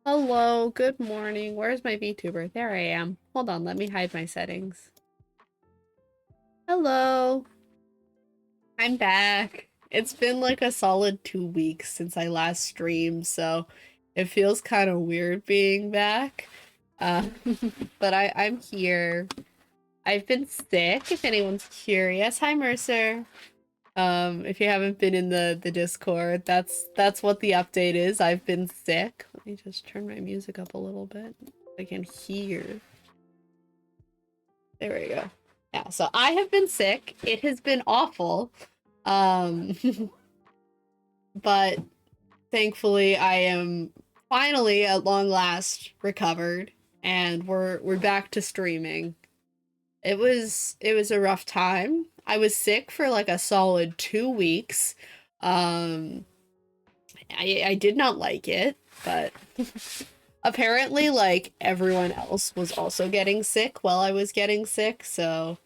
Hello, good morning. Where's my VTuber? There I am. Hold on, let me hide my settings. Hello. I'm back. It's been like a solid 2 weeks since I last streamed, so it feels kind of weird being back. Uh, but I'm here. I've been sick, if anyone's curious. Hi, Mercer. If you haven't been in the Discord, that's what the update is. I've been sick. Let me just turn my music up a little bit. I can hear. There we go. Yeah, so I have been sick. It has been awful. Um, but thankfully I am finally at long last recovered and we're back to streaming. It was a rough time. I was sick for like a solid 2 weeks. Um, I did not like it, but apparently like everyone else was also getting sick while I was getting sick, so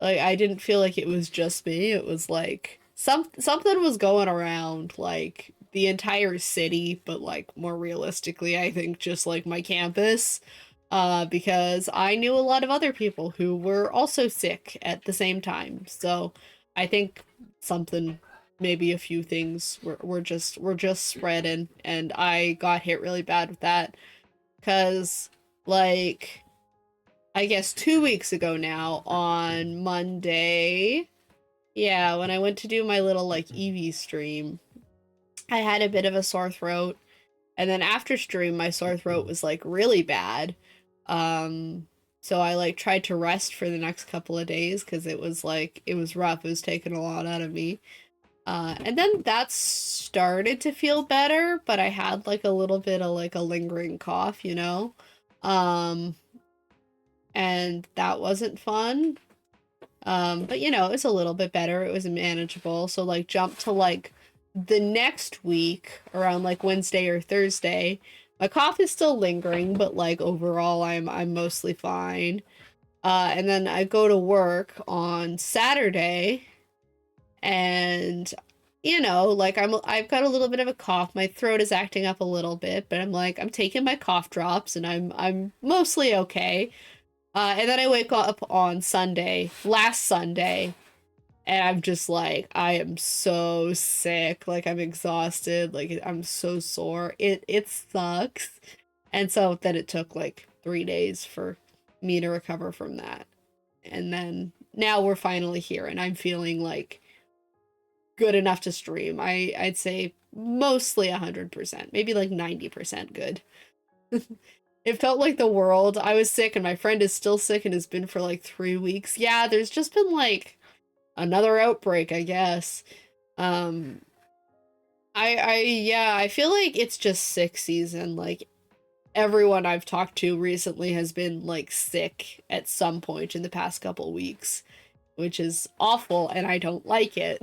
like I didn't feel like it was just me. It was like something was going around like the entire city, but like more realistically, I think just like my campus. Because I knew a lot of other people who were also sick at the same time. So I think something maybe a few things were just spreading and I got hit really bad with that. Cause like I guess 2 weeks ago now on Monday. Yeah, when I went to do my little like Eevee stream, I had a bit of a sore throat. And then after stream, my sore throat was like really bad. Um, so I like tried to rest for the next couple of days because it was like it was rough. It was taking a lot out of me. And then that started to feel better, but I had like a little bit of like a lingering cough, you know? Um, and that wasn't fun. But you know, it's a little bit better. It was manageable. So like jump to like the next week around like Wednesday or Thursday. My cough is still lingering, but like overall I'm mostly fine. And then I go to work on Saturday and you know, like I've got a little bit of a cough. My throat is acting up a little bit, but I'm like I'm taking my cough drops and I'm mostly okay. And then I wake up on Sunday, last Sunday, and I'm just like, I am so sick. Like I'm exhausted. Like I'm so sore. It sucks. And so then it took like 3 days for me to recover from that. And then now we're finally here, and I'm feeling like good enough to stream. I'd say mostly 100%, maybe like 90% good. It felt like the world. I was sick and my friend is still sick and has been for like 3 weeks. Yeah, there's just been like another outbreak, I guess. Um yeah, I feel like it's just sick season. Like everyone I've talked to recently has been like sick at some point in the past couple weeks, which is awful and I don't like it.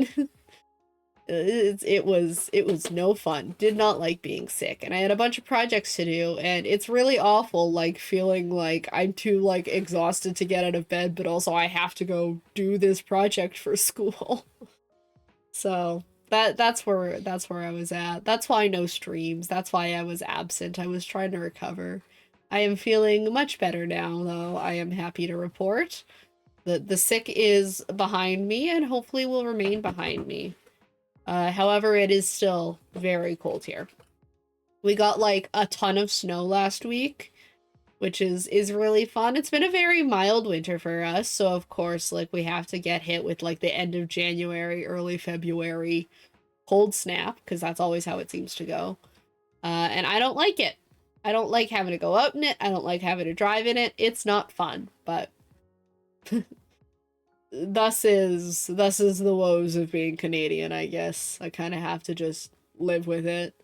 It was no fun. Did not like being sick, and I had a bunch of projects to do, and it's really awful like feeling like I'm too like exhausted to get out of bed, but also I have to go do this project for school. So that's where I was at. That's why no streams. That's why I was absent. I was trying to recover. I am feeling much better now, though. I am happy to report. The sick is behind me and hopefully will remain behind me. However, it is still very cold here. We got like a ton of snow last week, which is really fun. It's been a very mild winter for us, so of course, like we have to get hit with like the end of January, early February cold snap because that's always how it seems to go. And I don't like it. I don't like having to go out in it. I don't like having to drive in it. It's not fun, but thus is the woes of being Canadian, I guess. I kind of have to just live with it.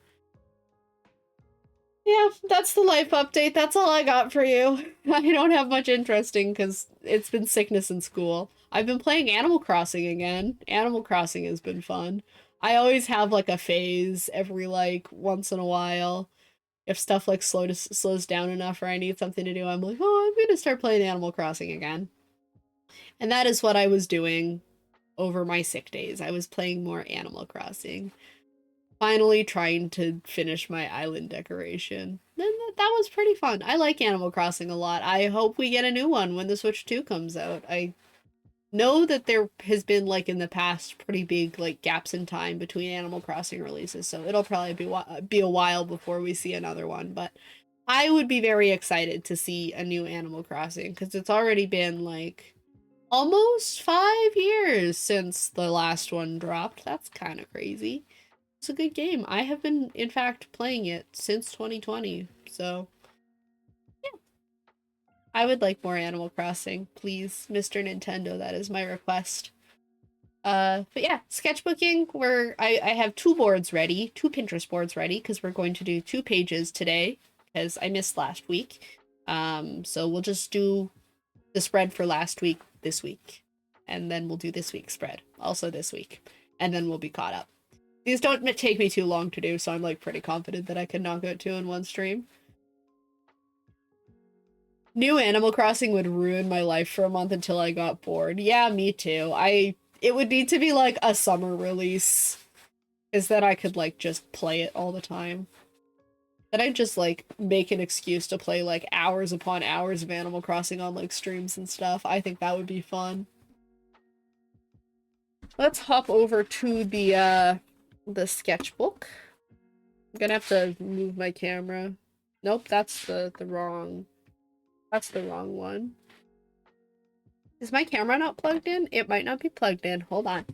Yeah, that's the life update. That's all I got for you. I don't have much interesting because it's been sickness in school. I've been playing Animal Crossing again. Animal Crossing has been fun. I always have like a phase every like once in a while. If stuff like slows down enough or I need something to do, I'm like, oh, I'm gonna start playing Animal Crossing again. And that is what I was doing over my sick days. I was playing more Animal Crossing. finally trying to finish my island decoration. Then that was pretty fun. I like Animal Crossing a lot. I hope we get a new one when the Switch 2 comes out. I know that there has been, like, in the past, pretty big, like, gaps in time between Animal Crossing releases, so it'll probably be a while before we see another one, but I would be very excited to see a new Animal Crossing, because it's already been, like, almost 5 years since the last one dropped. That's kind of crazy. It's a good game. I have been, in fact, playing it since 2020, so I would like more Animal Crossing. Please, Mr. Nintendo, that is my request. But yeah, sketchbooking, I have two boards ready, two Pinterest boards ready, because we're going to do 2 pages today, because I missed last week. So we'll just do the spread for last week this week, and then we'll do this week's spread also this week, and then we'll be caught up. These don't take me too long to do, so I'm, like, pretty confident that I can knock out 2 in one stream. New Animal Crossing would ruin my life for a month until I got bored. Yeah, me too. It would need to be, like, a summer release. Is that I could, like, just play it all the time. Then I'd just, like, make an excuse to play, like, hours upon hours of Animal Crossing on, like, streams and stuff. I think that would be fun. Let's hop over to the sketchbook. I'm gonna have to move my camera. Nope, that's the wrong one. Is my camera not plugged in? It might not be plugged in. Hold on.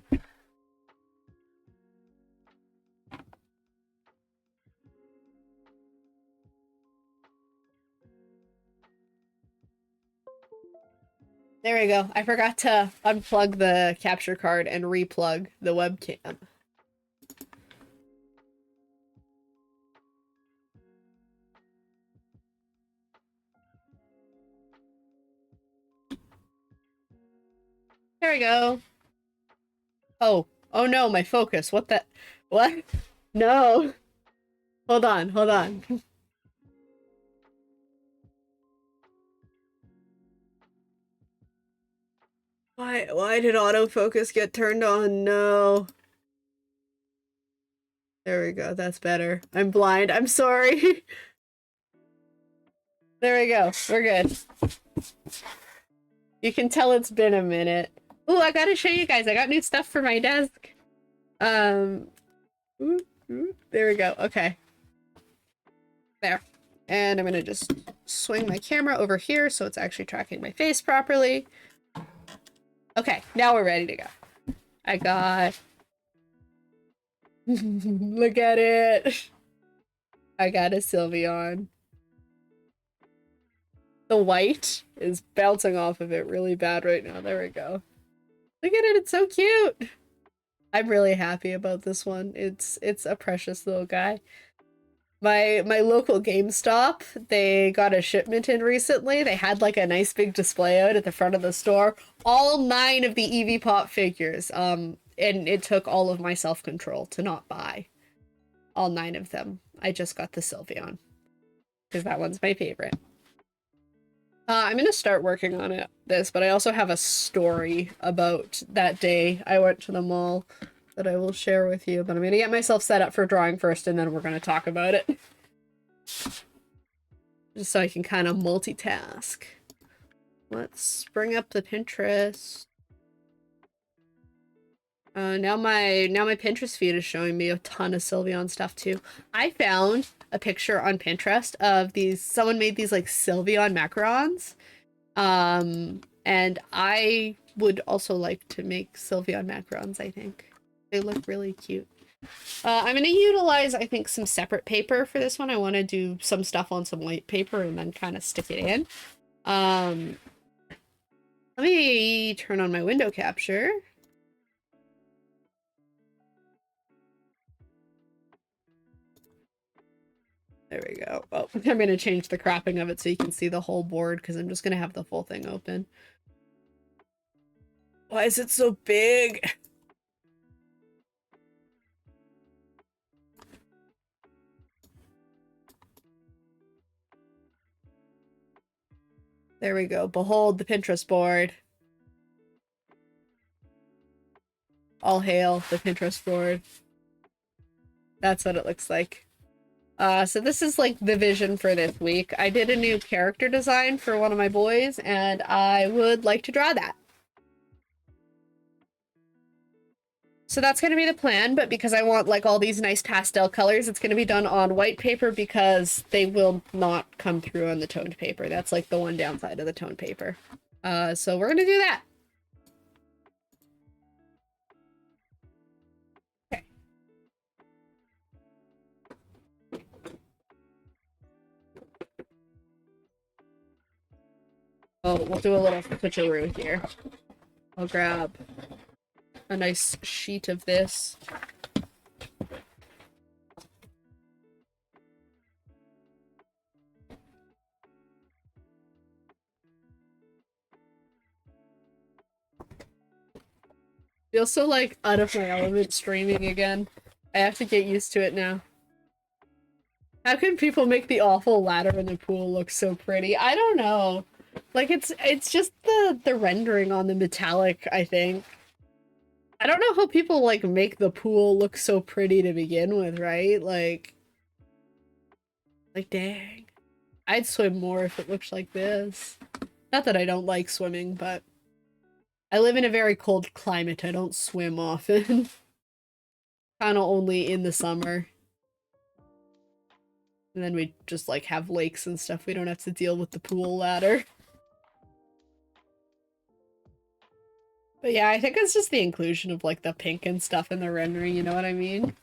There we go. I forgot to unplug the capture card and replug the webcam. There we go. Oh. Oh no, my focus. What the? What? No. Hold on, hold on. Why did autofocus get turned on? No. There we go. That's better. I'm blind. I'm sorry. There we go. We're good. You can tell it's been a minute. Ooh, I gotta show you guys. I got new stuff for my desk. There we go. Okay. There. And I'm gonna just swing my camera over here so it's actually tracking my face properly. Okay, now we're ready to go. I got... Look at it! I got a Sylveon. The white is bouncing off of it really bad right now. There we go. Look at it, it's so cute! I'm really happy about this one. It's a precious little guy. My local GameStop, they got a shipment in recently. They had, like, a nice big display out at the front of the store. All 9 of the Eevee Pop figures. And it took all of my self-control to not buy all 9 of them. I just got the Sylveon, because that one's my favorite. I'm gonna start working on this, but I also have a story about that day I went to the mall that I will share with you, but I'm gonna get myself set up for drawing first, and then we're gonna talk about it. Just so I can kind of multitask. Let's bring up the Pinterest. Now my Pinterest feed is showing me a ton of Sylveon stuff too. I found a picture on Pinterest of someone made these, like, Sylveon macarons. And I would also like to make Sylveon macarons, I think. They look really cute. I'm gonna utilize, I think, some separate paper for this one. I want to do some stuff on some white paper and then kind of stick it in. Let me turn on my window capture. There we go. Oh, I'm gonna change the cropping of it so you can see the whole board, because I'm just gonna have the full thing open. Why is it so big? There we go. Behold the Pinterest board. All hail the Pinterest board. That's what it looks like. So this is like the vision for this week. I did a new character design for one of my boys, and I would like to draw that. So that's going to be the plan, but because I want like all these nice pastel colors, it's going to be done on white paper because they will not come through on the toned paper. That's like the one downside of the toned paper. So we're going to do that. Okay. Oh, we'll do a little switcheroo here. I'll grab a nice sheet of this. Feel so like out of my element streaming again. I have to get used to it now. How can people make the awful ladder in the pool look so pretty? I don't know. Like it's just the rendering on the metallic, I think. I don't know how people like make the pool look so pretty to begin with, right? Like dang. I'd swim more if it looked like this. Not that I don't like swimming, but I live in a very cold climate. I don't swim often. Kind of only in the summer. And then we just like have lakes and stuff. We don't have to deal with the pool ladder. But yeah, I think it's just the inclusion of like the pink and stuff in the rendering, you know what I mean?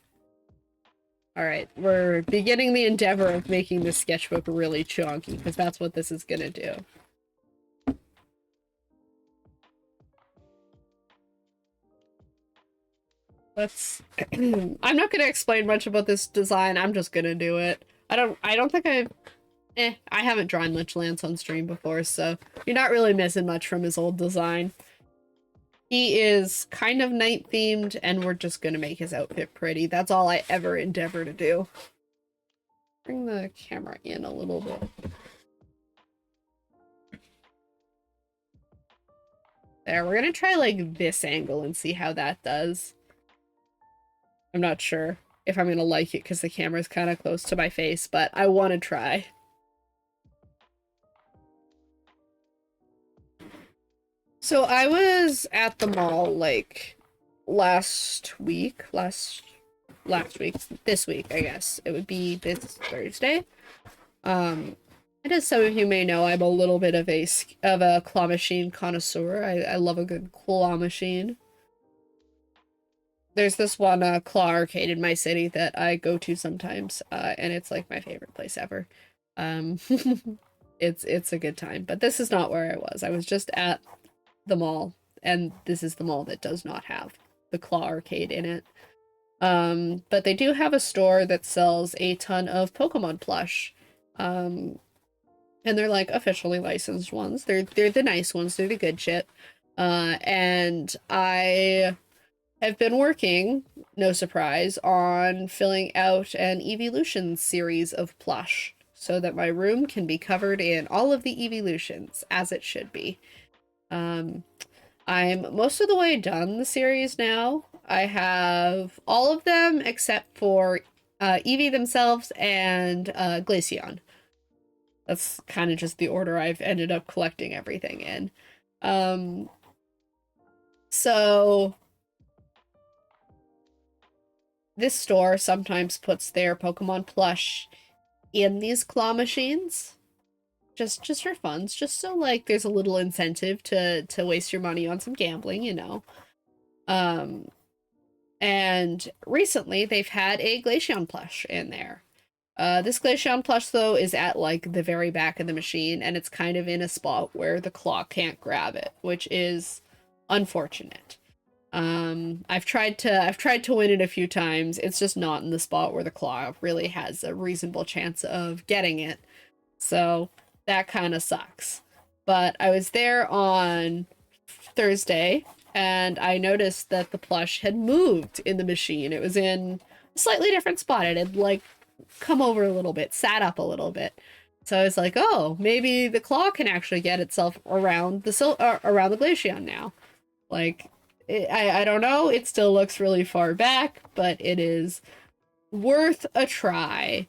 Alright, we're beginning the endeavor of making this sketchbook really chunky, because that's what this is gonna do. Let's... I'm not gonna explain much about this design, I'm just gonna do it. I don't think I haven't drawn much Lance on stream before, so you're not really missing much from his old design. He is kind of night themed, and we're just gonna make his outfit pretty. That's all I ever endeavor to do. Bring the camera in a little bit. There, we're gonna try like this angle and see how that does. I'm not sure if I'm gonna like it because the camera's kind of close to my face, but I want to try. So I was at the mall like this week, I guess. It would be this Thursday. And as some of you may know, I'm a little bit of a claw machine connoisseur. I love a good claw machine. There's this one claw arcade in my city that I go to sometimes, and it's like my favorite place ever. It's a good time, but this is not where I was. I was just at the mall, and this is the mall that does not have the claw arcade in it. But they do have a store that sells a ton of Pokemon plush. And they're like officially licensed ones. They're the nice ones, they're the good shit. And I have been working, no surprise, on filling out an Evolution series of plush so that my room can be covered in all of the Evolutions, as it should be. I'm most of the way done the series now. I have all of them except for Eevee themselves and Glaceon. That's kind of just the order I've ended up collecting everything in. So this store sometimes puts their Pokemon plush in these claw machines. Just for fun, just so like there's a little incentive to waste your money on some gambling, you know. And recently they've had a Glaceon plush in there. This Glaceon plush though is at like the very back of the machine, and it's kind of in a spot where the claw can't grab it, which is unfortunate. I've tried to win it a few times. It's just not in the spot where the claw really has a reasonable chance of getting it. So that kind of sucks. But I was there on Thursday, and I noticed that the plush had moved in the machine. It was in a slightly different spot. It had, like, come over a little bit, sat up a little bit. So I was like, oh, maybe the claw can actually get itself around the around the Glaceon now. Like, I don't know. It still looks really far back, but it is worth a try.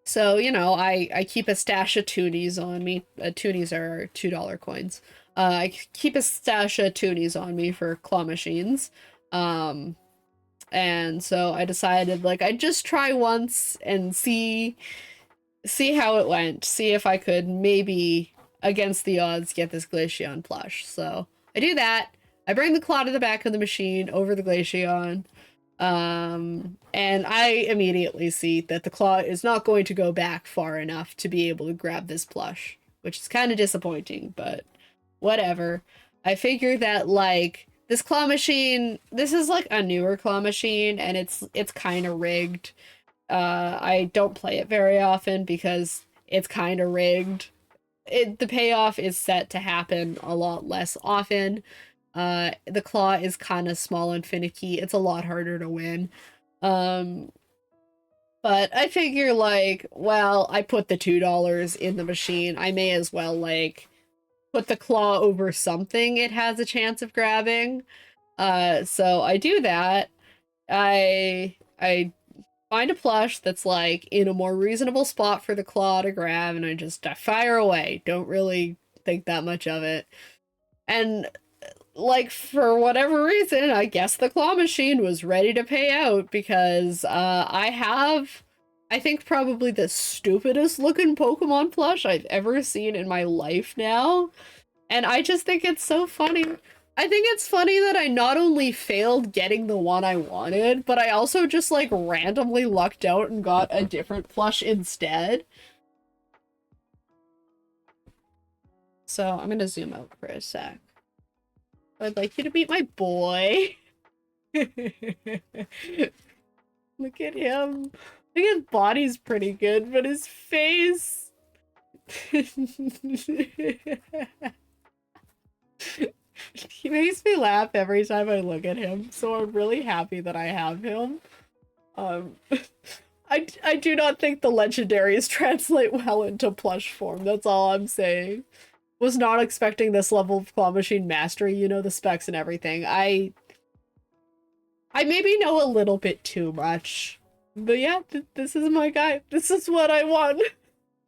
So, you know, I keep a stash of toonies on me. Toonies are $2 coins. I keep a stash of toonies on me for claw machines. And so I decided, like, I'd just try once and see how it went. See if I could maybe, against the odds, get this Glaceon plush. So I do that. I bring the claw to the back of the machine over the Glaceon. And I immediately see that the claw is not going to go back far enough to be able to grab this plush, which is kind of disappointing, but whatever. I figure that, like, this claw machine, this is like a newer claw machine, and it's kind of rigged. I don't play it very often because it's kind of rigged. The payoff is set to happen a lot less often. The claw is kind of small and finicky. It's a lot harder to win. But I figure, like, well, I put the $2 in the machine. I may as well, like, put the claw over something it has a chance of grabbing. So I do that. I find a plush that's, like, in a more reasonable spot for the claw to grab, and I fire away. Don't really think that much of it. And, like, for whatever reason, I guess the claw machine was ready to pay out because I have, I think, probably the stupidest looking Pokemon plush I've ever seen in my life now. And I just think it's so funny. I think it's funny that I not only failed getting the one I wanted, but I also just, like, randomly lucked out and got a different plush instead. So I'm gonna zoom out for a sec. I'd like you to meet my boy. Look at him. I think his body's pretty good, but his face. He makes me laugh every time I look at him, so I'm really happy that I have him. I do not think the legendaries translate well into plush form, that's all I'm saying. Was not expecting this level of claw machine mastery, you know, the specs and everything. I maybe know a little bit too much. But yeah, this is my guy. This is what I want.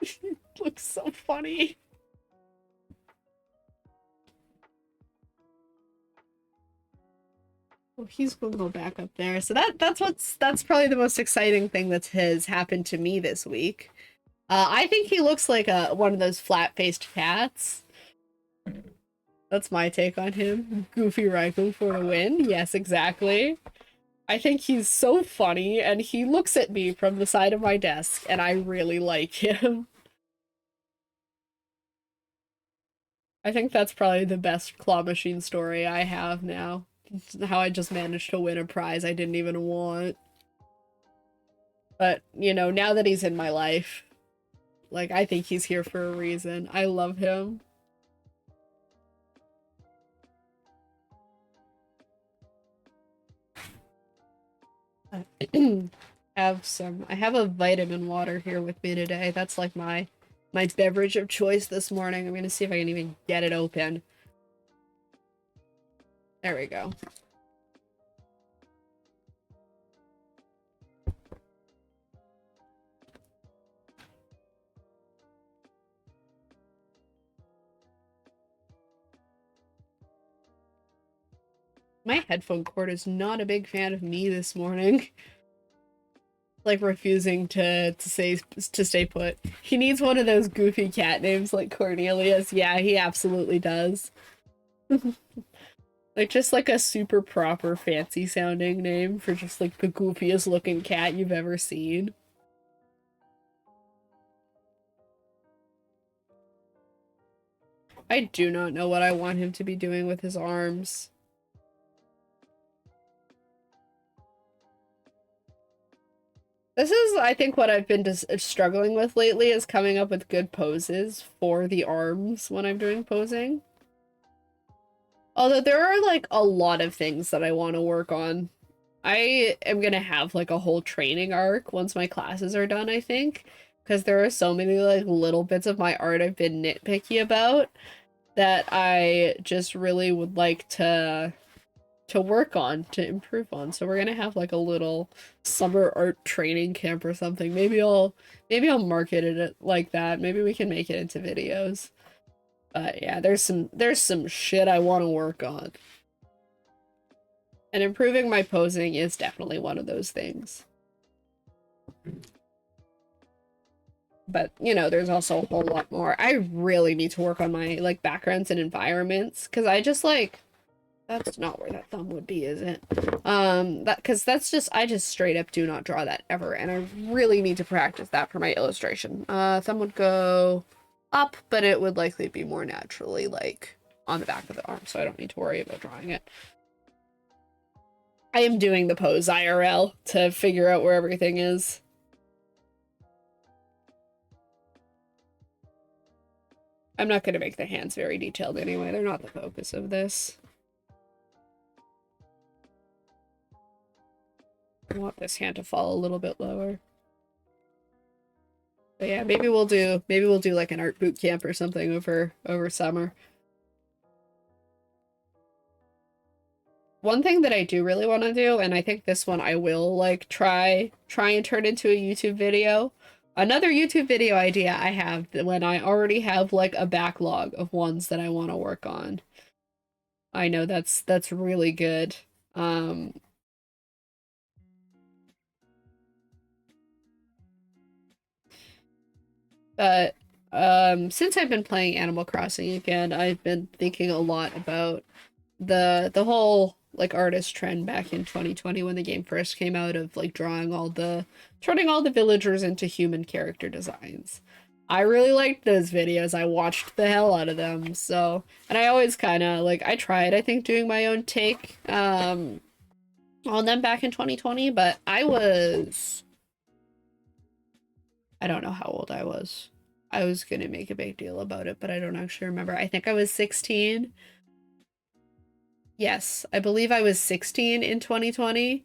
He looks so funny. Oh, he's gonna go back up there. So that's probably the most exciting thing that has happened to me this week. I think he looks like one of those flat-faced cats. That's my take on him. Goofy Raikou for the win. Yes, exactly. I think he's so funny, and he looks at me from the side of my desk, and I really like him. I think that's probably the best claw machine story I have now. How I just managed to win a prize I didn't even want. But, you know, now that he's in my life, like, I think he's here for a reason. I love him. I have a vitamin water here with me today. That's like my beverage of choice this morning. I'm gonna see if I can even get it open. There we go. My headphone cord is not a big fan of me this morning. Like, refusing to stay put. He needs one of those goofy cat names like Cornelius. Yeah, he absolutely does. Like, just like a super proper fancy sounding name for just like the goofiest looking cat you've ever seen. I do not know what I want him to be doing with his arms. This is, I think, what I've been struggling with lately, is coming up with good poses for the arms when I'm doing posing. Although there are, like, a lot of things that I want to work on. I am gonna have, like, a whole training arc once my classes are done, I think. Because there are so many, like, little bits of my art I've been nitpicky about that I just really would like to to work on, to improve on. So we're gonna have like a little summer art training camp or something. Maybe I'll market it like that. Maybe we can make it into videos. But yeah, there's some shit I want to work on. And improving my posing is definitely one of those things. But, you know, there's also a whole lot more. I really need to work on my, like, backgrounds and environments, because I just, like, that's not where that thumb would be, is it? Because that's just, I just straight up do not draw that ever, and I really need to practice that for my illustration. Thumb would go up, but it would likely be more naturally, like, on the back of the arm, so I don't need to worry about drawing it. I am doing the pose IRL to figure out where everything is. I'm not going to make the hands very detailed anyway. They're not the focus of this. I want this hand to fall a little bit lower. But yeah, maybe we'll do like an art boot camp or something over summer. One thing that I do really want to do, and I think this one I will like try and turn into a YouTube video. Another YouTube video idea I have when I already have like a backlog of ones that I want to work on. I know that's really good. But since I've been playing Animal Crossing again, I've been thinking a lot about the whole like artist trend back in 2020 when the game first came out of like turning all the villagers into human character designs. I really liked those videos. I watched the hell out of them. So, and I always kind of like I tried I think doing my own take on them back in 2020, but I don't know how old I was. I was gonna make a big deal about it, but I don't actually remember. I think I was 16. Yes, I believe I was 16 in 2020.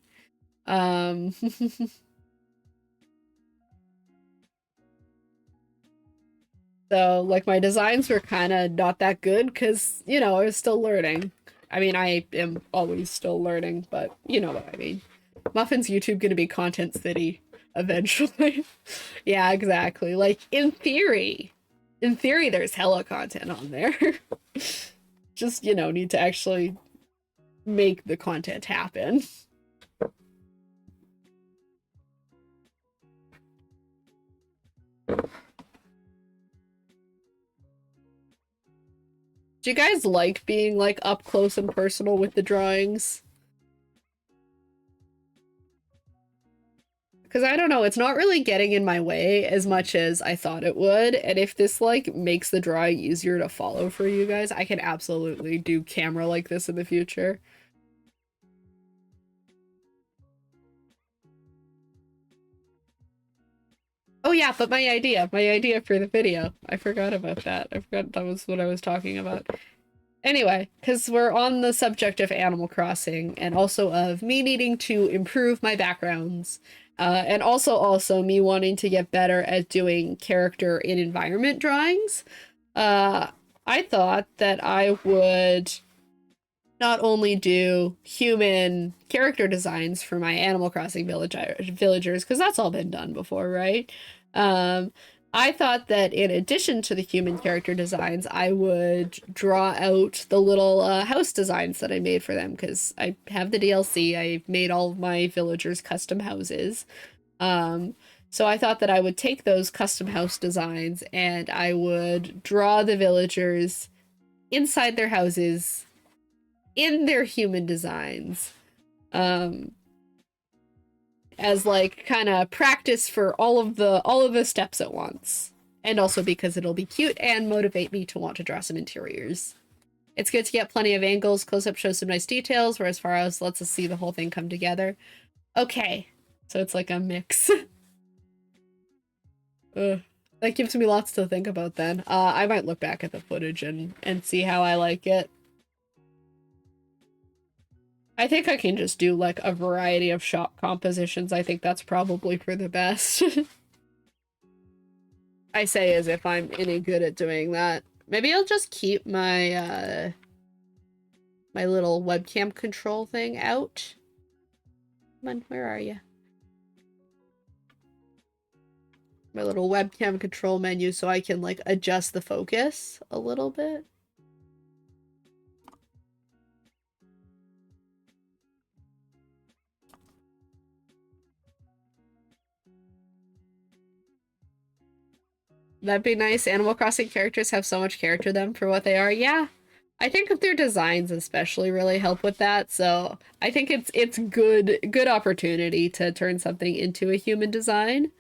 So, like, my designs were kind of not that good because, you know, I was still learning. I mean, I am always still learning, but you know what I mean. Muffin's YouTube gonna be Content City eventually. Yeah, exactly. Like, in theory, there's hella content on there. Just, you know, need to actually make the content happen. Do you guys like being like up close and personal with the drawings? Because I don't know, it's not really getting in my way as much as I thought it would. And if this like makes the drawing easier to follow for you guys, I can absolutely do camera like this in the future. Oh yeah, but my idea for the video. I forgot about that. I forgot that was what I was talking about. Anyway, because we're on the subject of Animal Crossing and also of me needing to improve my backgrounds, and also me wanting to get better at doing character and environment drawings, I thought that I would not only do human character designs for my Animal Crossing villagers, because that's all been done before, right? I thought that in addition to the human character designs, I would draw out the little house designs that I made for them, because I have the DLC. I made all of my villagers custom houses. So I thought that I would take those custom house designs and I would draw the villagers inside their houses in their human designs. As like kind of practice for all of the steps at once. And also because it'll be cute and motivate me to want to draw some interiors. It's good to get plenty of angles. Close-up shows some nice details, whereas far as lets us see the whole thing come together. Okay, so it's like a mix. That gives me lots to think about then. I might look back at the footage and see how I like it. I think I can just do like a variety of shot compositions. I think that's probably for the best. I say as if I'm any good at doing that. Maybe I'll just keep my my little webcam control thing out. Come on, where are you? My little webcam control menu so I can like adjust the focus a little bit. That'd be nice. Animal Crossing characters have so much character to them for what they are. Yeah. I think that their designs especially really help with that. So I think it's good opportunity to turn something into a human design.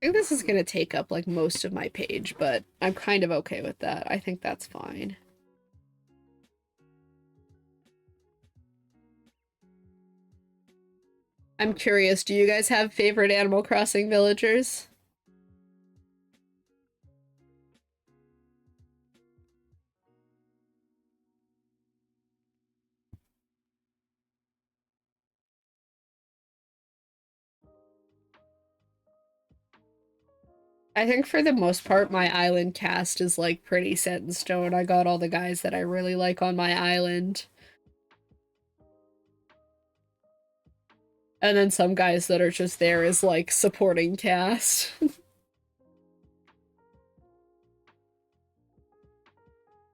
I think this is gonna take up like most of my page, but I'm kind of okay with that. I think that's fine. I'm curious, do you guys have favorite Animal Crossing villagers? I think for the most part, my island cast is like pretty set in stone. I got all the guys that I really like on my island. And then some guys that are just there as like supporting cast.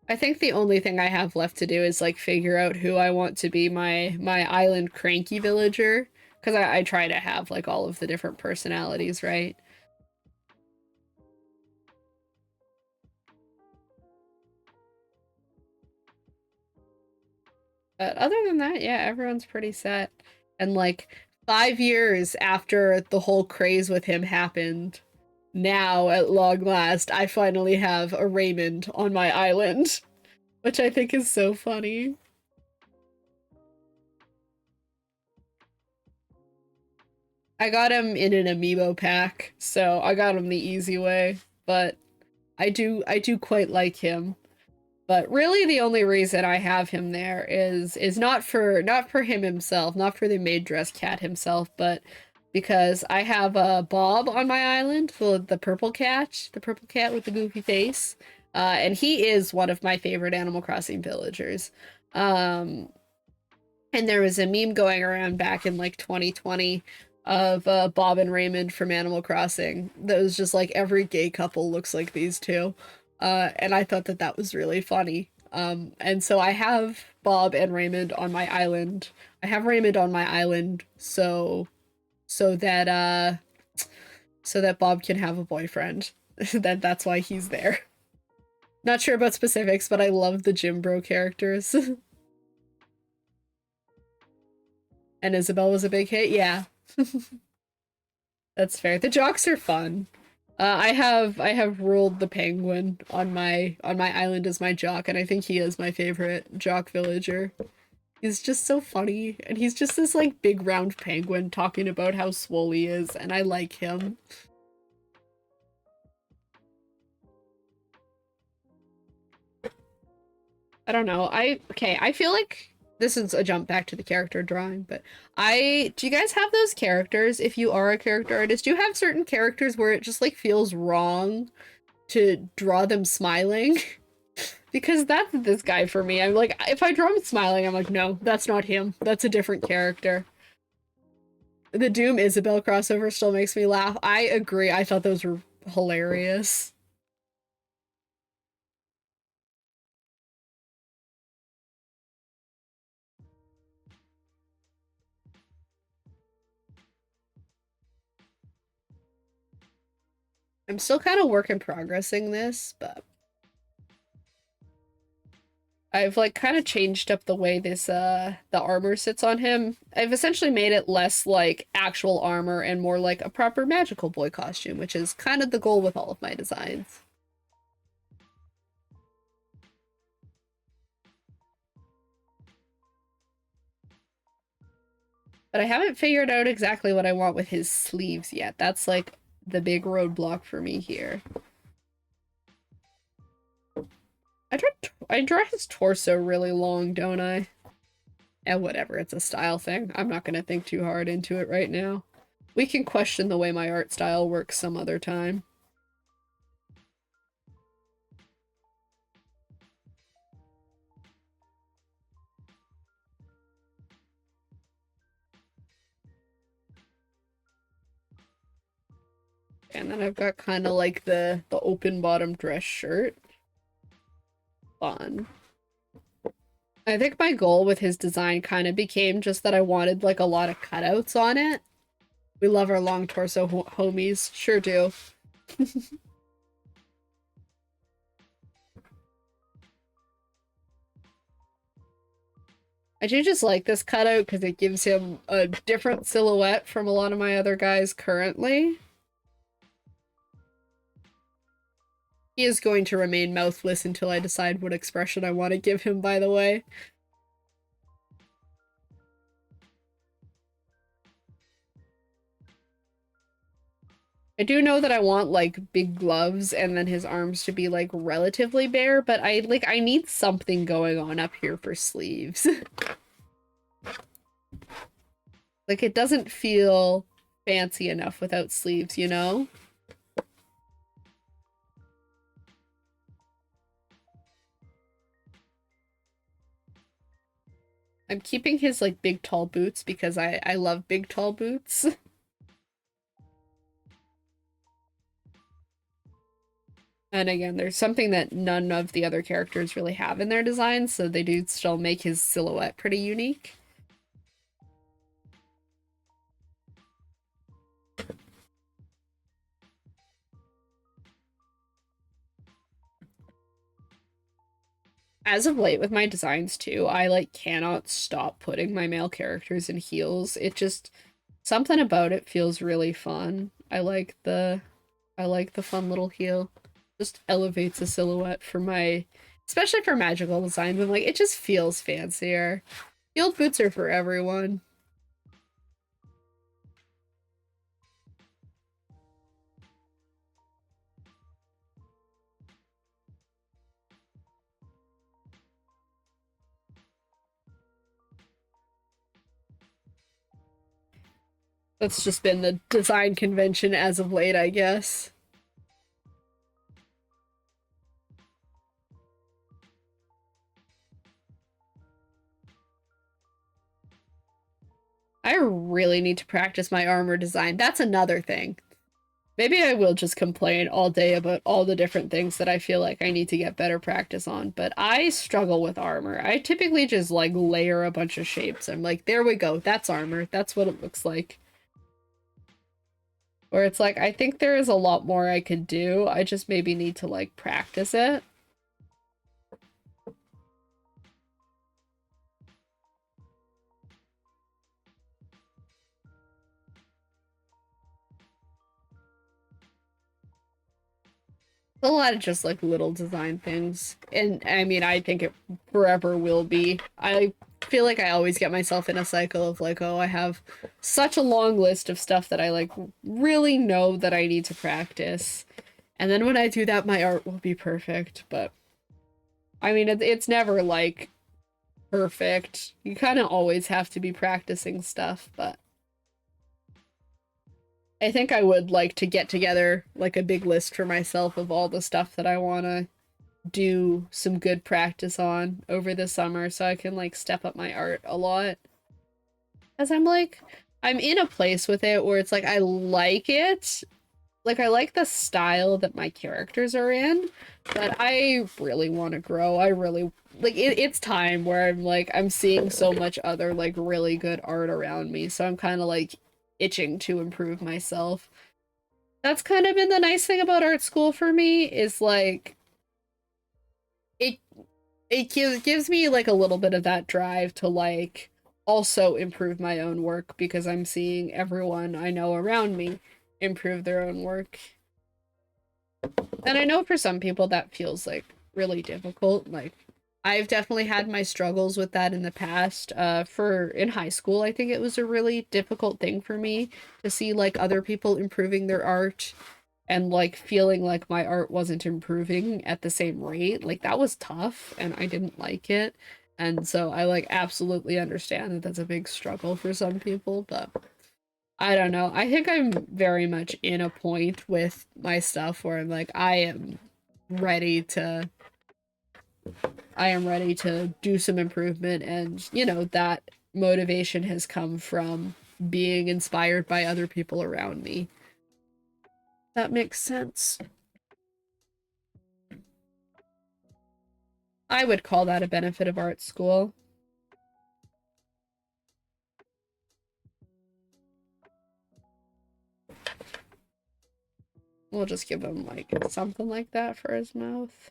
I think the only thing I have left to do is like figure out who I want to be my island cranky villager. Because I try to have like all of the different personalities, right? But other than that, yeah, everyone's pretty set. And like 5 years after the whole craze with him happened, now at long last, I finally have a Raymond on my island, which I think is so funny. I got him in an amiibo pack, so I got him the easy way, but I do quite like him. But really the only reason I have him there is not for him himself, not for the maid dress cat himself, but because I have a Bob on my island, the purple cat with the goofy face. And he is one of my favorite Animal Crossing villagers. Um, and there was a meme going around back in like 2020 of Bob and Raymond from Animal Crossing that was just like every gay couple looks like these two. And I thought that that was really funny. And so I have Bob and Raymond on my island. I have Raymond on my island so that so that Bob can have a boyfriend. That's why he's there. Not sure about specifics, but I love the Jim Bro characters. And Isabel was a big hit. Yeah. That's fair. The jocks are fun. I have ruled the penguin on my island as my jock, and I think he is my favorite jock villager. He's just so funny, and he's just this like big round penguin talking about how swole he is, and I like him. I don't know. I feel like this is a jump back to the character drawing, but do you guys have those characters if you are a character artist? Do you have certain characters where it just like feels wrong to draw them smiling? Because that's this guy for me. I'm like, if I draw him smiling, I'm like, no, that's not him. That's a different character. The Doom Isabel crossover still makes me laugh. I agree. I thought those were hilarious. I'm still kind of work in progressing this, but I've like kind of changed up the way this the armor sits on him. I've essentially made it less like actual armor and more like a proper magical boy costume, which is kind of the goal with all of my designs. But I haven't figured out exactly what I want with his sleeves yet. That's like the big roadblock for me here. I draw his torso really long, don't I? And whatever, it's a style thing. I'm not gonna think too hard into it right now. We can question the way my art style works some other time. And then I've got kind of like the open bottom dress shirt. Fun. I think my goal with his design kind of became just that I wanted like a lot of cutouts on it. We love our long torso homies. Sure do. I do just like this cutout because it gives him a different silhouette from a lot of my other guys currently. He is going to remain mouthless until I decide what expression I want to give him, by the way. I do know that I want, like, big gloves and then his arms to be, like, relatively bare, but I need something going on up here for sleeves. Like, it doesn't feel fancy enough without sleeves, you know? I'm keeping his, like, big tall boots because I love big tall boots. And again, there's something that none of the other characters really have in their designs, so they do still make his silhouette pretty unique. As of late with my designs too, I like cannot stop putting my male characters in heels. It just, something about it feels really fun. I like the fun little heel. Just elevates a silhouette for my, especially for magical designs. I'm like, it just feels fancier. Heeled boots are for everyone. That's just been the design convention as of late, I guess. I really need to practice my armor design. That's another thing. Maybe I will just complain all day about all the different things that I feel like I need to get better practice on, but I struggle with armor. I typically just like layer a bunch of shapes. I'm like, there we go. That's armor. That's what it looks like. Where it's like, I think there is a lot more I could do. I just maybe need to like practice it. A lot of just like little design things. And I mean, I think it forever will be. I feel like I always get myself in a cycle of like, oh, I have such a long list of stuff that I like really know that I need to practice. And then when I do that, my art will be perfect. But I mean, it's never like perfect. You kind of always have to be practicing stuff, but I think I would like to get together like a big list for myself of all the stuff that I want to do some good practice on over the summer so I can like step up my art a lot. As I'm like, I'm in a place with it where it's like I like it. Like I like the style that my characters are in, but I really want to grow. I really like it's time where I'm like I'm seeing so much other like really good art around me. So I'm kind of like itching to improve myself. That's kind of been the nice thing about art school for me is like it gives me like a little bit of that drive to like also improve my own work because I'm seeing everyone I know around me improve their own work. And I know for some people that feels like really difficult. Like I've definitely had my struggles with that in the past. For in high school, I think it was a really difficult thing for me to see like other people improving their art and like feeling like my art wasn't improving at the same rate. Like that was tough and I didn't like it. And so I like absolutely understand that that's a big struggle for some people, but I don't know. I think I'm very much in a point with my stuff where I'm like, ready to I am ready to do some improvement, and you know, that motivation has come from being inspired by other people around me. That makes sense. I would call that a benefit of art school. We'll just give him like something like that for his mouth.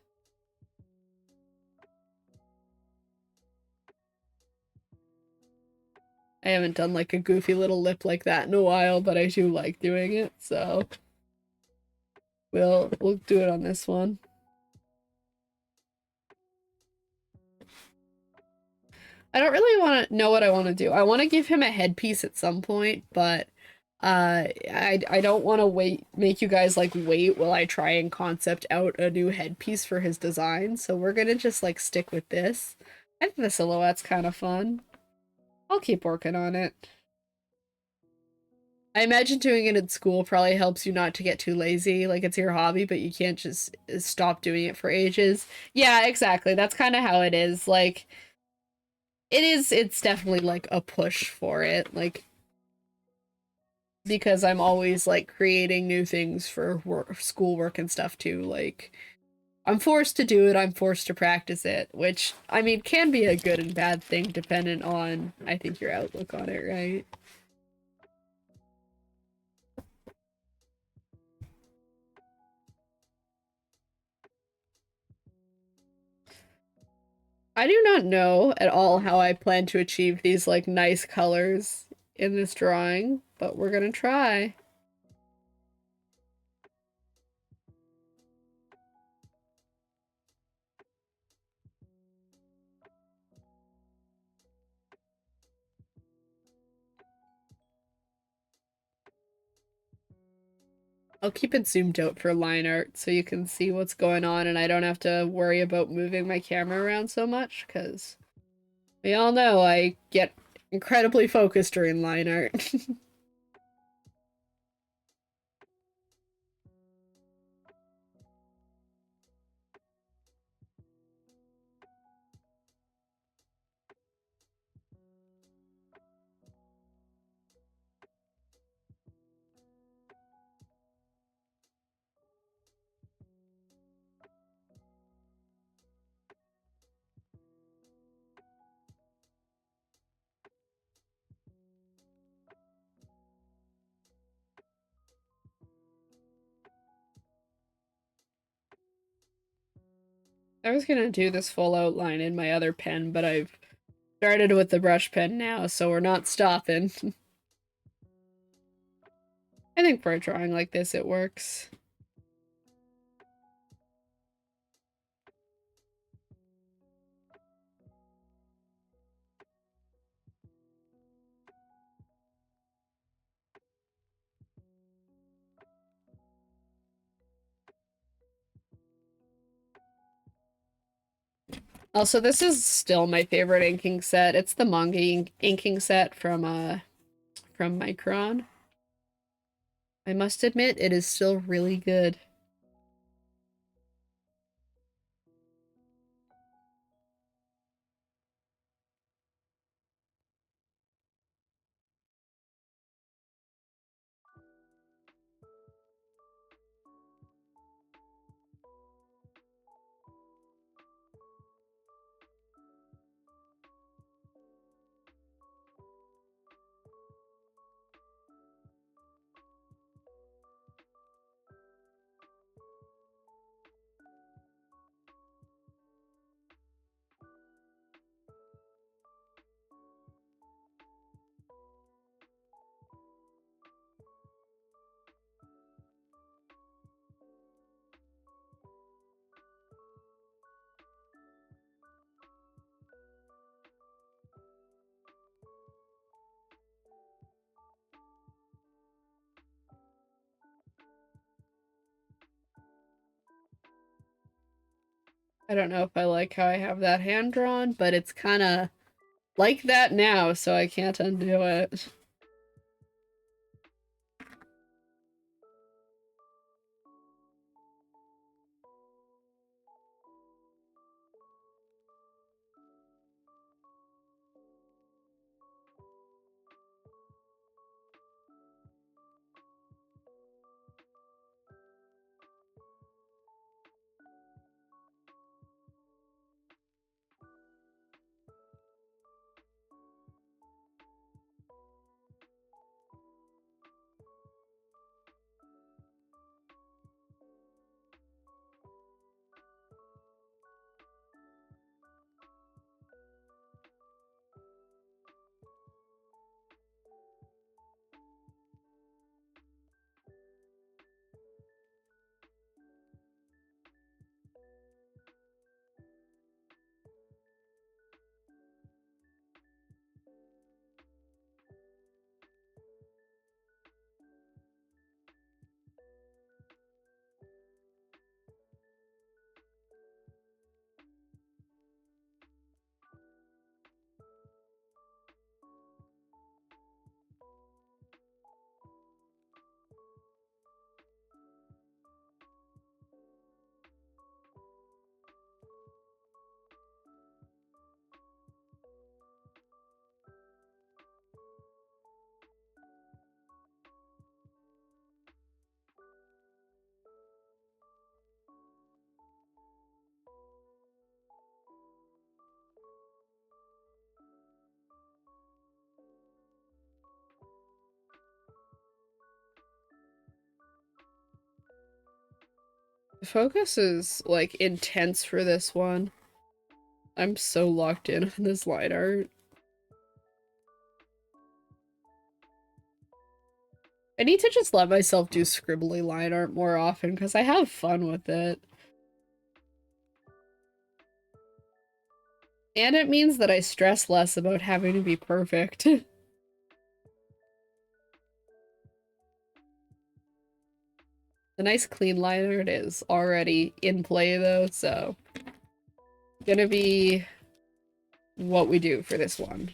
I haven't done like a goofy little lip like that in a while, but I do like doing it, so we'll do it on this one. I don't really want to know what I want to do. I want to give him a headpiece at some point, but I don't want to make you guys like wait while I try and concept out a new headpiece for his design. So we're gonna just like stick with this. I think the silhouette's kind of fun. I'll keep working on it. I imagine doing it in school probably helps you not to get too lazy. Like, it's your hobby, but you can't just stop doing it for ages. Yeah, exactly. That's kind of how it is. Like, it's definitely like a push for it. Like, because I'm always like creating new things for work, schoolwork and stuff too. Like, I'm forced to do it, I'm forced to practice it, which, I mean, can be a good and bad thing dependent on, I think, your outlook on it, right? I do not know at all how I plan to achieve these, like, nice colors in this drawing, but we're gonna try. I'll keep it zoomed out for line art so you can see what's going on and I don't have to worry about moving my camera around so much, because we all know I get incredibly focused during line art. I was gonna do this full outline in my other pen, but I've started with the brush pen now, so we're not stopping. I think for a drawing like this, it works. Also, this is still my favorite inking set. It's the manga inking set from Micron. I must admit, it is still really good. I don't know if I like how I have that hand drawn, but it's kind of like that now, so I can't undo it. focus is, like, intense for this one. I'm so locked in on this line art. I need to just let myself do scribbly line art more often because I have fun with it. And it means that I stress less about having to be perfect. The nice clean line art is already in play though, so gonna be what we do for this one.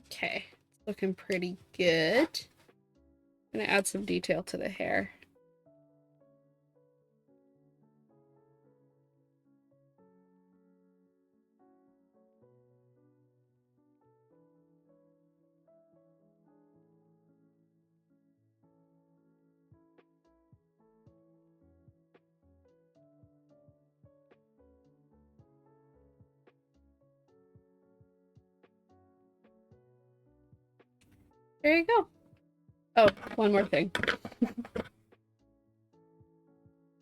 Okay, it's looking pretty good. I'm gonna add some detail to the hair. There you go. Oh, one more thing.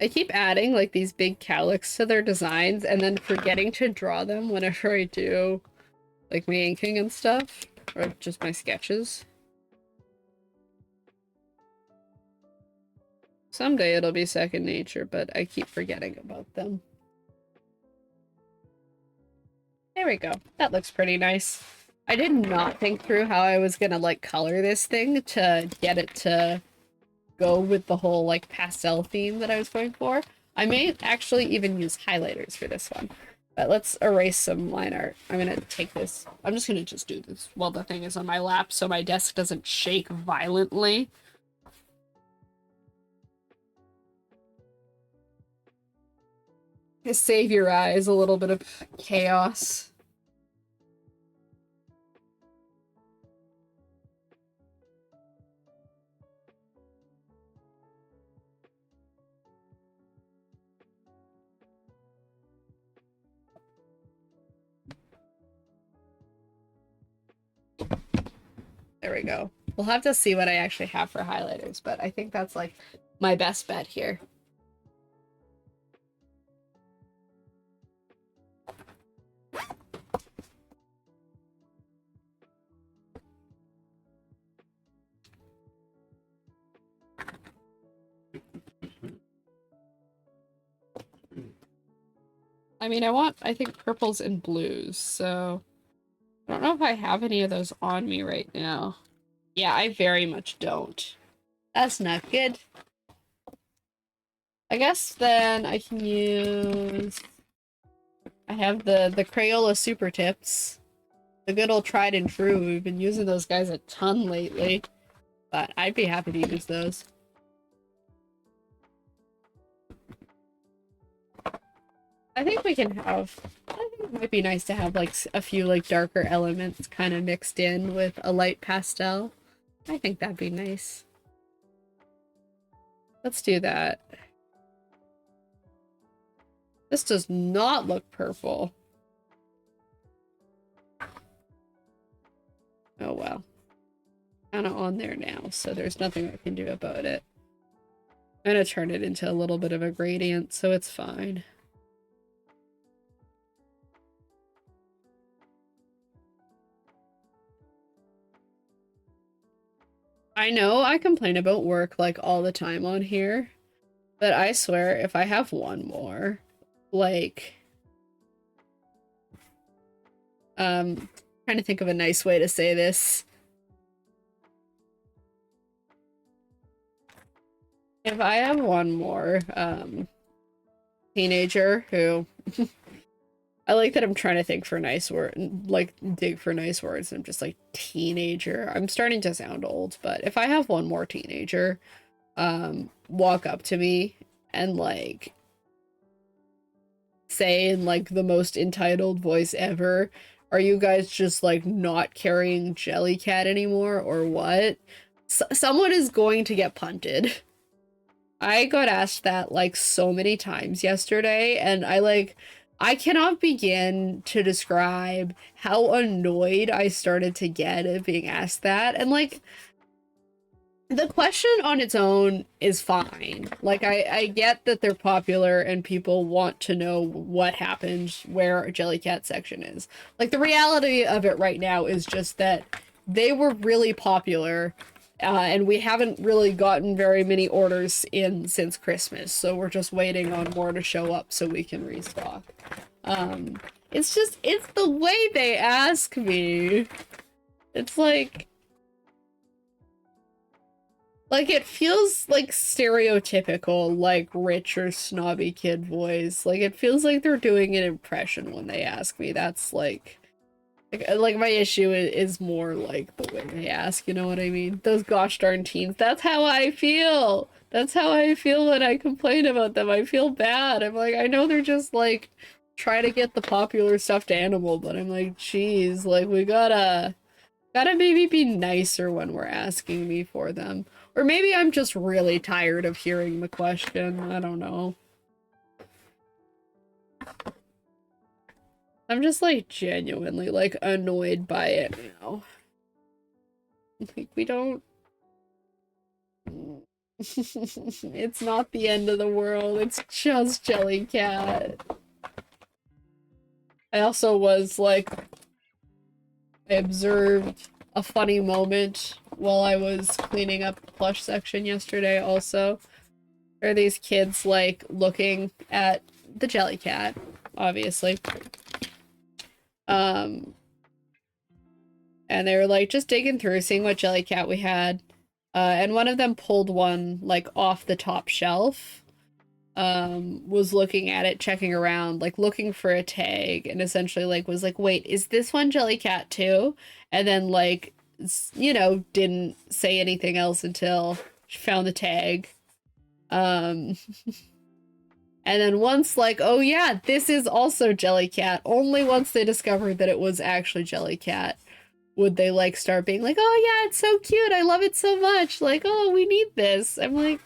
I keep adding like these big cowlicks to their designs and then forgetting to draw them whenever I do like my inking and stuff, or just my sketches. Someday it'll be second nature, but I keep forgetting about them. There we go. That looks pretty nice. I did not think through how I was gonna like color this thing to get it to go with the whole like pastel theme that I was going for. I may actually even use highlighters for this one. But let's erase some line art. I'm gonna take this. I'm just gonna just do this while the thing is on my lap so my desk doesn't shake violently. Just save your eyes a little bit of chaos. There we go. We'll have to see what I actually have for highlighters, but I think that's like my best bet here. I mean, I think purples and blues, so I don't know if I have any of those on me right now. Yeah, I very much don't. That's not good. I guess then I can use... I have the Crayola Super Tips. The good old tried and true. We've been using those guys a ton lately. But I'd be happy to use those. I think we can have, I think it might be nice to have like a few like darker elements kind of mixed in with a light pastel. I think that'd be nice. Let's do that. This does not look purple. Oh well. Kind of on there now, so there's nothing I can do about it. I'm gonna turn it into a little bit of a gradient, so it's fine. I know I complain about work like all the time on here, but I swear if I have one more, like, trying to think of a nice way to say this. If I have one more, teenager who I like that I'm trying to think for nice word, like dig for nice words. I'm just like teenager. I'm starting to sound old, but if I have one more teenager, walk up to me and like say in like the most entitled voice ever, are you guys just like not carrying Jellycat anymore or what? Someone is going to get punted. I got asked that like so many times yesterday, and I cannot begin to describe how annoyed I started to get at being asked that. And like, the question on its own is fine. Like, I get that they're popular and people want to know what happened, where a Jellycat section is. Like, the reality of it right now is just that they were really popular. And we haven't really gotten very many orders in since Christmas, so we're just waiting on more to show up so we can restock. It's the way they ask me. It's like it feels like stereotypical, like rich or snobby kid voice. Like it feels like they're doing an impression when they ask me. That's like my issue is more like the way they ask, you know what I mean? Those gosh darn teens, that's how I feel. That's how I feel when I complain about them. I feel bad. I'm like, I know they're just like trying to get the popular stuffed animal, but I'm like, geez, like we gotta maybe be nicer when we're asking me for them. Or maybe I'm just really tired of hearing the question. I don't know. I'm just like genuinely like annoyed by it now. Like we don't it's not the end of the world, it's just Jellycat. I also was like, I observed a funny moment while I was cleaning up the plush section yesterday also. There are these kids like looking at the Jellycat, obviously. And they were like just digging through, seeing what Jellycat we had. And one of them pulled one like off the top shelf. Was looking at it, checking around, like looking for a tag, and essentially like was like, wait, is this one Jellycat too? And then like, you know, didn't say anything else until she found the tag. And then once like, oh yeah, this is also Jellycat, only once they discovered that it was actually Jellycat would they like start being like, oh yeah, it's so cute, I love it so much, like, oh, we need this. I'm like,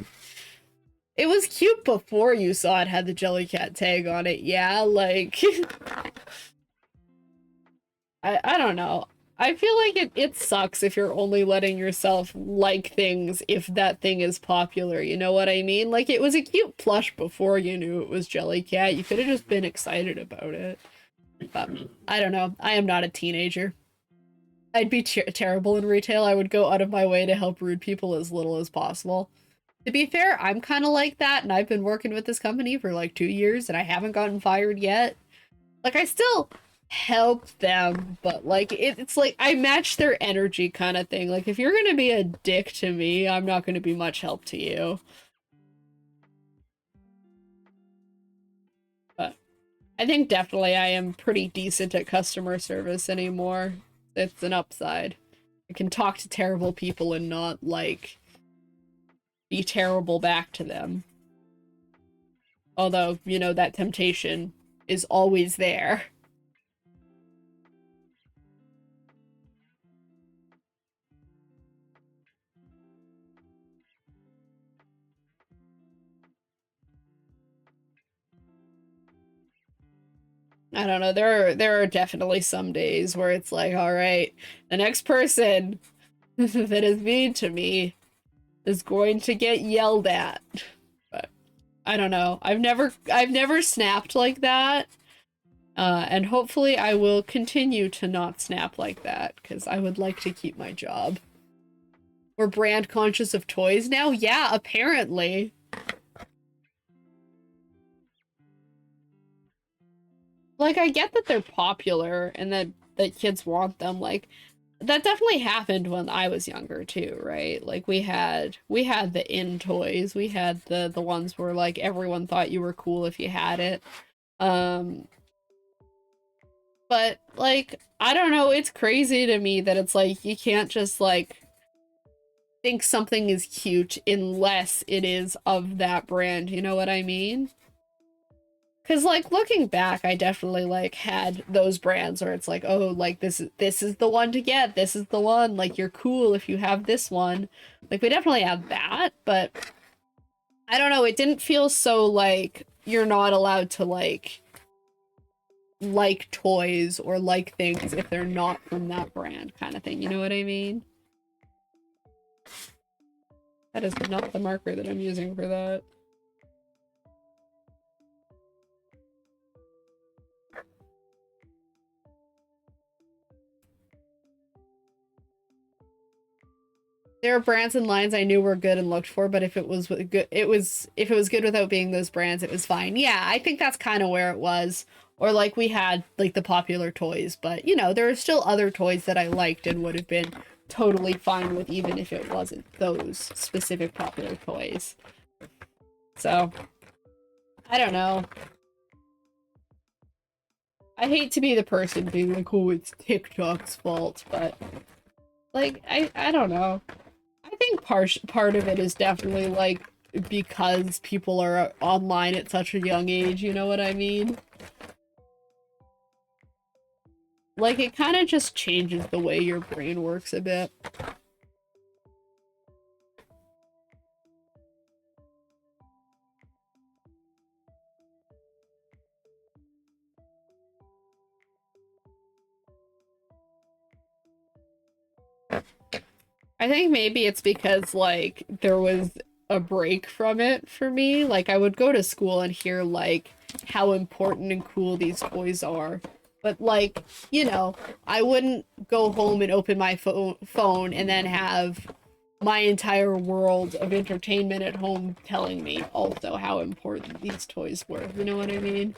it was cute before you saw it had the Jellycat tag on it, yeah, like I don't know. I feel like it sucks if you're only letting yourself like things if that thing is popular, you know what I mean? Like, it was a cute plush before you knew it was Jellycat. You could have just been excited about it. But, I don't know. I am not a teenager. I'd be terrible in retail. I would go out of my way to help rude people as little as possible. To be fair, I'm kind of like that, and I've been working with this company for like 2 years, and I haven't gotten fired yet. Like, I still help them, but like it's like I match their energy kind of thing. Like if you're gonna be a dick to me, I'm not gonna be much help to you. But I think definitely I am pretty decent at customer service anymore. It's an upside. I can talk to terrible people and not like be terrible back to them. Although, you know, that temptation is always there. I don't know. There are definitely some days where it's like, all right, the next person that is mean to me is going to get yelled at. But I don't know. I've never snapped like that. And hopefully I will continue to not snap like that, because I would like to keep my job. We're brand conscious of toys now? Yeah, apparently. Like, I get that they're popular and that kids want them. Like, that definitely happened when I was younger too, right? Like, we had the in toys. We had the ones where like everyone thought you were cool if you had it. Um but like, I don't know, it's crazy to me that it's like you can't just like think something is cute unless it is of that brand, you know what I mean? Because, like, looking back, I definitely, like, had those brands where it's like, oh, like, this is the one to get. This is the one. Like, you're cool if you have this one. Like, we definitely had that, but I don't know. It didn't feel so, like, you're not allowed to, like toys or like things if they're not from that brand kind of thing. You know what I mean? That is not the marker that I'm using for that. There are brands and lines I knew were good and looked for, but if it was good, if it was good without being those brands, it was fine. Yeah, I think that's kind of where it was. Or like we had like the popular toys, but you know, there are still other toys that I liked and would have been totally fine with even if it wasn't those specific popular toys. So, I don't know. I hate to be the person being like, oh, it's TikTok's fault, but like I don't know. I think part of it is definitely like because people are online at such a young age, you know what I mean? Like, it kind of just changes the way your brain works a bit. I think maybe it's because, like, there was a break from it for me. Like, I would go to school and hear, like, how important and cool these toys are. But, like, you know, I wouldn't go home and open my phone and then have my entire world of entertainment at home telling me also how important these toys were. You know what I mean?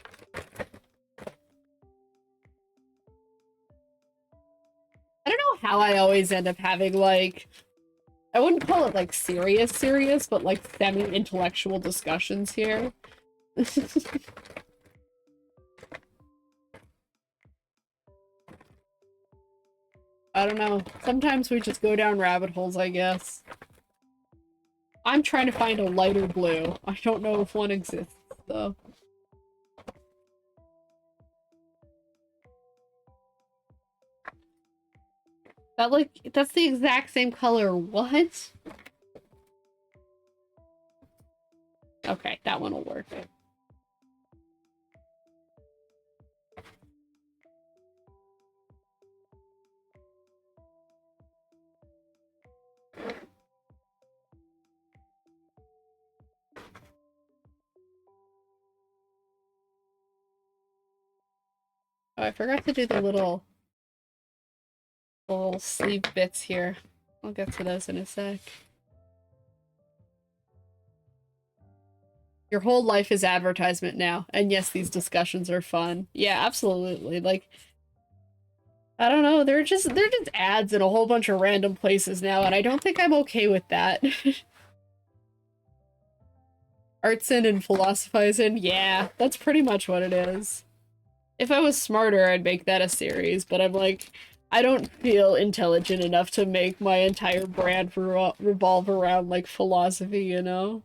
I don't know how I always end up having, like, I wouldn't call it like serious, but like semi-intellectual discussions here. I don't know. Sometimes we just go down rabbit holes, I guess. I'm trying to find a lighter blue. I don't know if one exists, though. That's the exact same color. What? Okay, that one will work. Oh, I forgot to do the little sleeve bits here. I'll get to those in a sec. Your whole life is advertisement now. And yes, these discussions are fun. Yeah, absolutely. Like, I don't know, they're just ads in a whole bunch of random places now, and I don't think I'm okay with that. Artsin and philosophizing, yeah, that's pretty much what it is. If I was smarter, I'd make that a series, but I'm like, I don't feel intelligent enough to make my entire brand revolve around, like, philosophy, you know?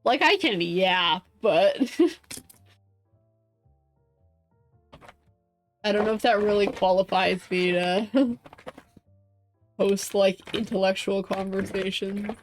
Like, I can yap, but I don't know if that really qualifies me to host, like, intellectual conversations.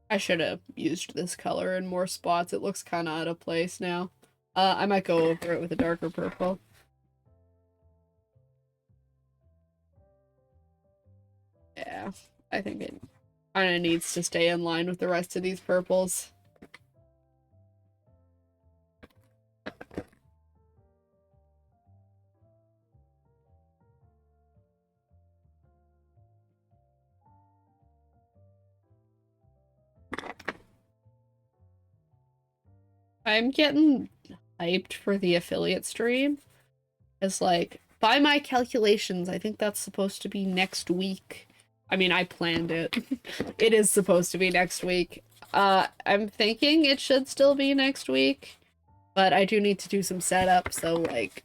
I should have used this color in more spots. It looks kind of out of place now. I might go over it with a darker purple. Yeah, I think it kind of needs to stay in line with the rest of these purples. I'm getting hyped for the affiliate stream. It's like, by my calculations, I think that's supposed to be next week. I mean, I planned it. It is supposed to be next week. I'm thinking it should still be next week, but I do need to do some setup, so, like,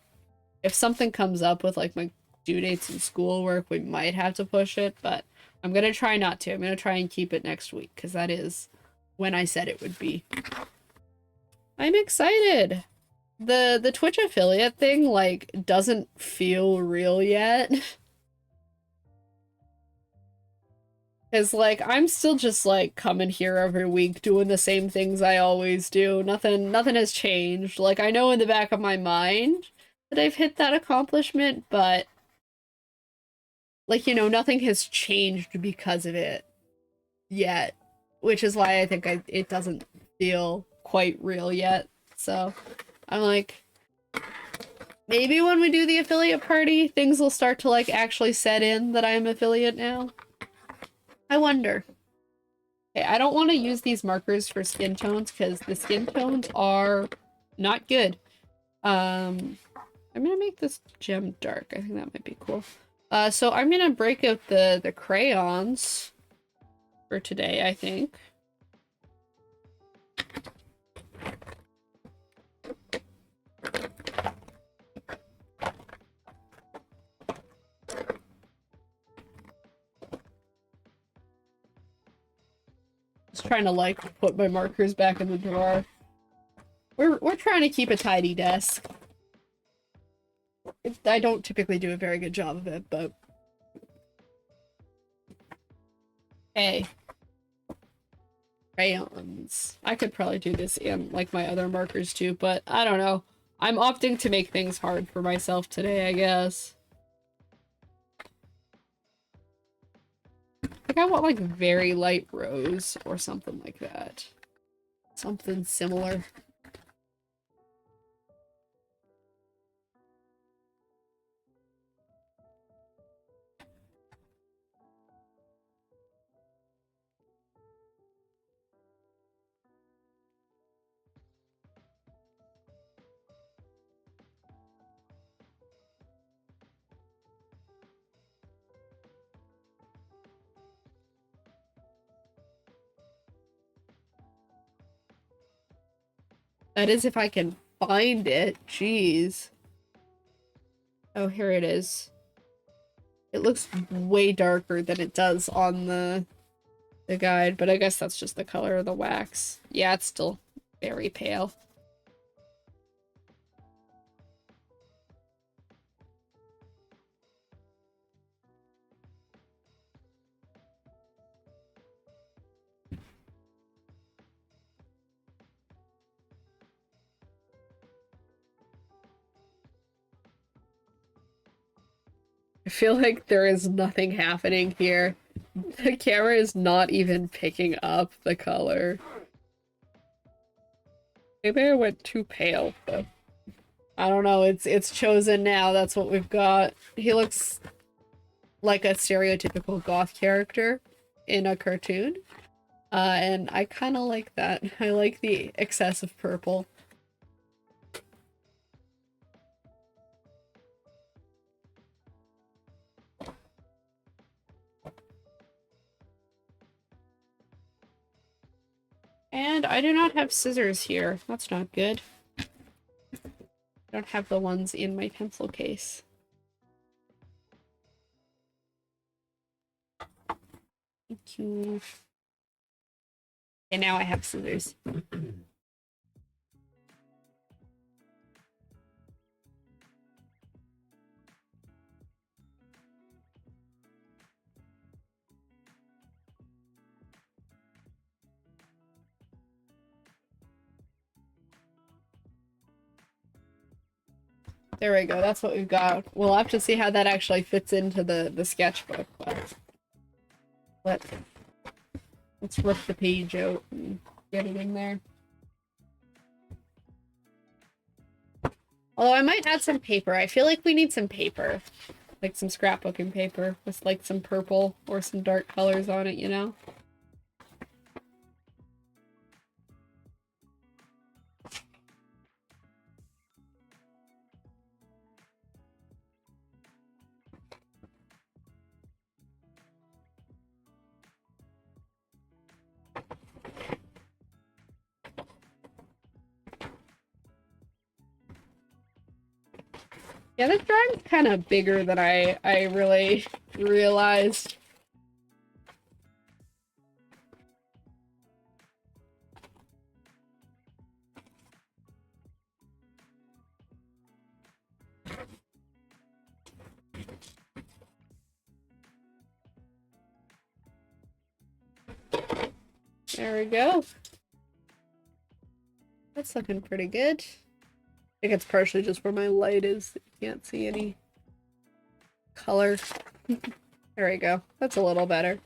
if something comes up with, like, my due dates and schoolwork, we might have to push it, but I'm gonna try not to. I'm gonna try and keep it next week, because that is when I said it would be. I'm excited! The Twitch affiliate thing, like, doesn't feel real yet. Cause, like, I'm still just, like, coming here every week doing the same things I always do. Nothing has changed. Like, I know in the back of my mind that I've hit that accomplishment, but, like, you know, nothing has changed because of it yet. Which is why I think it doesn't feel quite real yet. So, I'm like, maybe when we do the affiliate party, things will start to, like, actually set in that I am affiliate now. I wonder. Okay, I don't want to use these markers for skin tones because the skin tones are not good. I'm gonna make this gem dark. I think that might be cool. So I'm gonna break out the crayons for today, I think. Just trying to, like, put my markers back in the drawer. We're trying to keep a tidy desk. I don't typically do a very good job of it, but hey. Crayons. I could probably do this in, like, my other markers too, but I don't know. I'm opting to make things hard for myself today, I guess. Like, I want, like, very light rose or something like that. Something similar. That is if I can find it. Jeez. Oh, here it is. It looks way darker than it does on the guide, but I guess that's just the color of the wax. Yeah, it's still very pale. I feel like there is nothing happening here. The camera is not even picking up the color. Maybe I went too pale, but I don't know. It's chosen now. That's what we've got. He looks like a stereotypical goth character in a cartoon. And I kind of like that. I like the excessive purple. And I do not have scissors here. That's not good. I don't have the ones in my pencil case. Thank you. And now I have scissors. There we go. That's what we've got. We'll have to see how that actually fits into the sketchbook. But let's rip the page out and get it in there. Although I might add some paper. I feel like we need some paper. Like some scrapbooking paper with like some purple or some dark colors on it, you know? Yeah, this drawing's kind of bigger than I really realized. There we go. That's looking pretty good. I think it's partially just where my light is. You can't see any color. There we go. That's a little better.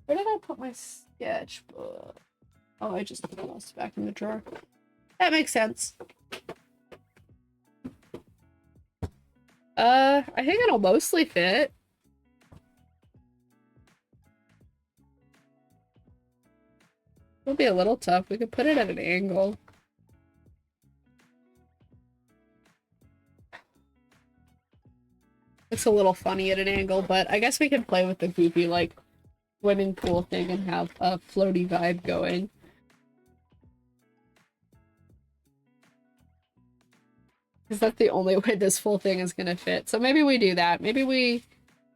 Where did I put my sketchbook? Oh, I just put it back in the drawer. That makes sense. I think it'll mostly fit. It'll be a little tough. We could put it at an angle. It's a little funny at an angle, but I guess we can play with the goofy, like, swimming pool thing and have a floaty vibe going. Because that's the only way this full thing is gonna fit. So maybe we do that. Maybe we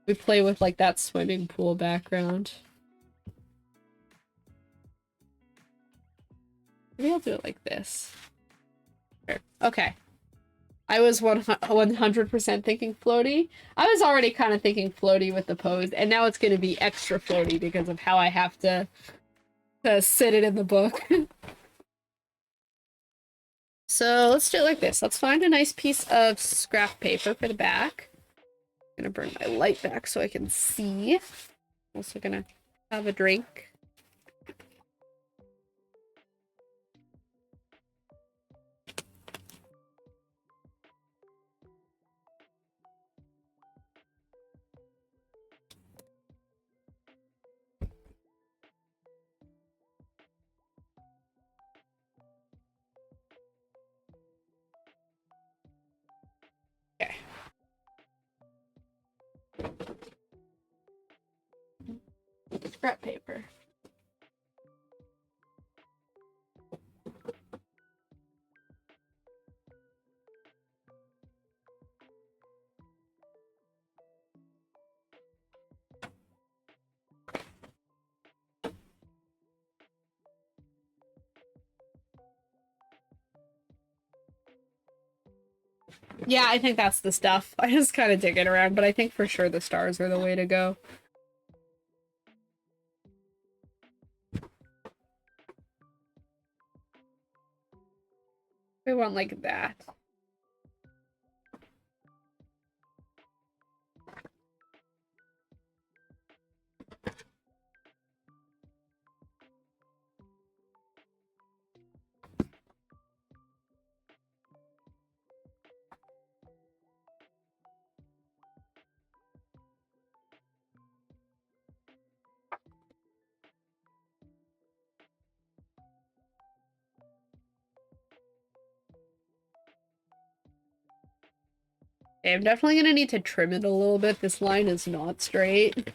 play with, like, that swimming pool background. Maybe I'll do it like this. Okay. I was 100% thinking floaty. I was already kind of thinking floaty with the pose, and now it's going to be extra floaty because of how I have to sit it in the book. So let's do it like this. Let's find a nice piece of scrap paper for the back. I'm going to bring my light back so I can see. Also going to have a drink. Okay. Scrap paper. Yeah, I think that's the stuff. I just kind of digging around, but I think for sure the stars are the way to go. We want like that. Okay, I'm definitely gonna need to trim it a little bit. This line is not straight.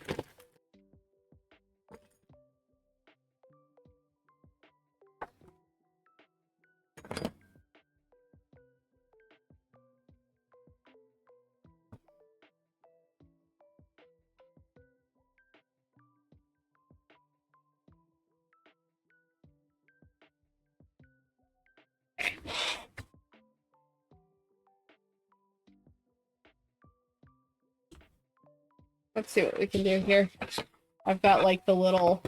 Let's see what we can do here. I've got like the little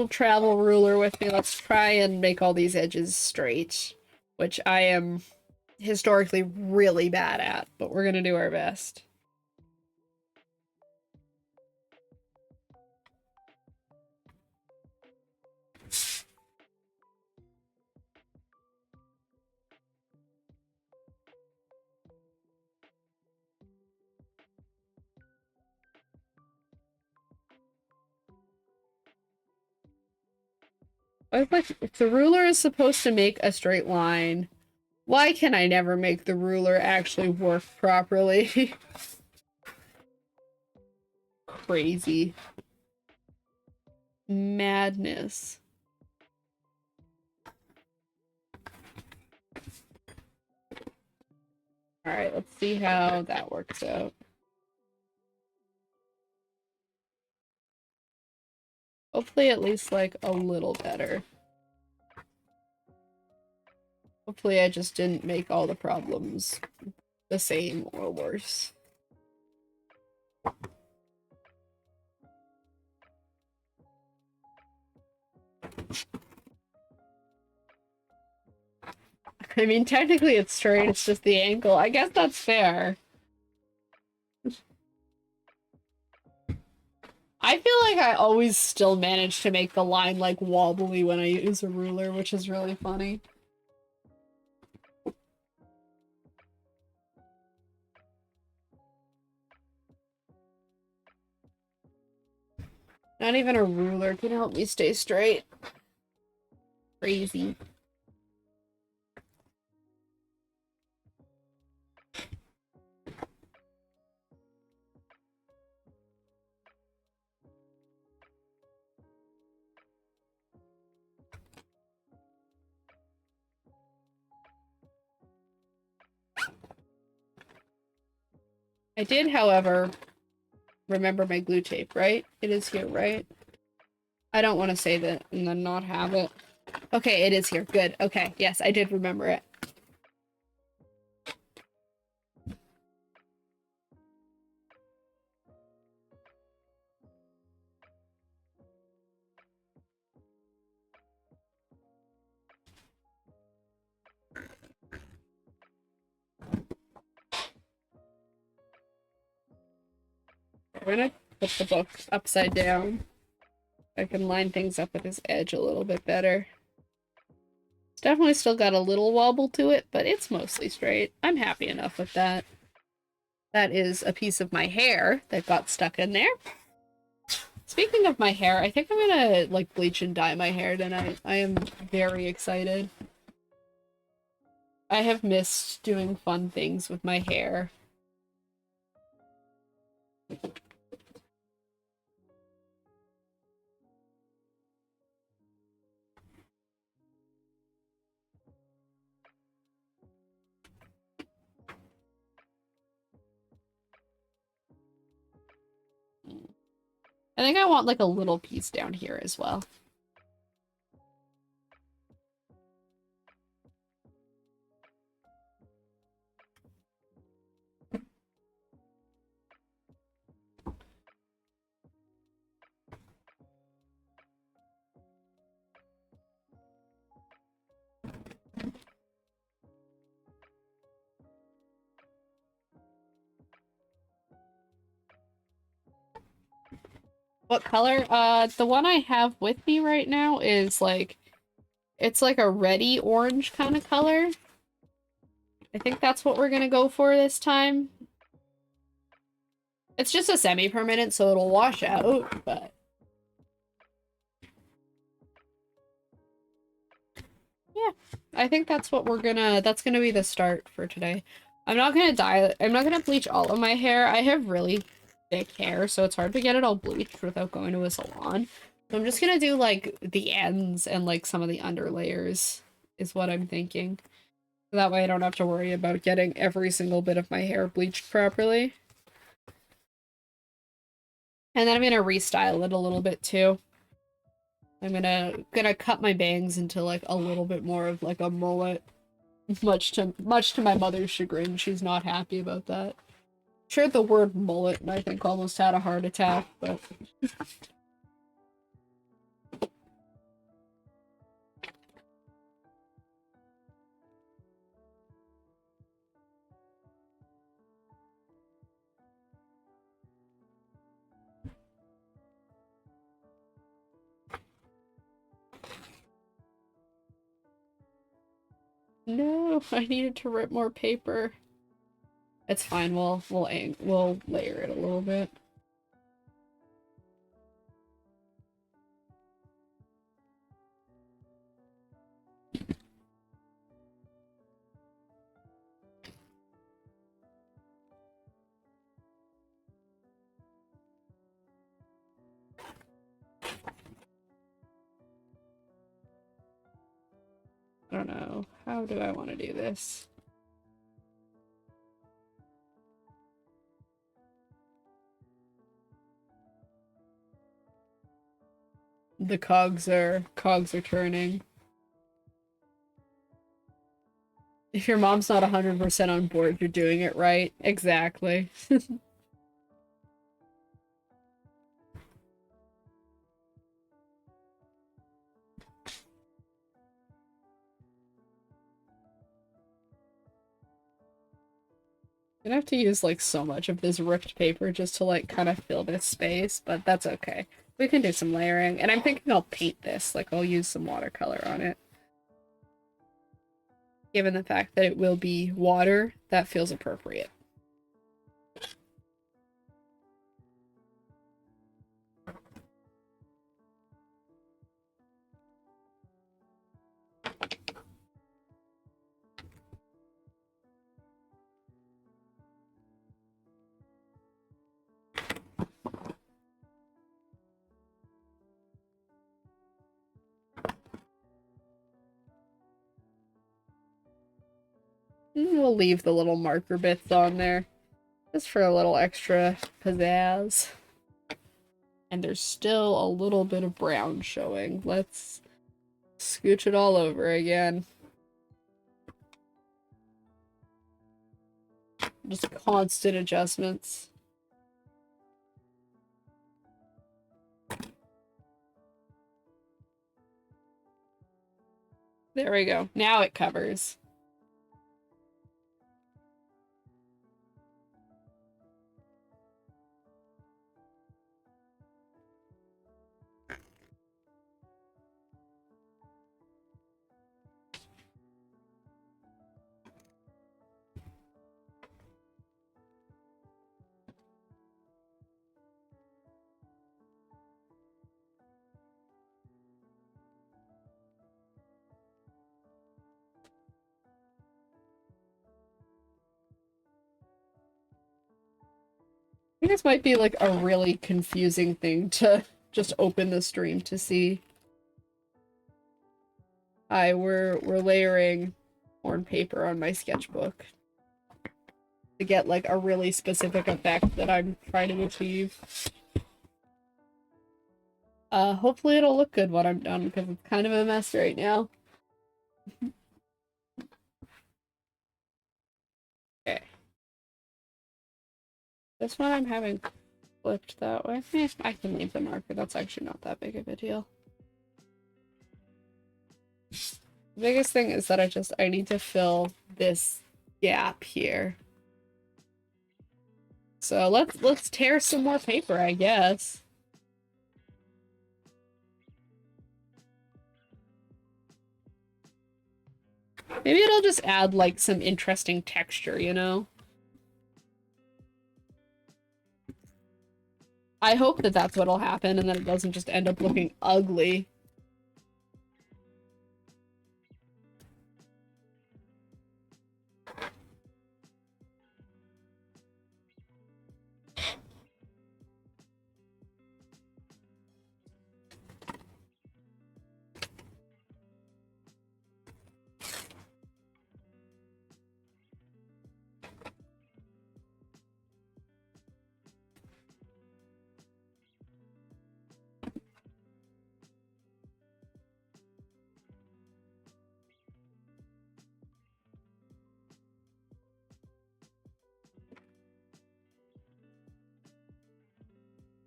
travel ruler with me. Let's try and make all these edges straight, which I am historically really bad at, but we're gonna do our best. If the ruler is supposed to make a straight line, why can I never make the ruler actually work properly? Crazy. Madness. Alright, let's see how that works out. Hopefully at least like a little better. Hopefully I just didn't make all the problems the same or worse. I mean, technically it's straight, it's just the angle. I guess that's fair. I feel like I always still manage to make the line, like, wobbly when I use a ruler, which is really funny. Not even a ruler can help me stay straight. Crazy. I did, however, remember my glue tape, right? It is here, right? I don't want to say that and then not have it. Okay, it is here. Good. Okay, yes, I did remember it. We're gonna put the book upside down. I can line things up with this edge a little bit better. It's definitely still got a little wobble to it, but it's mostly straight. I'm happy enough with that. That is a piece of my hair that got stuck in there. Speaking of my hair, I think I'm gonna, like, bleach and dye my hair tonight. I am very excited. I have missed doing fun things with my hair. I think I want, like, a little piece down here as well. What color? The one I have with me right now is, like, it's like a reddy orange kind of color. I think that's what we're gonna go for this time. It's just a semi-permanent, so it'll wash out, but... yeah, I think that's what we're gonna... that's gonna be the start for today. I'm not gonna bleach all of my hair. I have really thick hair, so it's hard to get it all bleached without going to a salon. So I'm just gonna do, like, the ends and, like, some of the under layers, is what I'm thinking. So that way I don't have to worry about getting every single bit of my hair bleached properly. And then I'm gonna restyle it a little bit too. I'm gonna cut my bangs into, like, a little bit more of, like, a mullet. Much to my mother's chagrin. She's not happy about that. Sure, the word mullet, I think, almost had a heart attack, but... No, I needed to rip more paper. It's fine, we'll layer it a little bit. I don't know. How do I want to do this? The cogs are turning. If your mom's not 100% on board, you're doing it right. Exactly. I'm gonna have to use like so much of this ripped paper just to like kind of fill this space, but that's okay. We can do some layering, and I'm thinking I'll paint this, like I'll use some watercolor on it. Given the fact that it will be water, that feels appropriate. We'll leave the little marker bits on there, just for a little extra pizzazz. And there's still a little bit of brown showing. Let's scooch it all over again. Just constant adjustments. There we go. Now it covers. I think this might be like a really confusing thing to just open the stream to see. We're layering horn paper on my sketchbook to get like a really specific effect that I'm trying to achieve. Hopefully it'll look good when I'm done, because it's kind of a mess right now. Okay. This one I'm having flipped that way. I can leave the marker. That's actually not that big of a deal. The biggest thing is that I need to fill this gap here. So let's tear some more paper, I guess. Maybe it'll just add like some interesting texture, you know? I hope that that's what'll happen and that it doesn't just end up looking ugly.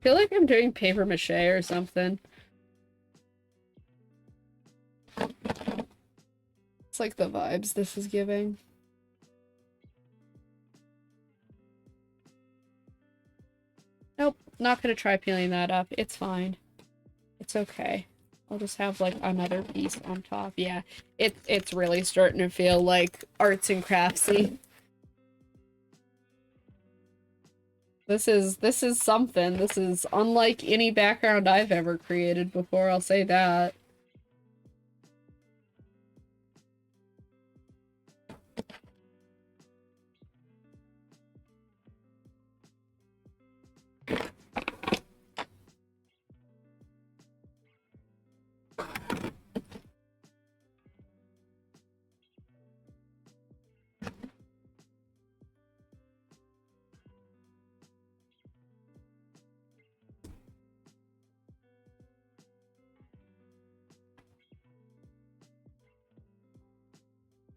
feel like I'm doing paper mache or something. It's like the vibes this is giving. Nope, not gonna try peeling that up. It's fine. It's okay. I'll just have like another piece on top. Yeah, it's really starting to feel like arts and craftsy. This is something. This is unlike any background I've ever created before, I'll say that.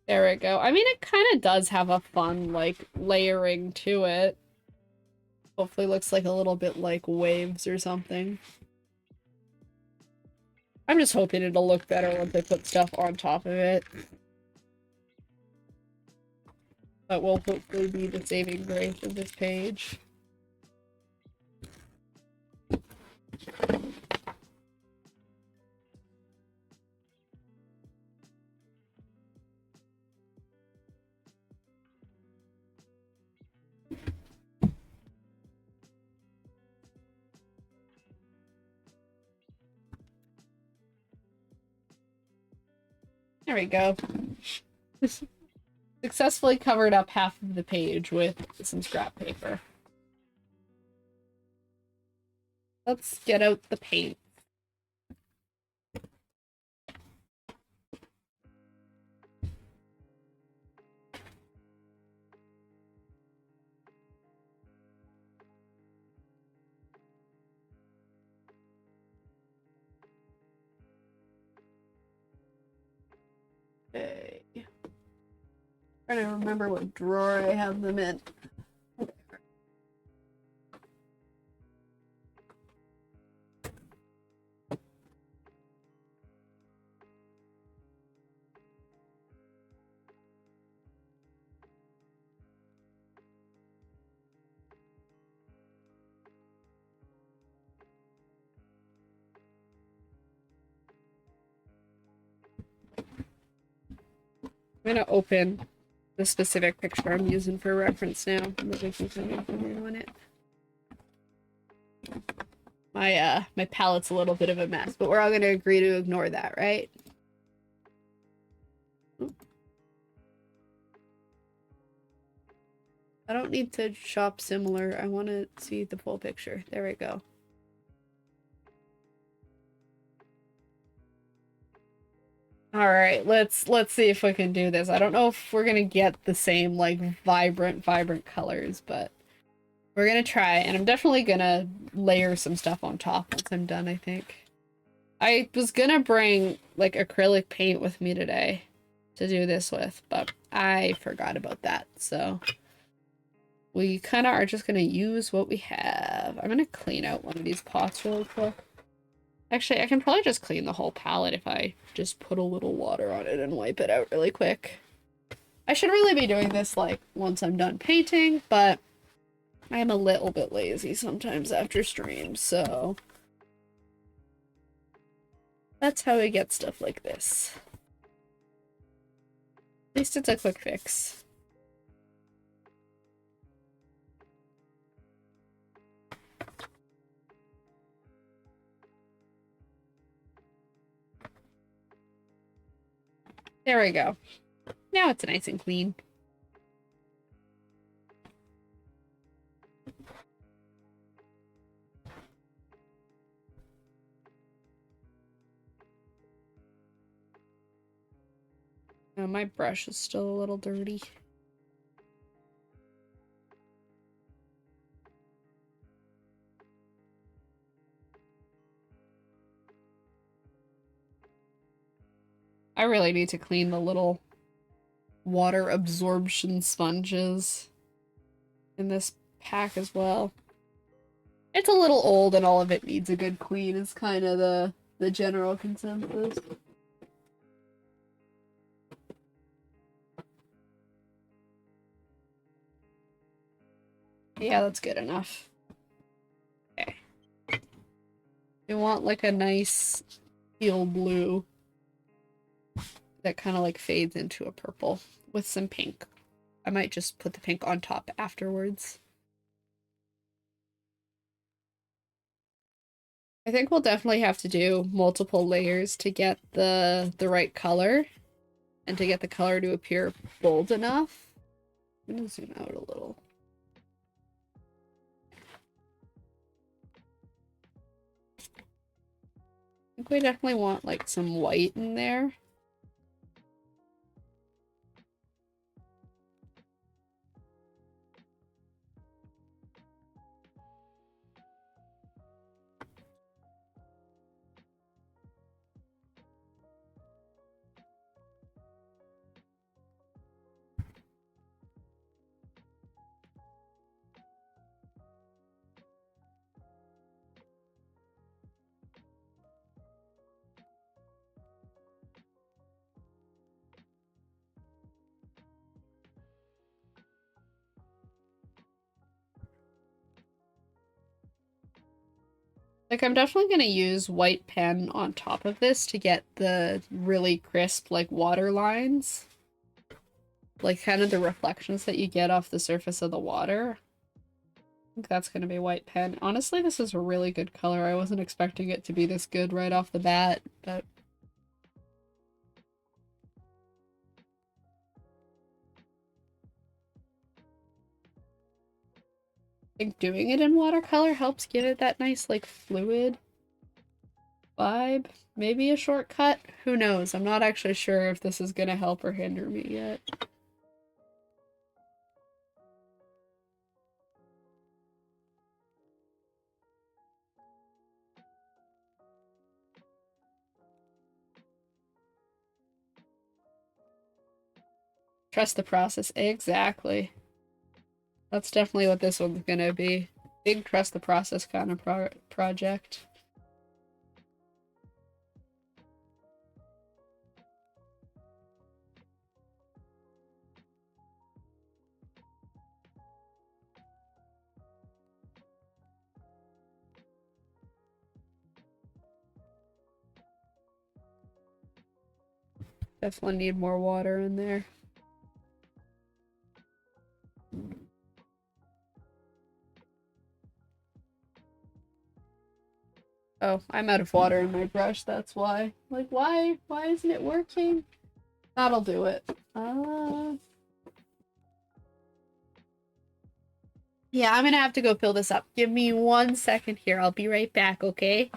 There we go. I mean, it kind of does have a fun, like, layering to it. Hopefully looks like a little bit like waves or something. I'm just hoping it'll look better once I put stuff on top of it. That will hopefully be the saving grace of this page. There we go. Successfully covered up half of the page with some scrap paper. Let's get out the paint. Okay. Trying to remember what drawer I have them in. I'm gonna open the specific picture I'm using for reference now. On it. My palette's a little bit of a mess, but we're all gonna agree to ignore that, right? I don't need to shop similar. I want to see the full picture. There we go. All right, let's see if we can do this. I don't know if we're gonna get the same like vibrant colors, but we're gonna try. And I'm definitely gonna layer some stuff on top once I'm done, I think. I was gonna bring like acrylic paint with me today to do this with, but I forgot about that. So we kind of are just gonna use what we have. I'm gonna clean out one of these pots really quick. Actually, I can probably just clean the whole palette if I just put a little water on it and wipe it out really quick. I should really be doing this, like, once I'm done painting, but I am a little bit lazy sometimes after streams, so that's how I get stuff like this. At least it's a quick fix. There we go. Now it's nice and clean. Oh, my brush is still a little dirty. I really need to clean the little water absorption sponges in this pack as well. It's a little old and all of it needs a good clean is kind of the general consensus. Yeah, that's good enough. Okay. You want like a nice teal blue that kind of like fades into a purple with some pink. I might just put the pink on top afterwards. I think we'll definitely have to do multiple layers to get the right color and to get the color to appear bold enough. I'm gonna zoom out a little. I think we definitely want like some white in there. Like, I'm definitely going to use white pen on top of this to get the really crisp, like, water lines. Like, kind of the reflections that you get off the surface of the water. I think that's going to be white pen. Honestly, this is a really good color. I wasn't expecting it to be this good right off the bat, but... I think doing it in watercolor helps give it that nice, like, fluid vibe. Maybe a shortcut? Who knows? I'm not actually sure if this is gonna help or hinder me yet. Trust the process. Exactly. That's definitely what this one's gonna be. Big trust the process kind of project. Definitely need more water in there. Oh, I'm out of water in my brush, that's why. Like, why? Why isn't it working? That'll do it. Yeah, I'm gonna have to go fill this up. Give me 1 second here. I'll be right back, okay?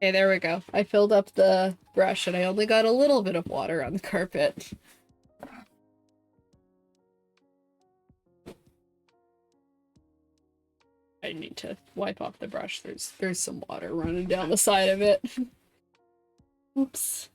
Okay, there we go. I filled up the brush and I only got a little bit of water on the carpet. I need to wipe off the brush. There's some water running down the side of it. Oops.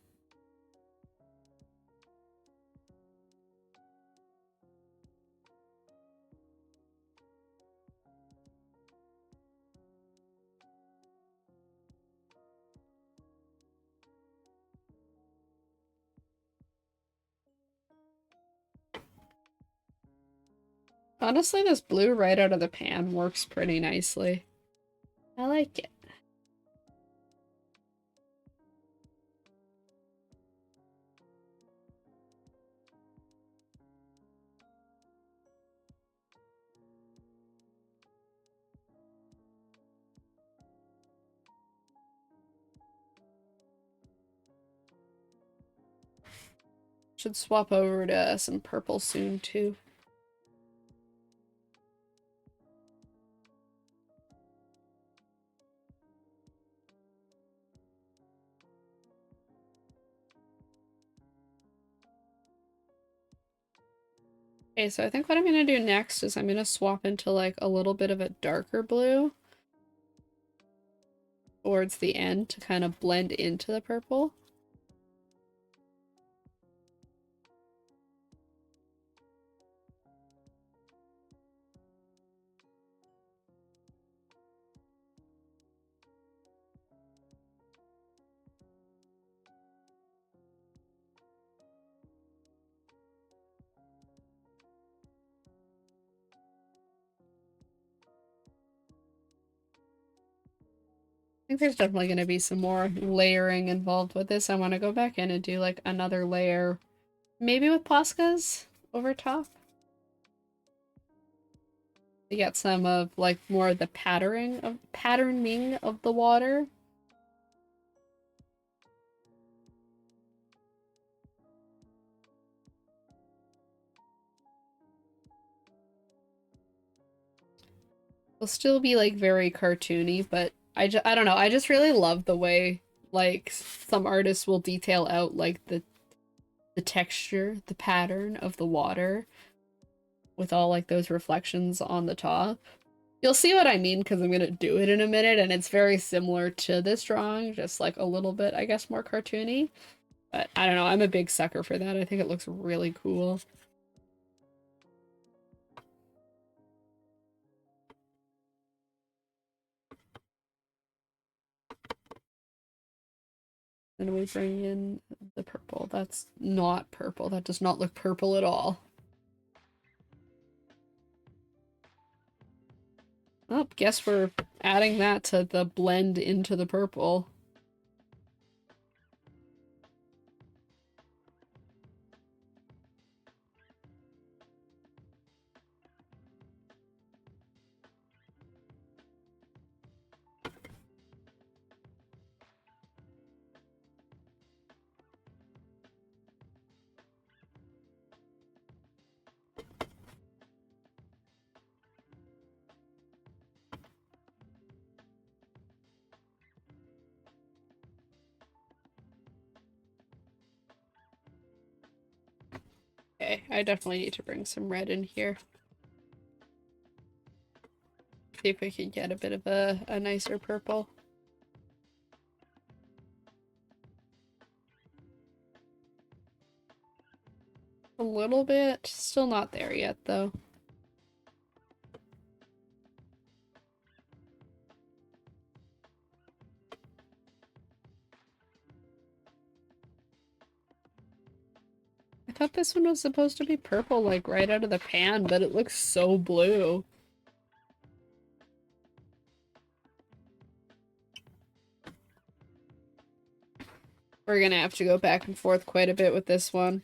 Honestly, this blue right out of the pan works pretty nicely. I like it. Should swap over to some purple soon, too. Okay, so I think what I'm gonna do next is I'm gonna swap into like a little bit of a darker blue towards the end to kind of blend into the purple. I think there's definitely going to be some more layering involved with this. I want to go back in and do like another layer, maybe with Poscas over top. To get some of like more of the patterning of the water. It'll still be like very cartoony, but I don't know. I just really love the way like some artists will detail out like the texture, the pattern of the water with all like those reflections on the top. You'll see what I mean because I'm gonna do it in a minute, and it's very similar to this drawing, just like a little bit, I guess, more cartoony. But I don't know, I'm a big sucker for that. I think it looks really cool. Then we bring in the purple. That's not purple. That does not look purple at all. Oh, guess we're adding that to the blend into the purple. Okay, I definitely need to bring some red in here. See if we can get a bit of a nicer purple. A little bit. Still not there yet, though. I thought this one was supposed to be purple, like, right out of the pan, but it looks so blue. We're gonna have to go back and forth quite a bit with this one.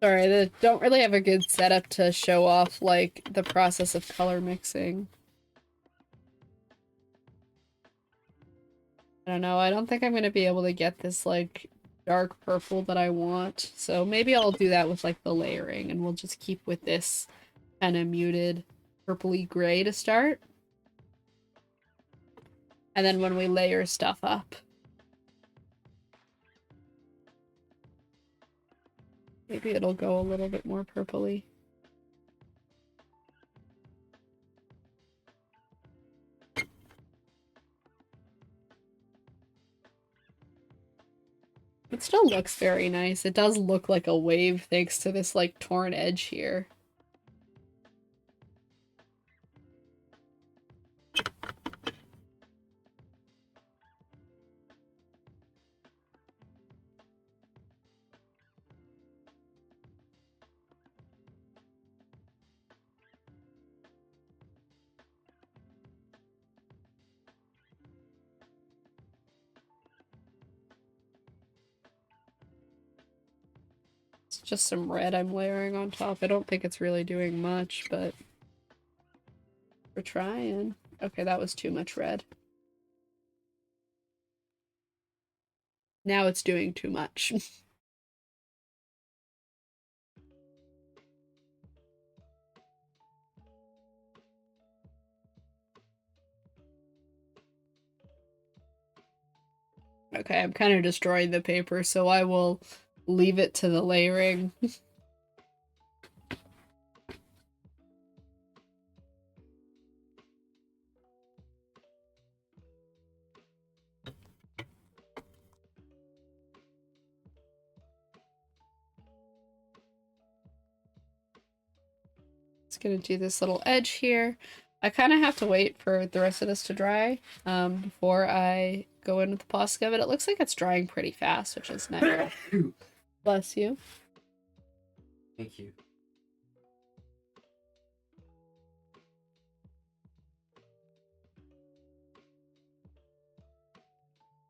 Sorry, I don't really have a good setup to show off, like, the process of color mixing. I don't know, I don't think I'm gonna be able to get this, like, dark purple that I want. So maybe I'll do that with, like, the layering, and we'll just keep with this kind of muted purpley gray to start. And then when we layer stuff up, maybe it'll go a little bit more purpley. It still looks very nice. It does look like a wave thanks to this, like, torn edge here. just some red I'm layering on top. I don't think it's really doing much, but we're trying. Okay, that was too much red. Now it's doing too much. Okay, I'm kind of destroying the paper, so I will leave it to the layering. Just gonna do this little edge here. I kind of have to wait for the rest of this to dry before I go in with the Posca, but it looks like it's drying pretty fast, which is nice. Bless you. Thank you.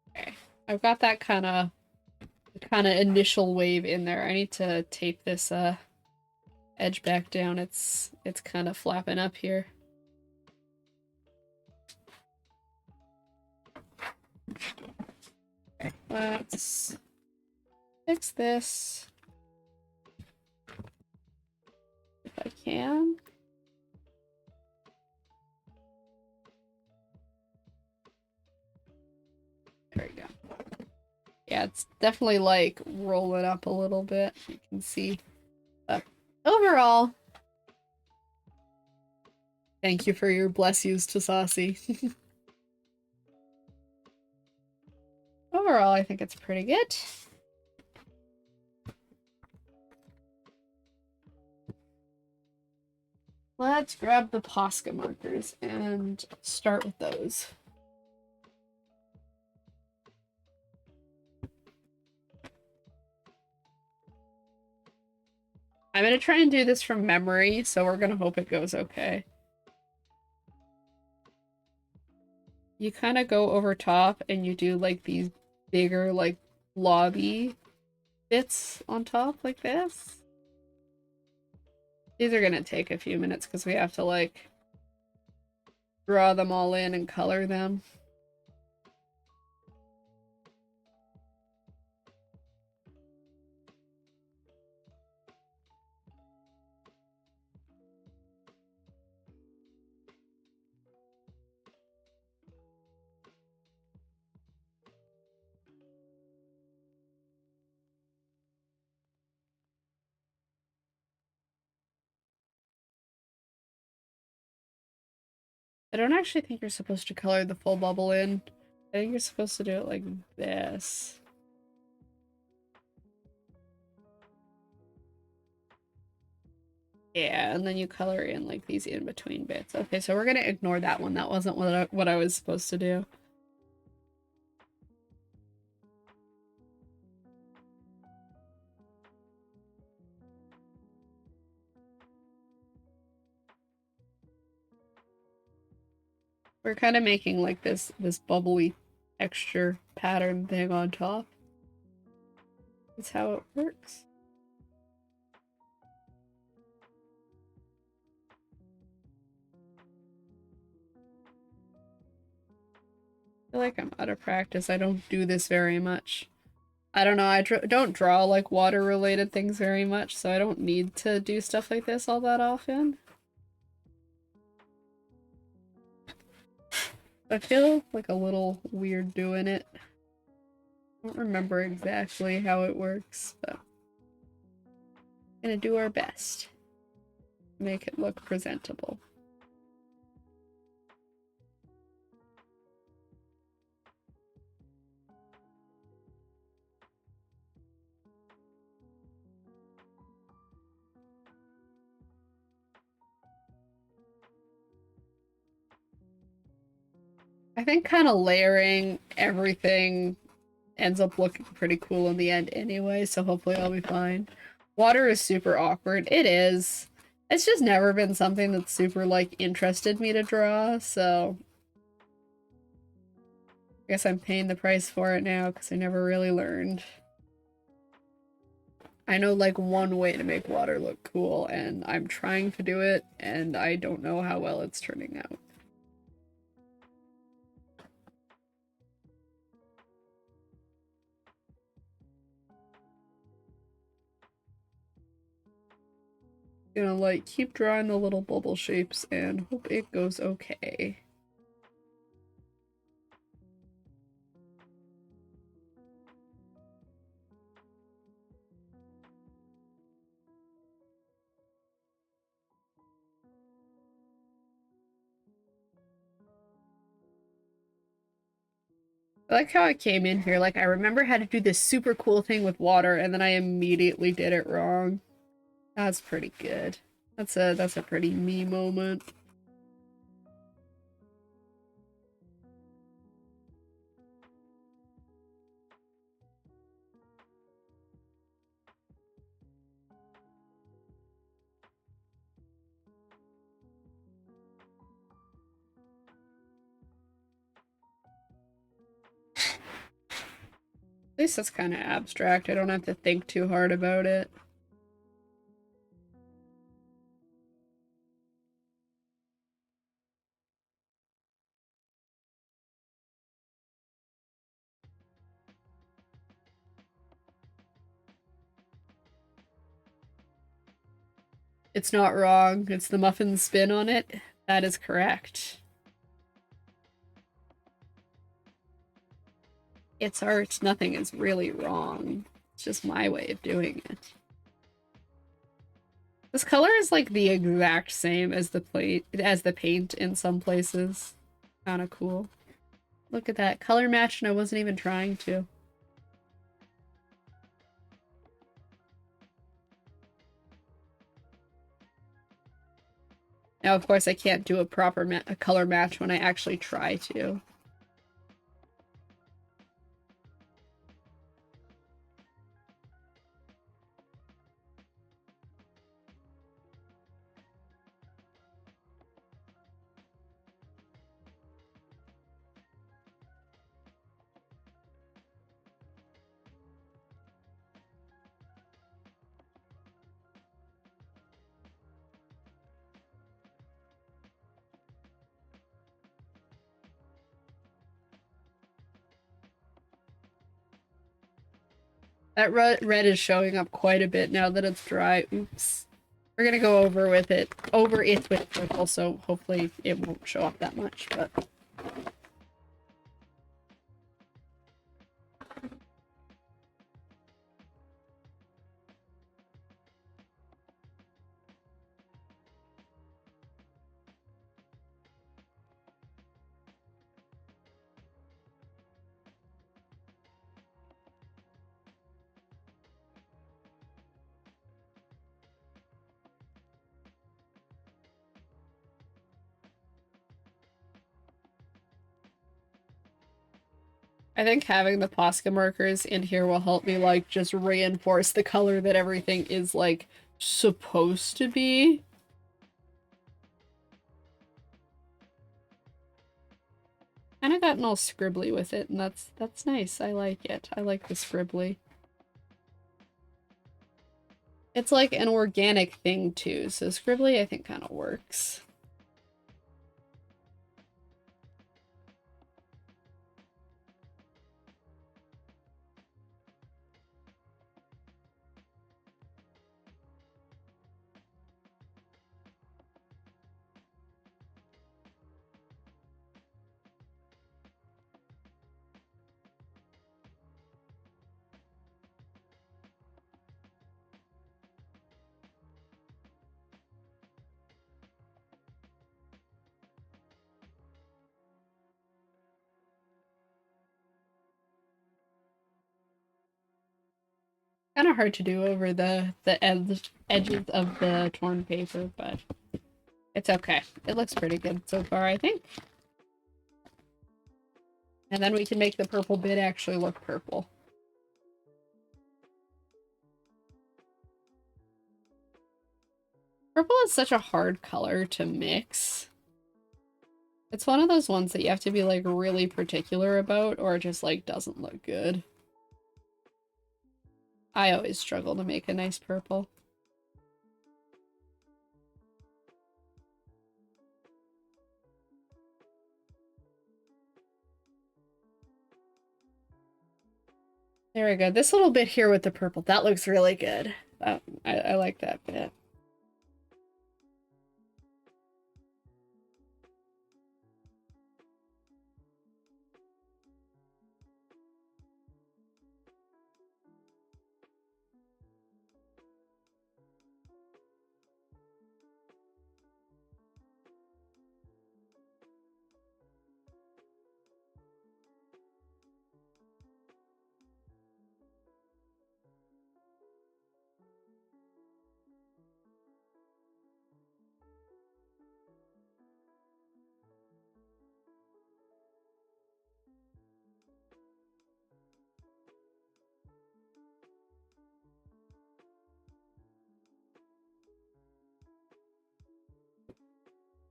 Okay, I've got that kind of initial wave in there. I need to tape this edge back down. It's kind of flapping up here. Okay, let's fix this if I can. There we go. Yeah, it's definitely like rolling up a little bit. You can see. But overall, thank you for your bless yous to Saucy. Overall, I think it's pretty good. Let's grab the Posca markers and start with those. I'm gonna try and do this from memory, so we're gonna hope it goes okay. You kind of go over top and you do like these bigger like lobby bits on top like this. These are gonna take a few minutes because we have to like draw them all in and color them. I don't actually think you're supposed to color the full bubble in. I think you're supposed to do it like this. Yeah, and then you color in like these in-between bits. Okay, so we're gonna ignore that one. That wasn't what I was supposed to do. We're kind of making like this bubbly texture pattern thing on top. That's how it works. I feel like I'm out of practice. I don't do this very much. I don't know, I don't draw like water related things very much, so I don't need to do stuff like this all that often. I feel like a little weird doing it. I don't remember exactly how it works, but we're gonna do our best to make it look presentable. I think kind of layering everything ends up looking pretty cool in the end anyway, so hopefully I'll be fine. Water is super awkward. It is. It's just never been something that's super, like, interested me to draw, so I guess I'm paying the price for it now because I never really learned. I know like one way to make water look cool, and I'm trying to do it, and I don't know how well it's turning out. Gonna like keep drawing the little bubble shapes and hope it goes okay. I like how I came in here, like I remember how to do this super cool thing with water and then I immediately did it wrong. That's pretty good. That's a pretty me moment. At least that's kind of abstract. I don't have to think too hard about it. It's not wrong. It's the muffin spin on it. That is correct. It's art. Nothing is really wrong. It's just my way of doing it. This color is like the exact same as the paint in some places. Kind of cool. Look at that color match, and I wasn't even trying to. Now, of course, I can't do a proper color match when I actually try to. That red is showing up quite a bit now that it's dry. Oops. We're gonna go over it with purple, so hopefully it won't show up that much, but... I think having the Posca markers in here will help me, like, just reinforce the color that everything is, like, supposed to be. Kinda gotten all scribbly with it, and that's nice. I like it. I like the scribbly. It's like an organic thing, too, so scribbly I think kind of works. Kind of hard to do over the edges of the torn paper, but it's okay. It looks pretty good so far, I think. And then we can make the purple bit actually look purple. Purple is such a hard color to mix. It's one of those ones that you have to be like really particular about or it just like doesn't look good. I always struggle to make a nice purple. There we go. This little bit here with the purple, that looks really good. I like that bit.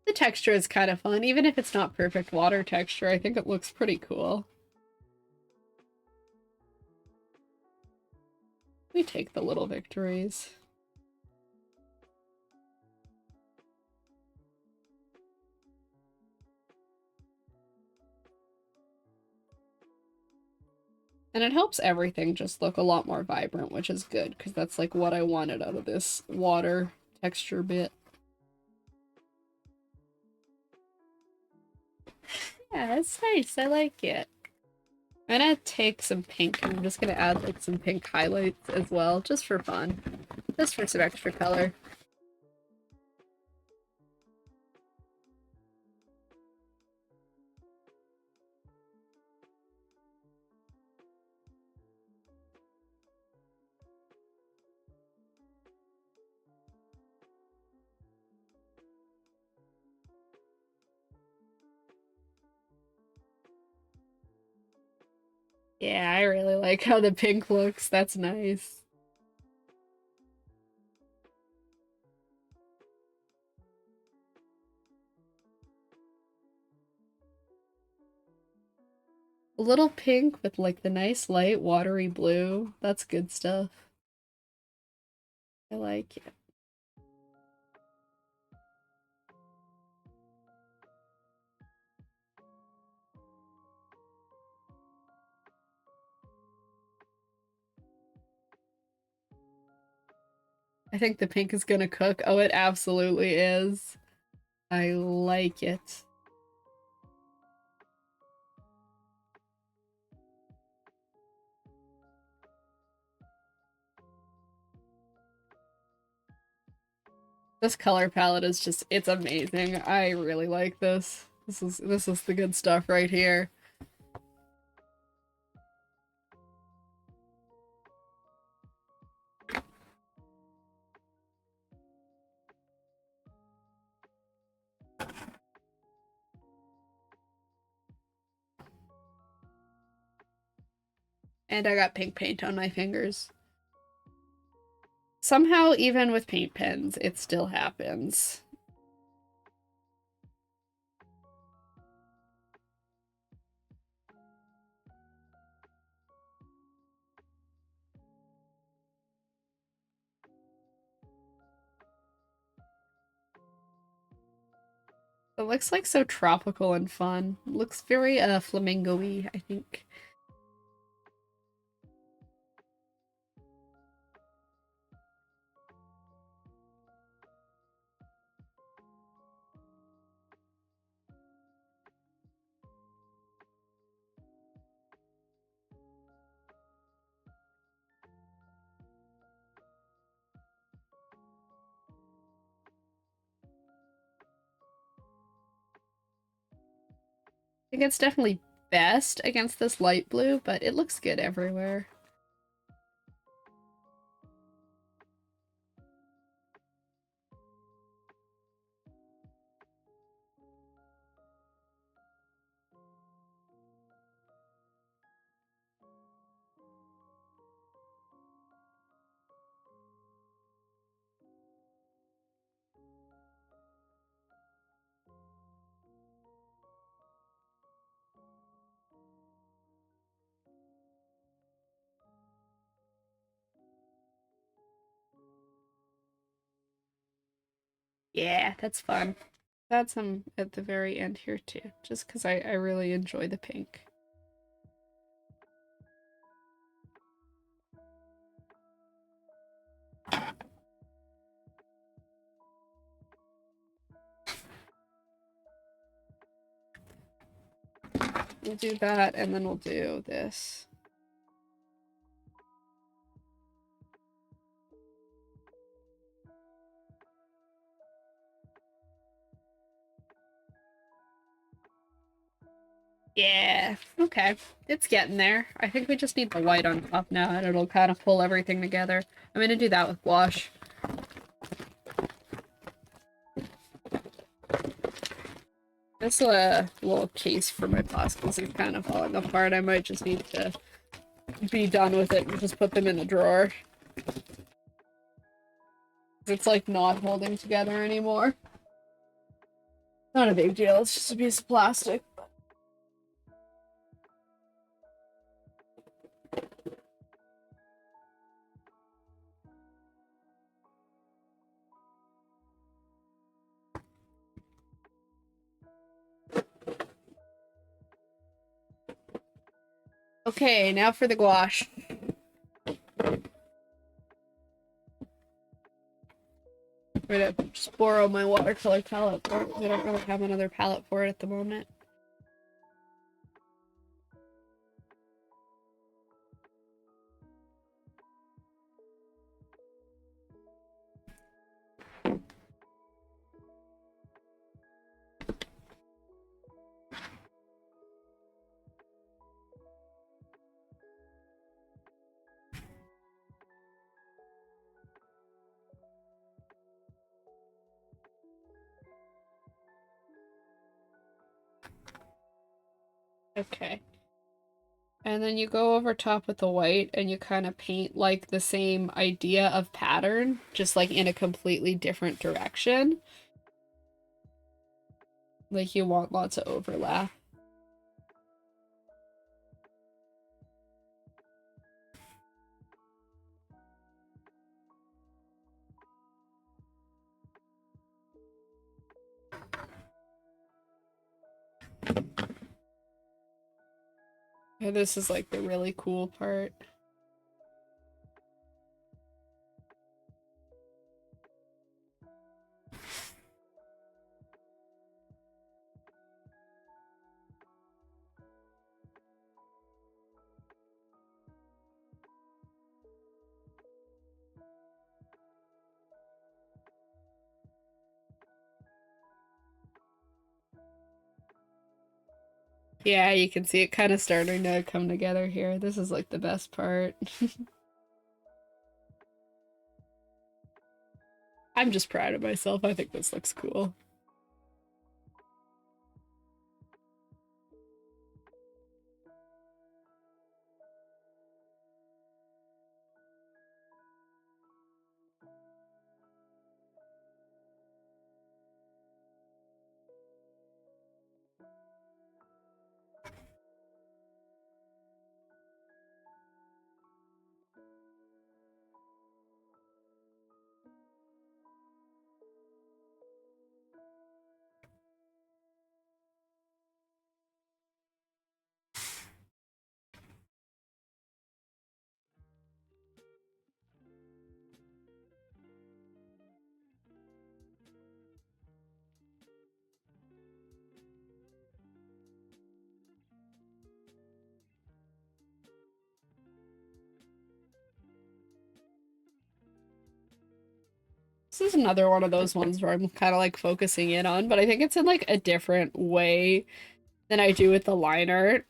The texture is kind of fun, even if it's not perfect water texture. I think it looks pretty cool. We take the little victories. And it helps everything just look a lot more vibrant, which is good, because that's like what I wanted out of this water texture bit. Yeah, it's nice. I like it. I'm gonna take some pink, and I'm just gonna add like some pink highlights as well, just for fun. Just for some extra color. Yeah, I really like how the pink looks. That's nice. A little pink with like the nice light watery blue. That's good stuff. I like it. I think the pink is gonna cook. Oh, it absolutely is. I like it. This color palette is just, it's amazing. I really like this. This is the good stuff right here. And I got pink paint on my fingers. Somehow, even with paint pens, it still happens. It looks like so tropical and fun. It looks very flamingo-y, I think. I think it's definitely best against this light blue, but it looks good everywhere. Yeah, that's fun. Add some at the very end here too, just because I really enjoy the pink. We'll do that, and then we'll do this. Yeah, okay. It's getting there. I think we just need the white on top now, and it'll kind of pull everything together. I'm gonna do that with gouache. This little case for my plasticals is kind of falling apart. I might just need to be done with it and just put them in a drawer. It's like not holding together anymore. Not a big deal, it's just a piece of plastic. Okay, now for the gouache. I'm gonna just borrow my watercolor palette. We don't really have another palette for it at the moment. Okay. And then you go over top with the white and you kind of paint like the same idea of pattern, just like in a completely different direction. Like you want lots of overlap. And this is like the really cool part. Yeah, you can see it kind of starting to come together here. This is like the best part. I'm just proud of myself. I think this looks cool. This is another one of those ones where I'm kind of like focusing in on, but I think it's in like a different way than I do with the line art.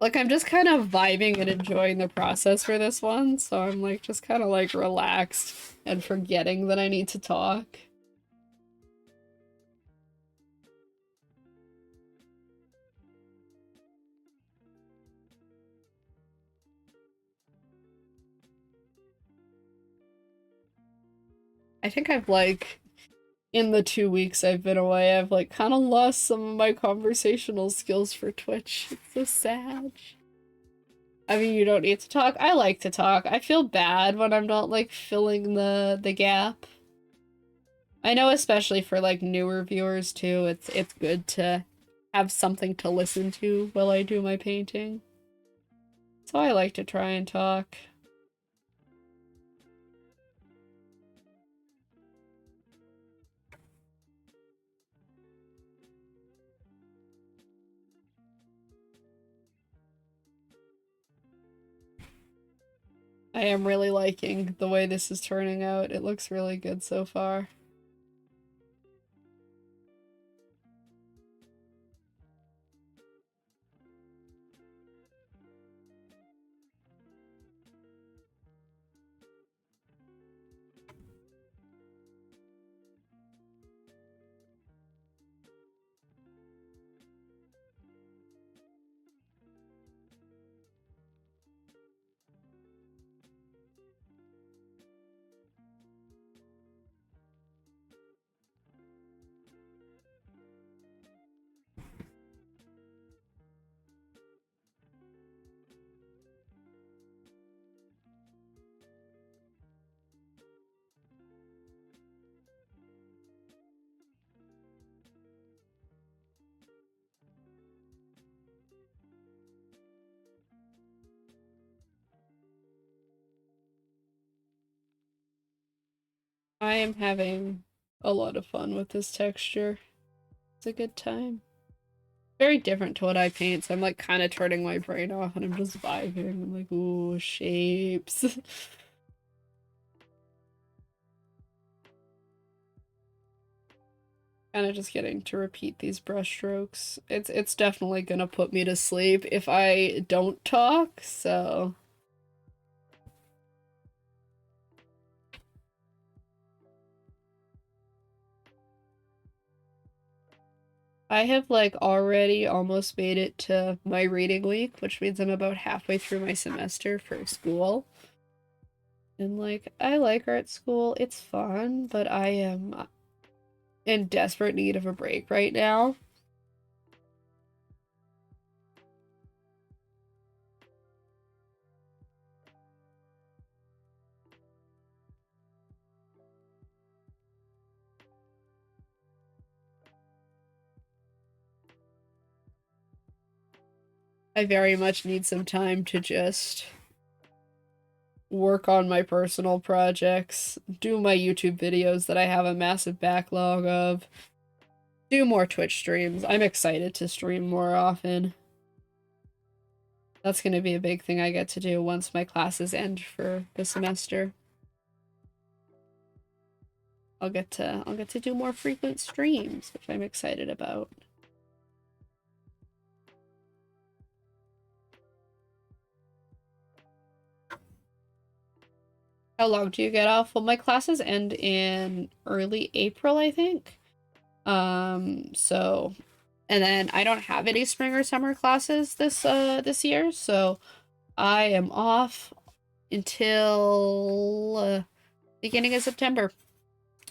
Like I'm just kind of vibing and enjoying the process for this one, so I'm like just kind of like relaxed and forgetting that I need to talk. I think I've like in the 2 weeks I've been away, I've like kind of lost some of my conversational skills for Twitch. It's so sad. I mean, you don't need to talk. I like to talk. I feel bad when I'm not like filling the gap. I know especially for like newer viewers too, it's good to have something to listen to while I do my painting. So I like to try and talk. I am really liking the way this is turning out. It looks really good so far. I am having a lot of fun with this texture. It's a good time. Very different to what I paint, so I'm like kind of turning my brain off and I'm just vibing. I'm like, ooh, shapes. Kind of just getting to repeat these brush strokes. It's definitely gonna put me to sleep if I don't talk, so I have like already almost made it to my reading week, which means I'm about halfway through my semester for school. And like I like art school, it's fun, but I am in desperate need of a break right now. I very much need some time to just work on my personal projects, do my YouTube videos that I have a massive backlog of, do more Twitch streams. I'm excited to stream more often. That's going to be a big thing I get to do once my classes end for the semester. I'll get to do more frequent streams, which I'm excited about. How long do you get off? Well, my classes end in early April, I think. So, and then I don't have any spring or summer classes this year, so I am off until beginning of September.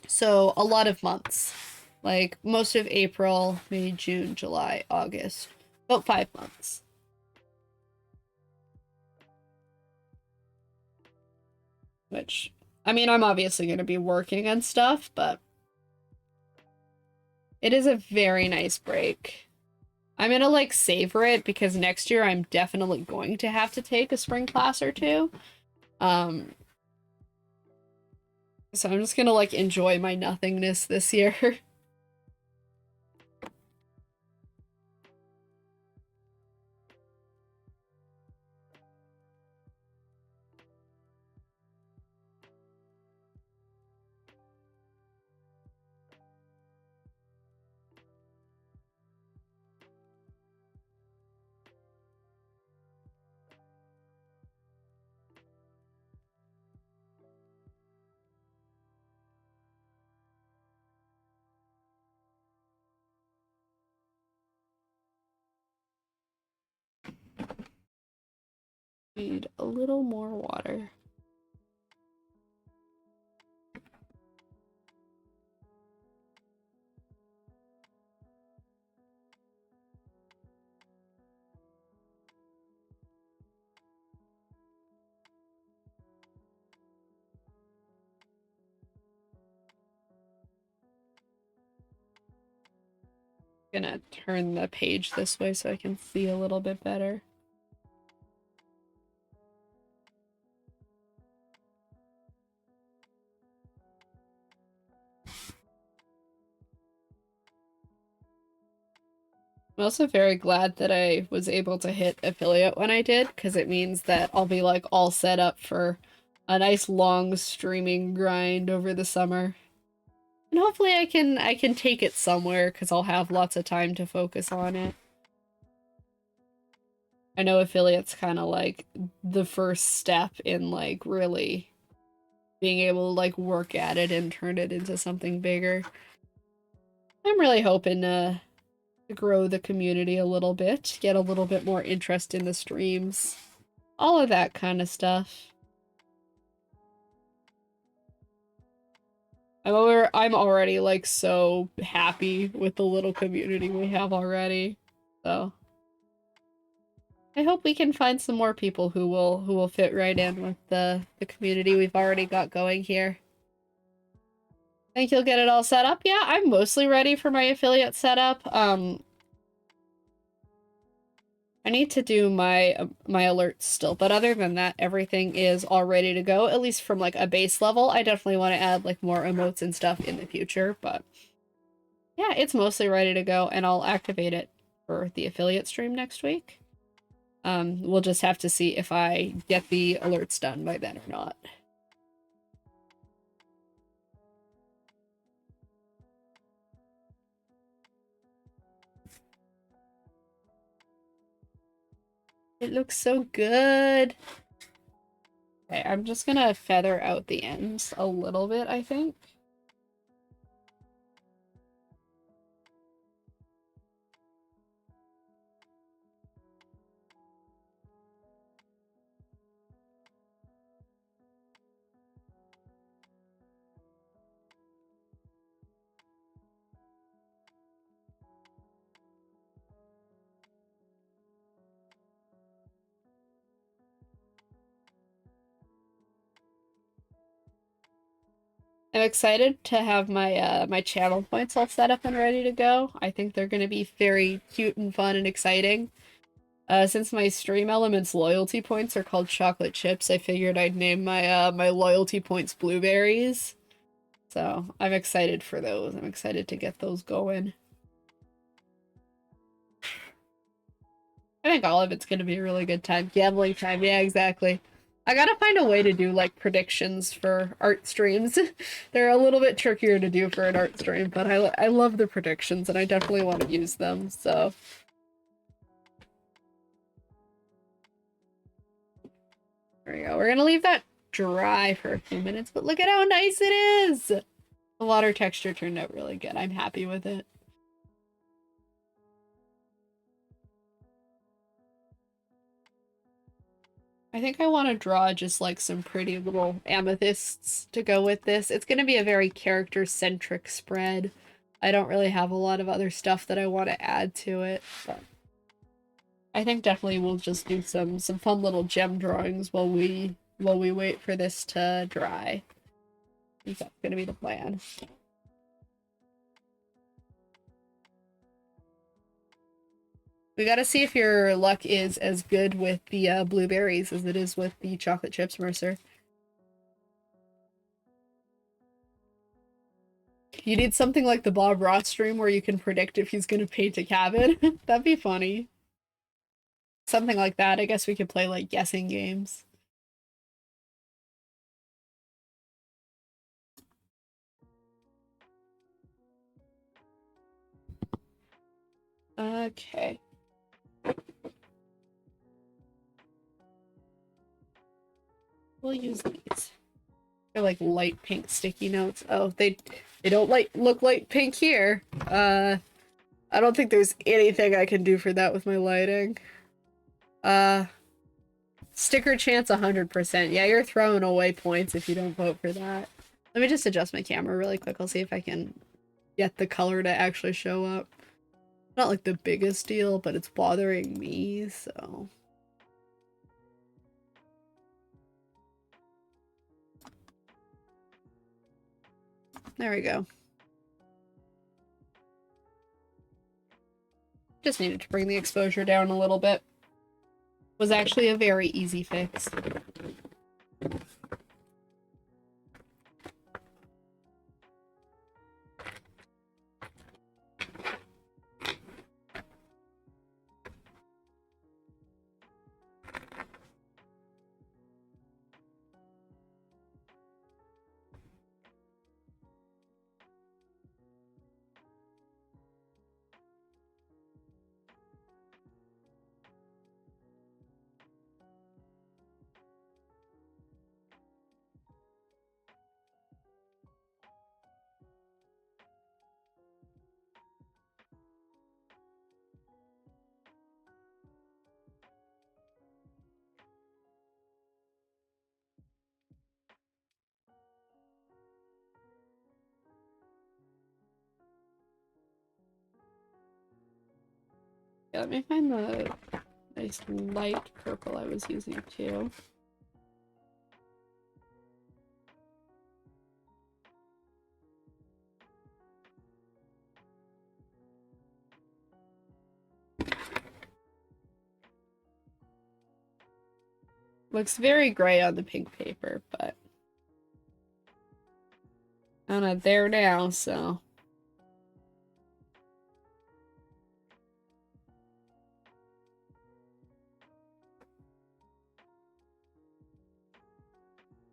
So a lot of months. Like most of April, May, June, July, August. About 5 months. Which, I mean, I'm obviously going to be working and stuff, but it is a very nice break. I'm gonna like savor it because next year I'm definitely going to have to take a spring class or two. Um, so I'm just gonna like enjoy my nothingness this year. Need a little more water. Gonna turn the page this way so I can see a little bit better. I'm also very glad that I was able to hit affiliate when I did, because it means that I'll be like all set up for a nice long streaming grind over the summer. And hopefully I can take it somewhere because I'll have lots of time to focus on it. I know affiliate's kind of like the first step in like really being able to like work at it and turn it into something bigger. I'm really hoping to grow the community a little bit, get a little bit more interest in the streams, all of that kind of stuff. I'm already like so happy with the little community we have already. So I hope we can find some more people who will fit right in with the community we've already got going here. Think you'll get it all set up? Yeah, I'm mostly ready for my affiliate setup. I need to do my alerts still, but other than that, everything is all ready to go, at least from like a base level. I definitely want to add like more emotes and stuff in the future, but yeah, it's mostly ready to go, and I'll activate it for the affiliate stream next week. We'll just have to see if I get the alerts done by then or not. It looks so good. Okay, I'm just gonna feather out the ends a little bit, I think. I'm excited to have my my channel points all set up and ready to go. I think they're going to be very cute and fun and exciting. Since my stream elements loyalty points are called chocolate chips, I figured I'd name my my loyalty points blueberries. So I'm excited for those. I'm excited to get those going. I think all of it's going to be a really good time. Gambling time, yeah, exactly. I gotta find a way to do like predictions for art streams. They're a little bit trickier to do for an art stream, but I love the predictions and I definitely want to use them, so. There we go. We're gonna leave that dry for a few minutes, but look at how nice it is! The water texture turned out really good. I'm happy with it. I think I want to draw just like some pretty little amethysts to go with this. It's going to be a very character-centric spread. I don't really have a lot of other stuff that I want to add to it, but I think definitely we'll just do some fun little gem drawings while we wait for this to dry. I think that's going to be the plan. We gotta see if your luck is as good with the blueberries as it is with the chocolate chips, Mercer. You need something like the Bob Ross stream where you can predict if he's gonna paint a cabin. That'd be funny. Something like that. I guess we could play like guessing games. Okay. We'll use these. They're like light pink sticky notes. Oh, they don't look light pink here. I don't think there's anything I can do for that with my lighting. Sticker chance 100%. Yeah, you're throwing away points if you don't vote for that. Let me just adjust my camera really quick. I'll see if I can get the color to actually show up. Not like the biggest deal, but it's bothering me, so. There we go. Just needed to bring the exposure down a little bit. Was actually a very easy fix. Yeah, let me find the nice light purple I was using too. Looks very gray on the pink paper, but I'm not there now, so.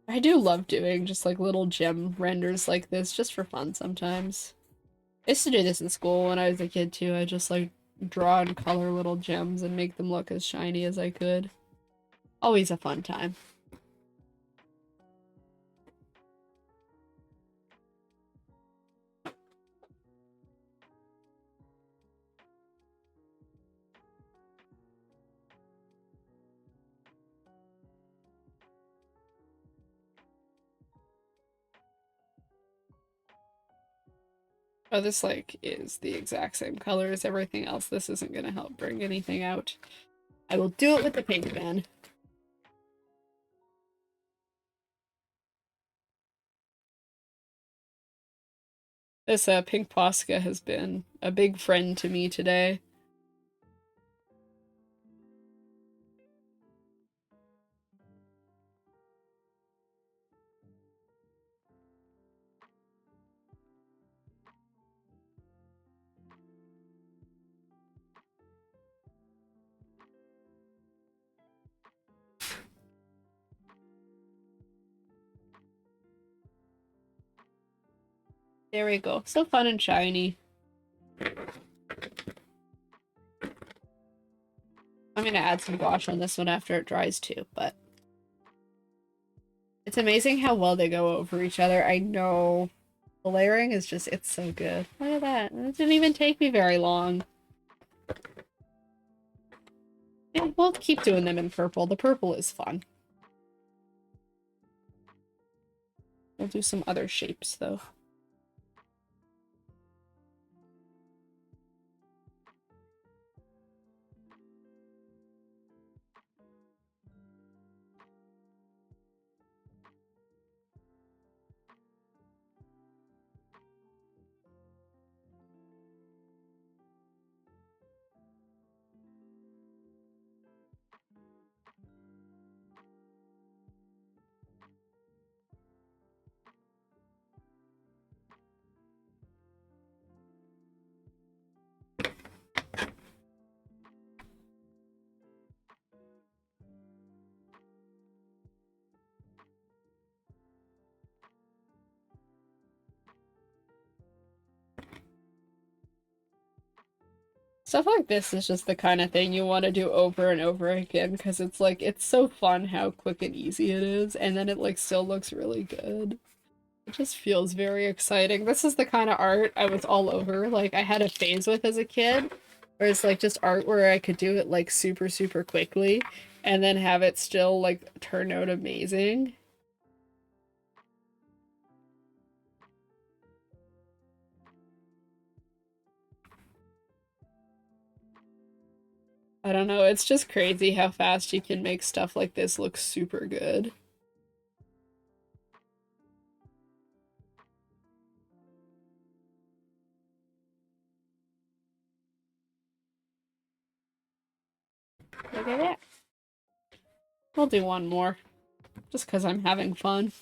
I do love doing just like little gem renders like this just for fun sometimes. I used to do this in school when I was a kid too. I just like draw and color little gems and make them look as shiny as I could. Always a fun time. Oh, this like is the exact same color as everything else. This isn't gonna help bring anything out. I will do it with the pink then. This pink Posca has been a big friend to me today. There we go. So fun and shiny. I'm gonna add some gouache on this one after it dries too, but it's amazing how well they go over each other. I know the layering is just, it's so good. Look at that. It didn't even take me very long. Yeah, we'll keep doing them in purple. The purple is fun. We'll do some other shapes though. Stuff like this is just the kind of thing you want to do over and over again because it's like, it's so fun how quick and easy it is, and then it like still looks really good. It just feels very exciting. This is the kind of art I was all over. Like, I had a phase with as a kid, where it's like just art where I could do it like super, super quickly, and then have it still like turn out amazing. I don't know, it's just crazy how fast you can make stuff like this look super good. that. We'll do one more. Just because I'm having fun.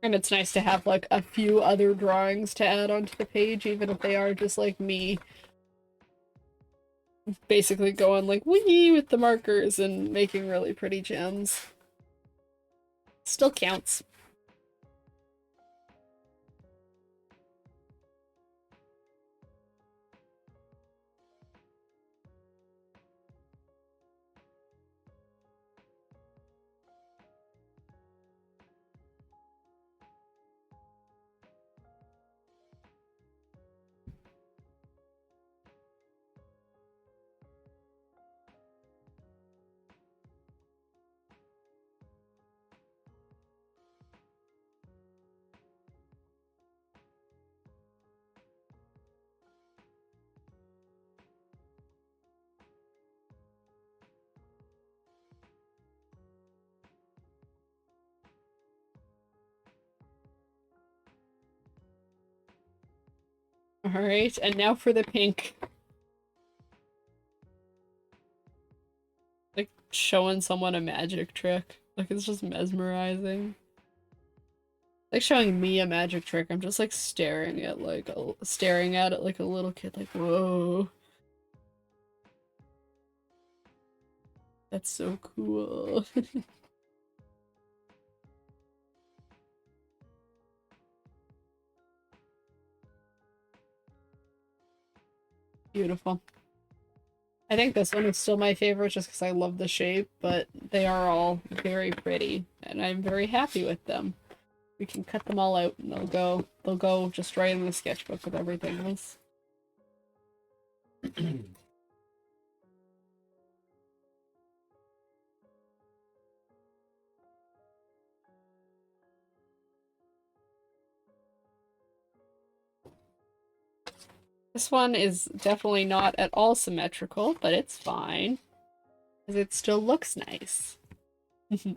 And it's nice to have, like, a few other drawings to add onto the page, even if they are just, like, me basically going, like, wee with the markers and making really pretty gems. Still counts. Alright, and now for the pink. Like, showing someone a magic trick. Like, it's just mesmerizing. Like, showing me a magic trick, I'm just, like, staring at it like a little kid, like, whoa. That's so cool. Beautiful. I think this one is still my favorite just because I love the shape, but they are all very pretty, and I'm very happy with them. We can cut them all out and they'll go just right in the sketchbook with everything else. This one is definitely not at all symmetrical, but it's fine. Because it still looks nice. Oh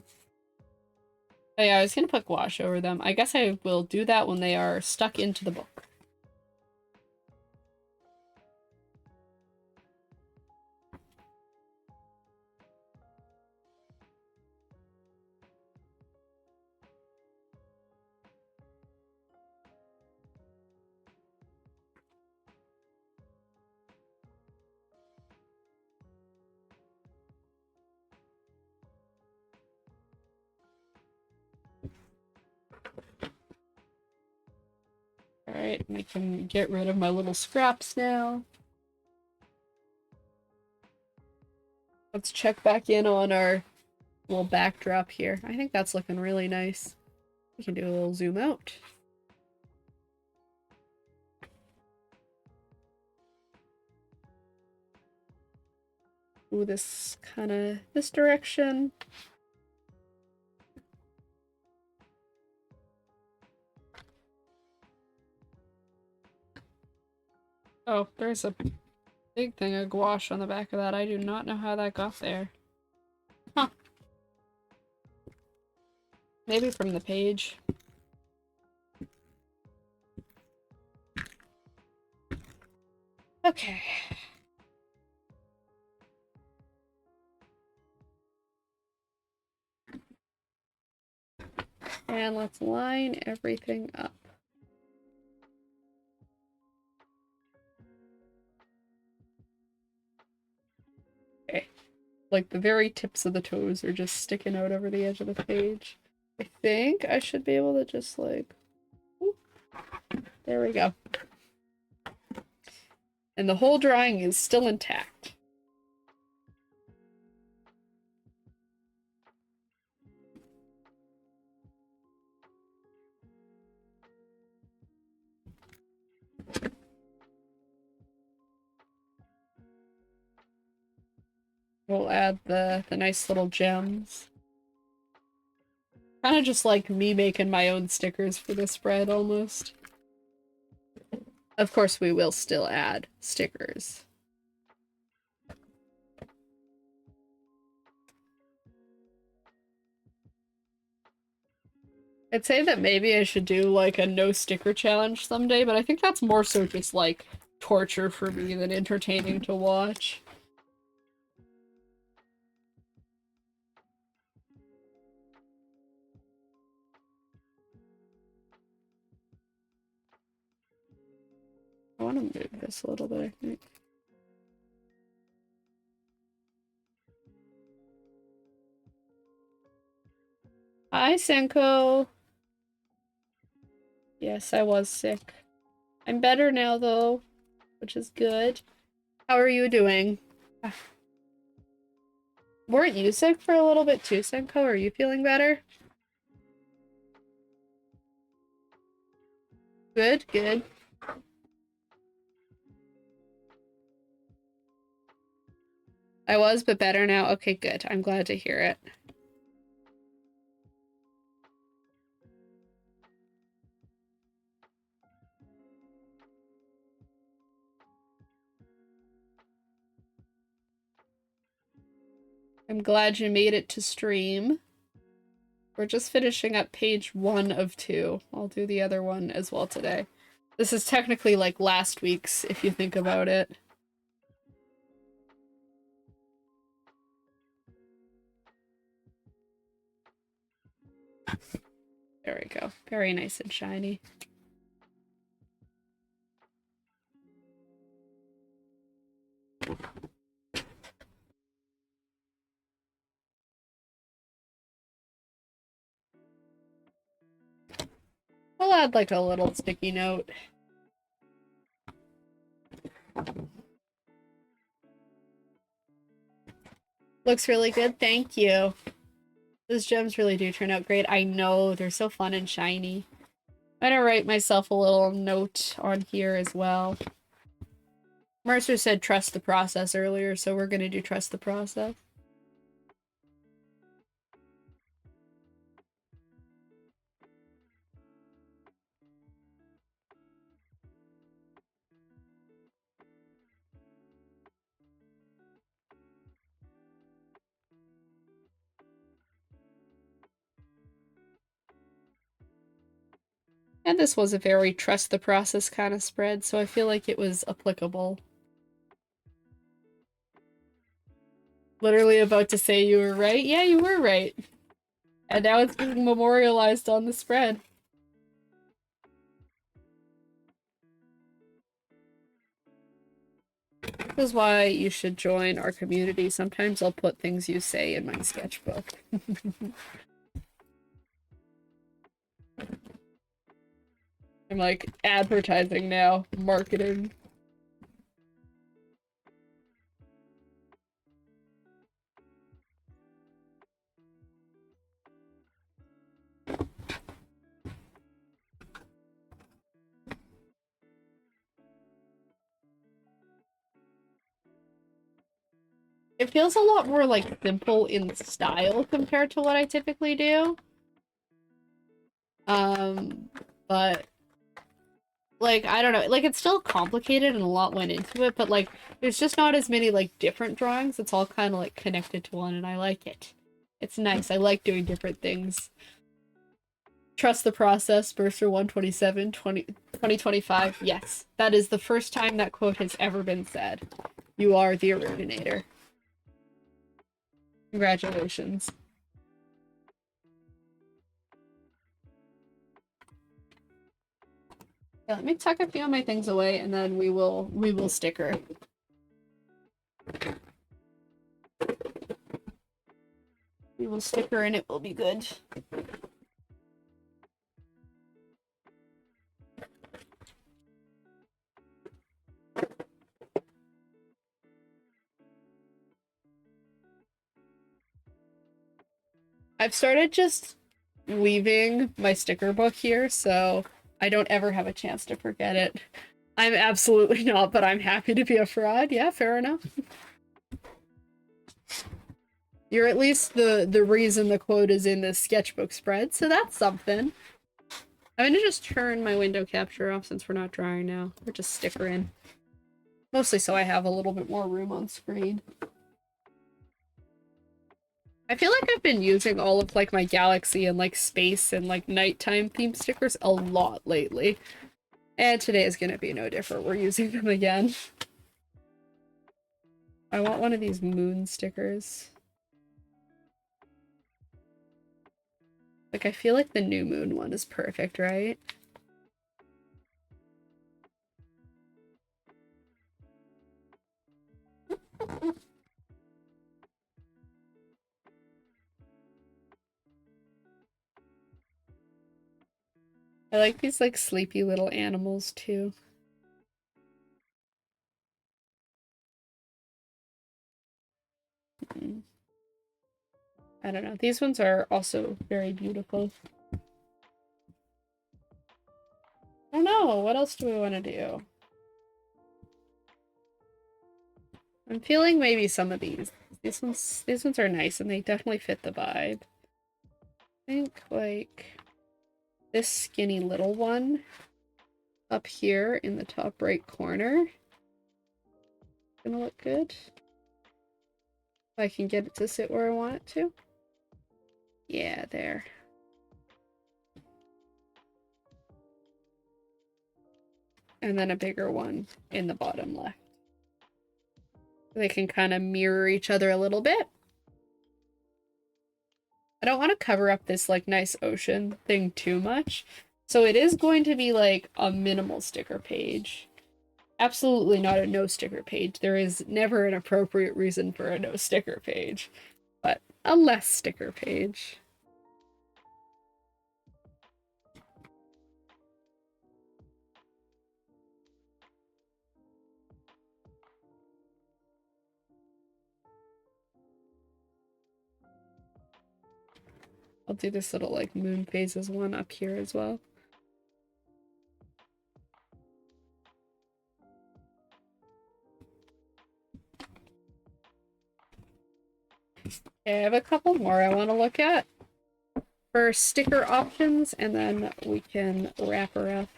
yeah, I was gonna put gouache over them. I guess I will do that when they are stuck into the book. Alright, I can get rid of my little scraps now. Let's check back in on our little backdrop here. I think that's looking really nice. We can do a little zoom out. Ooh, this direction. Oh, there's a big thing of gouache on the back of that. I do not know how that got there. Huh. Maybe from the page. Okay. And let's line everything up. Okay. Like the very tips of the toes are just sticking out over the edge of the page. I think I should be able to just like... Whoop. There we go. And the whole drawing is still intact. We'll add the nice little gems. Kind of just like me making my own stickers for the spread, almost. Of course, we will still add stickers. I'd say that maybe I should do like a no sticker challenge someday, but I think that's more so just like torture for me than entertaining to watch. I want to move this a little bit, I think. Hi, Senko. Yes, I was sick. I'm better now, though, which is good. How are you doing? Weren't you sick for a little bit too, Senko? Are you feeling better? Good, good. I was, but better now. Okay, good. I'm glad to hear it. I'm glad you made it to stream. We're just finishing up page 1 of 2. I'll do the other one as well today. This is technically like last week's, if you think about it. There we go. Very nice and shiny. I'll add like a little sticky note. Looks really good, thank you. Those gems really do turn out great. I know, they're so fun and shiny. I'm gonna write myself a little note on here as well. Mercer said trust the process earlier, so we're gonna do trust the process. And this was a very trust the process kind of spread, so I feel like it was applicable. Literally about to say you were right. Yeah, you were right. And now it's being memorialized on the spread. This is why you should join our community. Sometimes I'll put things you say in my sketchbook. I'm like advertising now, marketing. It feels a lot more like simple in style compared to what I typically do. But like, I don't know, like it's still complicated and a lot went into it, but like there's just not as many like different drawings. It's all kind of like connected to one and I like it. It's nice. I like doing different things. Trust the process, Burster 127, 2025. Yes, that is the first time that quote has ever been said. You are the originator. Congratulations. Yeah, let me tuck a few of my things away and then we will sticker. We will sticker and it will be good. I've started just leaving my sticker book here, so I don't ever have a chance to forget it. I'm absolutely not, but I'm happy to be a fraud. Yeah, fair enough. You're at least the reason the quote is in this sketchbook spread, so that's something. I'm gonna just turn my window capture off since we're not drawing now. Or just sticker in. Mostly so I have a little bit more room on screen. I feel like I've been using all of like my galaxy and like space and like nighttime theme stickers a lot lately. And today is gonna be no different. We're using them again. I want one of these moon stickers. Like, I feel like the new moon one is perfect, right? I like these, like, sleepy little animals, too. I don't know. These ones are also very beautiful. I don't know. What else do we want to do? I'm feeling maybe some of these. These ones are nice and they definitely fit the vibe. I think, like, this skinny little one up here in the top right corner. Gonna look good. If I can get it to sit where I want it to. Yeah, there. And then a bigger one in the bottom left. They can kind of mirror each other a little bit. I don't want to cover up this, like, nice ocean thing too much. So it is going to be, like, a minimal sticker page. Absolutely not a no sticker page. There is never an appropriate reason for a no sticker page. But a less sticker page. I'll do this little, like, moon phases one up here as well. Okay, I have a couple more I want to look at for sticker options, and then we can wrap up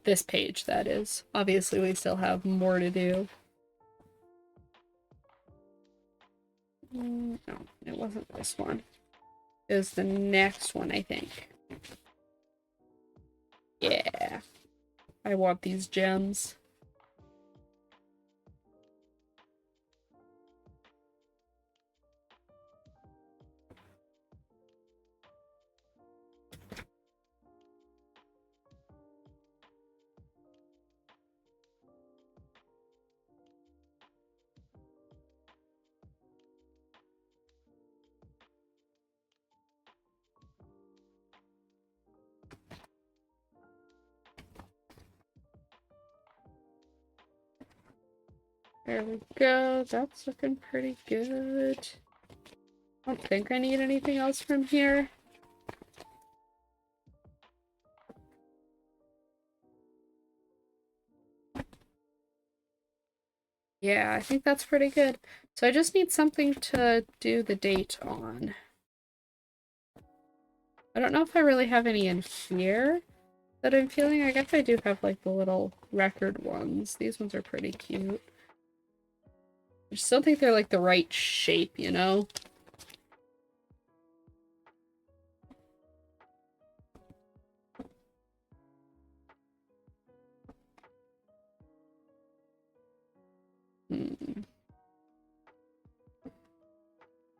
this page, that is. Obviously, we still have more to do. No, it wasn't this one. It was the next one, I think. Yeah. I want these gems. There we go. That's looking pretty good. I don't think I need anything else from here. Yeah, I think that's pretty good. So I just need something to do the date on. I don't know if I really have any in here that I'm feeling. I guess I do have, like, the little record ones. These ones are pretty cute. I still think they're, like, the right shape, you know?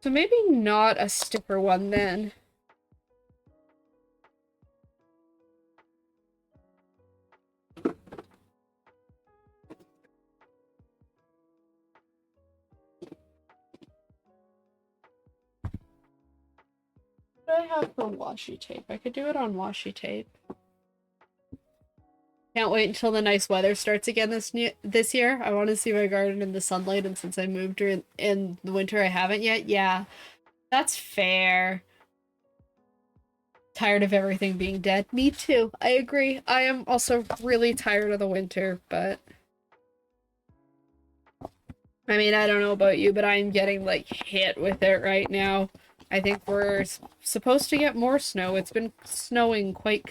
So maybe not a sticker one then. What do I have for washi tape? I could do it on washi tape. Can't wait until the nice weather starts again this year. I want to see my garden in the sunlight, and since I moved during in the winter, I haven't yet. Yeah, that's fair. Tired of everything being dead. Me too. I agree. I am also really tired of the winter, but I mean, I don't know about you, but I'm getting, like, hit with it right now. I think we're supposed to get more snow. It's been snowing quite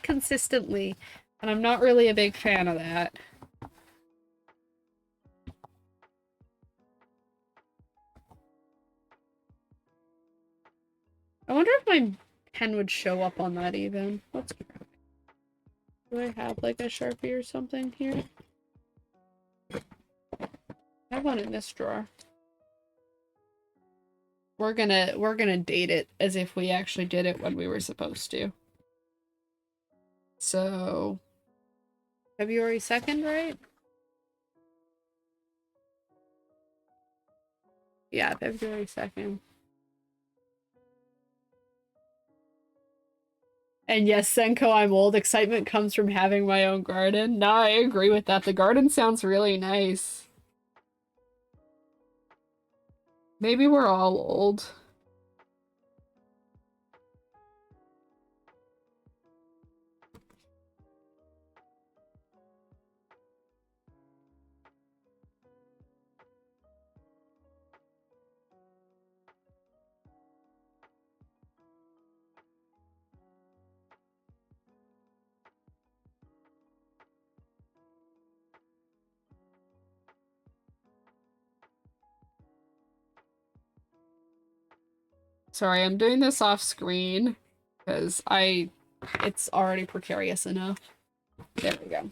consistently, and I'm not really a big fan of that. I wonder if my pen would show up on that even. Let's do I have like a Sharpie or something here? I have one in this drawer. We're gonna date it as if we actually did it when we were supposed to. So February 2nd, right? Yeah, February 2nd. And yes, Senko, I'm old. Excitement comes from having my own garden. No, I agree with that. The garden sounds really nice. Maybe we're all old. Sorry, I'm doing this off screen because it's already precarious enough. There we go.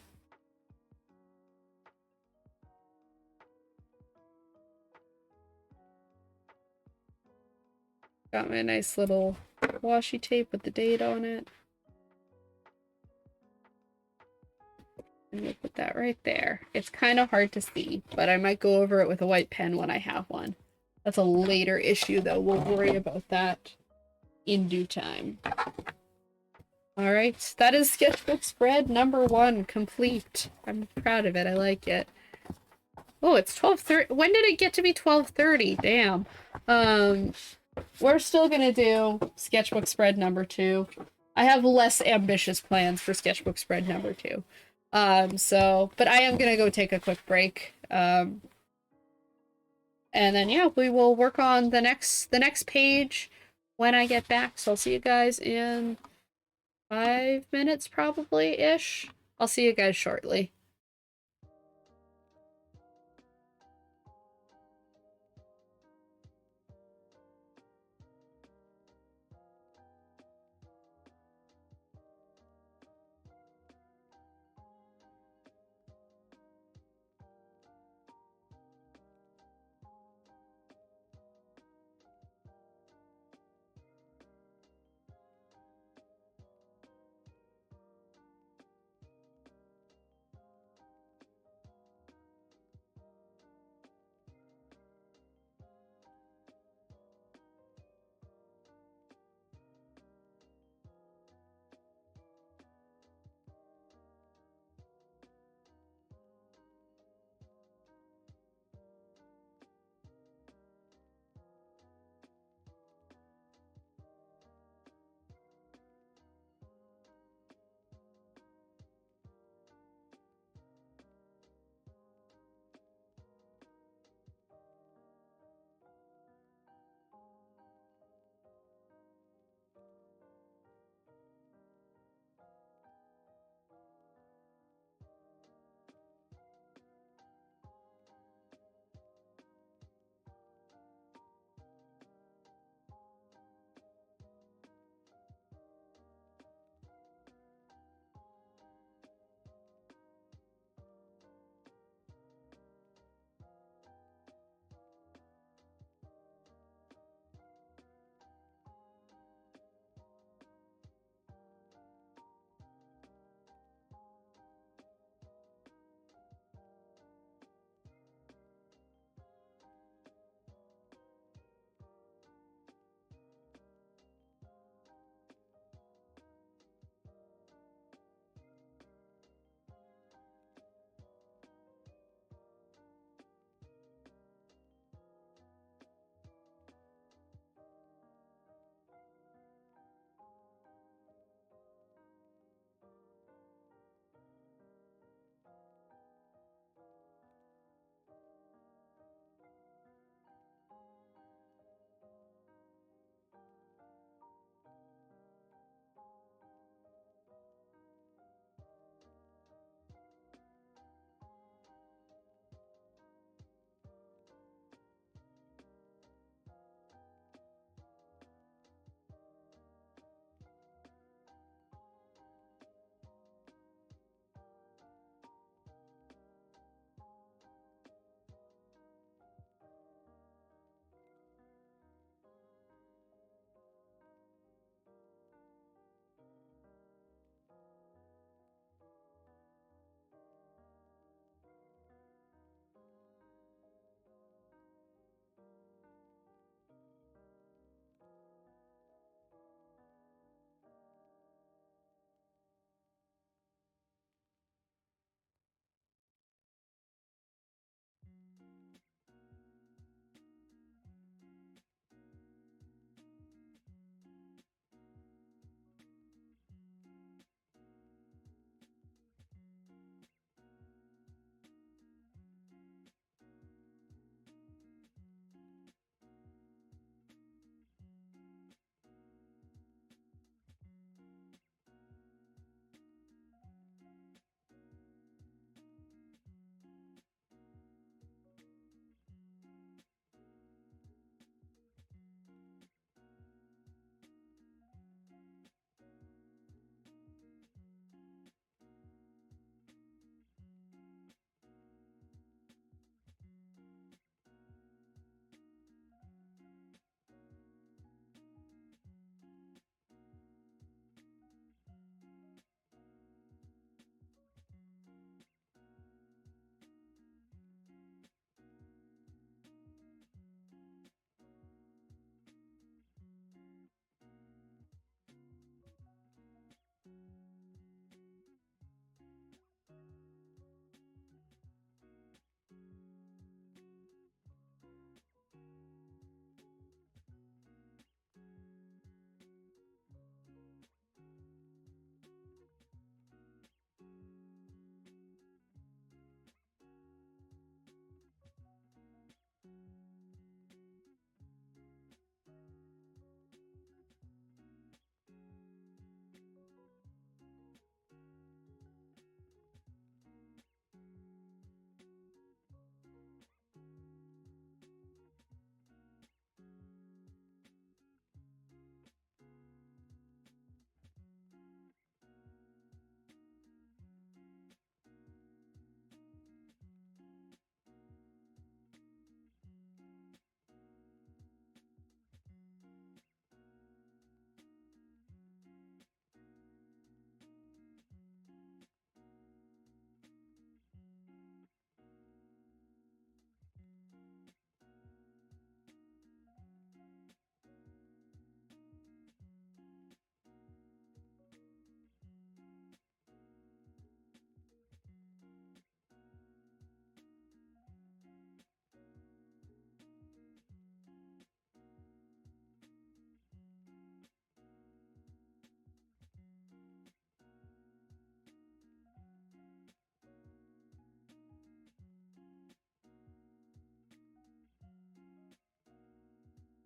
Got my nice little washi tape with the date on it. And we'll put that right there. It's kind of hard to see, but I might go over it with a white pen when I have one. That's a later issue, though. We'll worry about that in due time. All right, that is sketchbook spread number 1 complete. I'm proud of it. I like it. Oh, it's 12:30. When did it get to be 12:30? Damn. We're still gonna do sketchbook spread number 2. I have less ambitious plans for sketchbook spread number 2. But I am gonna go take a quick break. And then yeah, we will work on the next page when I get back. So I'll see you guys in 5 minutes probably-ish. I'll see you guys shortly.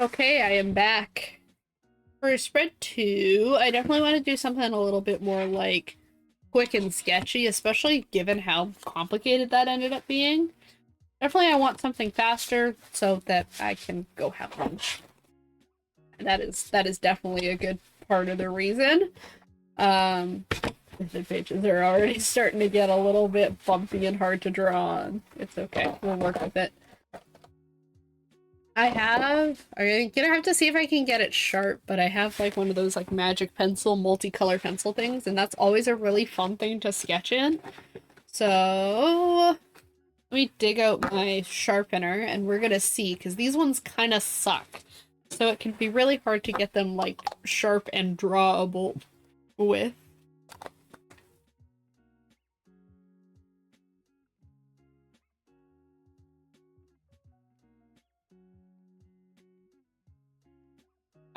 Okay, I am back. For spread 2, I definitely want to do something a little bit more, like, quick and sketchy, especially given how complicated that ended up being. Definitely I want something faster so that I can go have lunch. And that is definitely a good part of the reason. The pages are already starting to get a little bit bumpy and hard to draw on. It's okay. We'll work with it. I'm gonna have to see if I can get it sharp, but I have like one of those like magic pencil, multicolor pencil things, and that's always a really fun thing to sketch in. So let me dig out my sharpener and we're gonna see, because these ones kind of suck. So it can be really hard to get them like sharp and drawable with.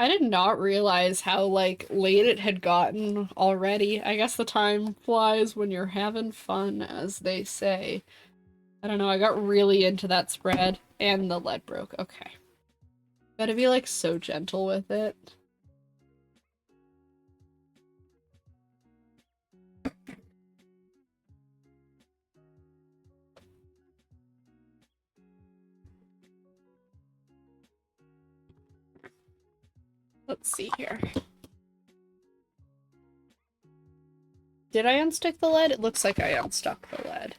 I did not realize how, like, late it had gotten already. I guess the time flies when you're having fun, as they say. I don't know, I got really into that spread, and the lead broke. Okay. Gotta be, like, so gentle with it. Let's see here. Did I unstick the lead? It looks like I unstuck the lead.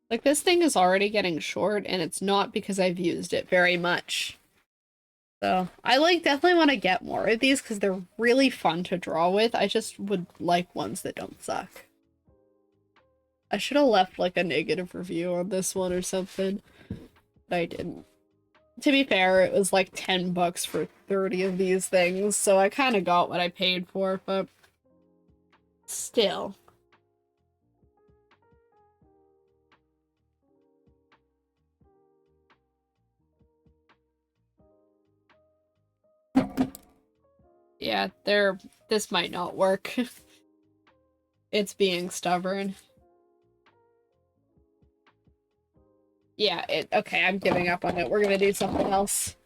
Like, this thing is already getting short, and it's not because I've used it very much. So, I, like, definitely want to get more of these, because they're really fun to draw with. I just would like ones that don't suck. I should have left, like, a negative review on this one or something, but I didn't. To be fair, it was like $10 for 30 of these things, so I kind of got what I paid for, but still. Yeah, this might not work. It's being stubborn. Yeah, okay, I'm giving up on it. We're gonna do something else.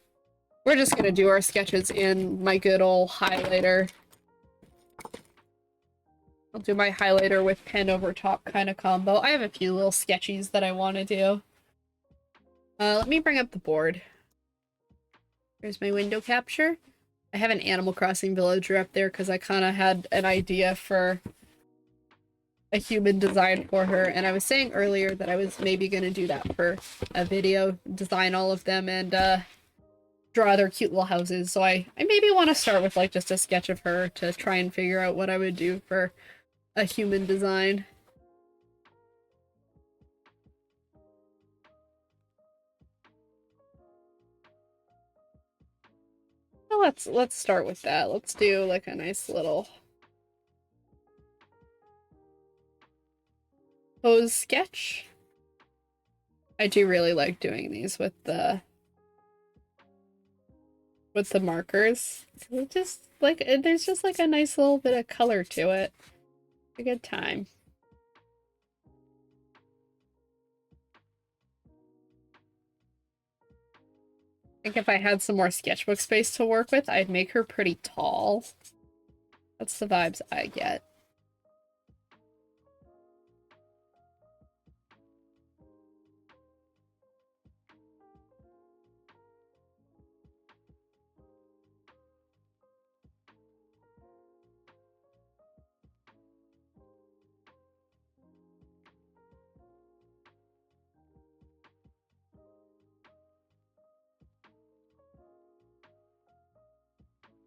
We're just gonna do our sketches in my good old highlighter. I'll do my highlighter with pen over top kind of combo. I have a few little sketchies that I want to do. Let me bring up the board. Here's my window capture. I have an Animal Crossing villager up there because I kind of had an idea for a human design for her, and I was saying earlier that I was maybe going to do that for a video, design all of them, and draw their cute little houses. So I maybe want to start with like just a sketch of her to try and figure out what I would do for a human design. Well, let's start with that. Let's do like a nice little pose sketch. I do really like doing these with the markers. So just like there's just like a nice little bit of color to it. A good time. I think if I had some more sketchbook space to work with, I'd make her pretty tall. That's the vibes I get.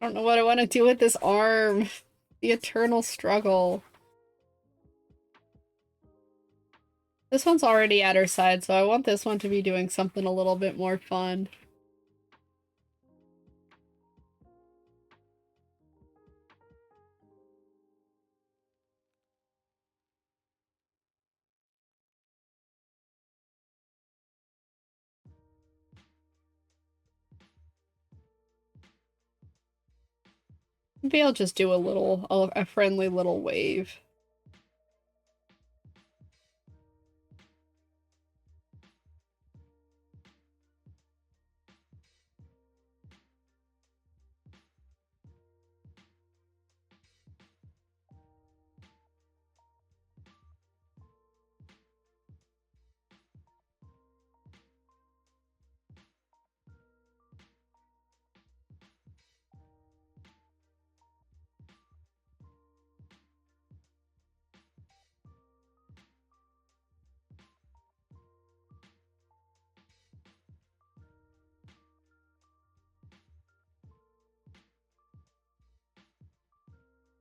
I don't know what I want to do with this arm. The eternal struggle. This one's already at her side, so I want this one to be doing something a little bit more fun. Maybe I'll just do a friendly little wave.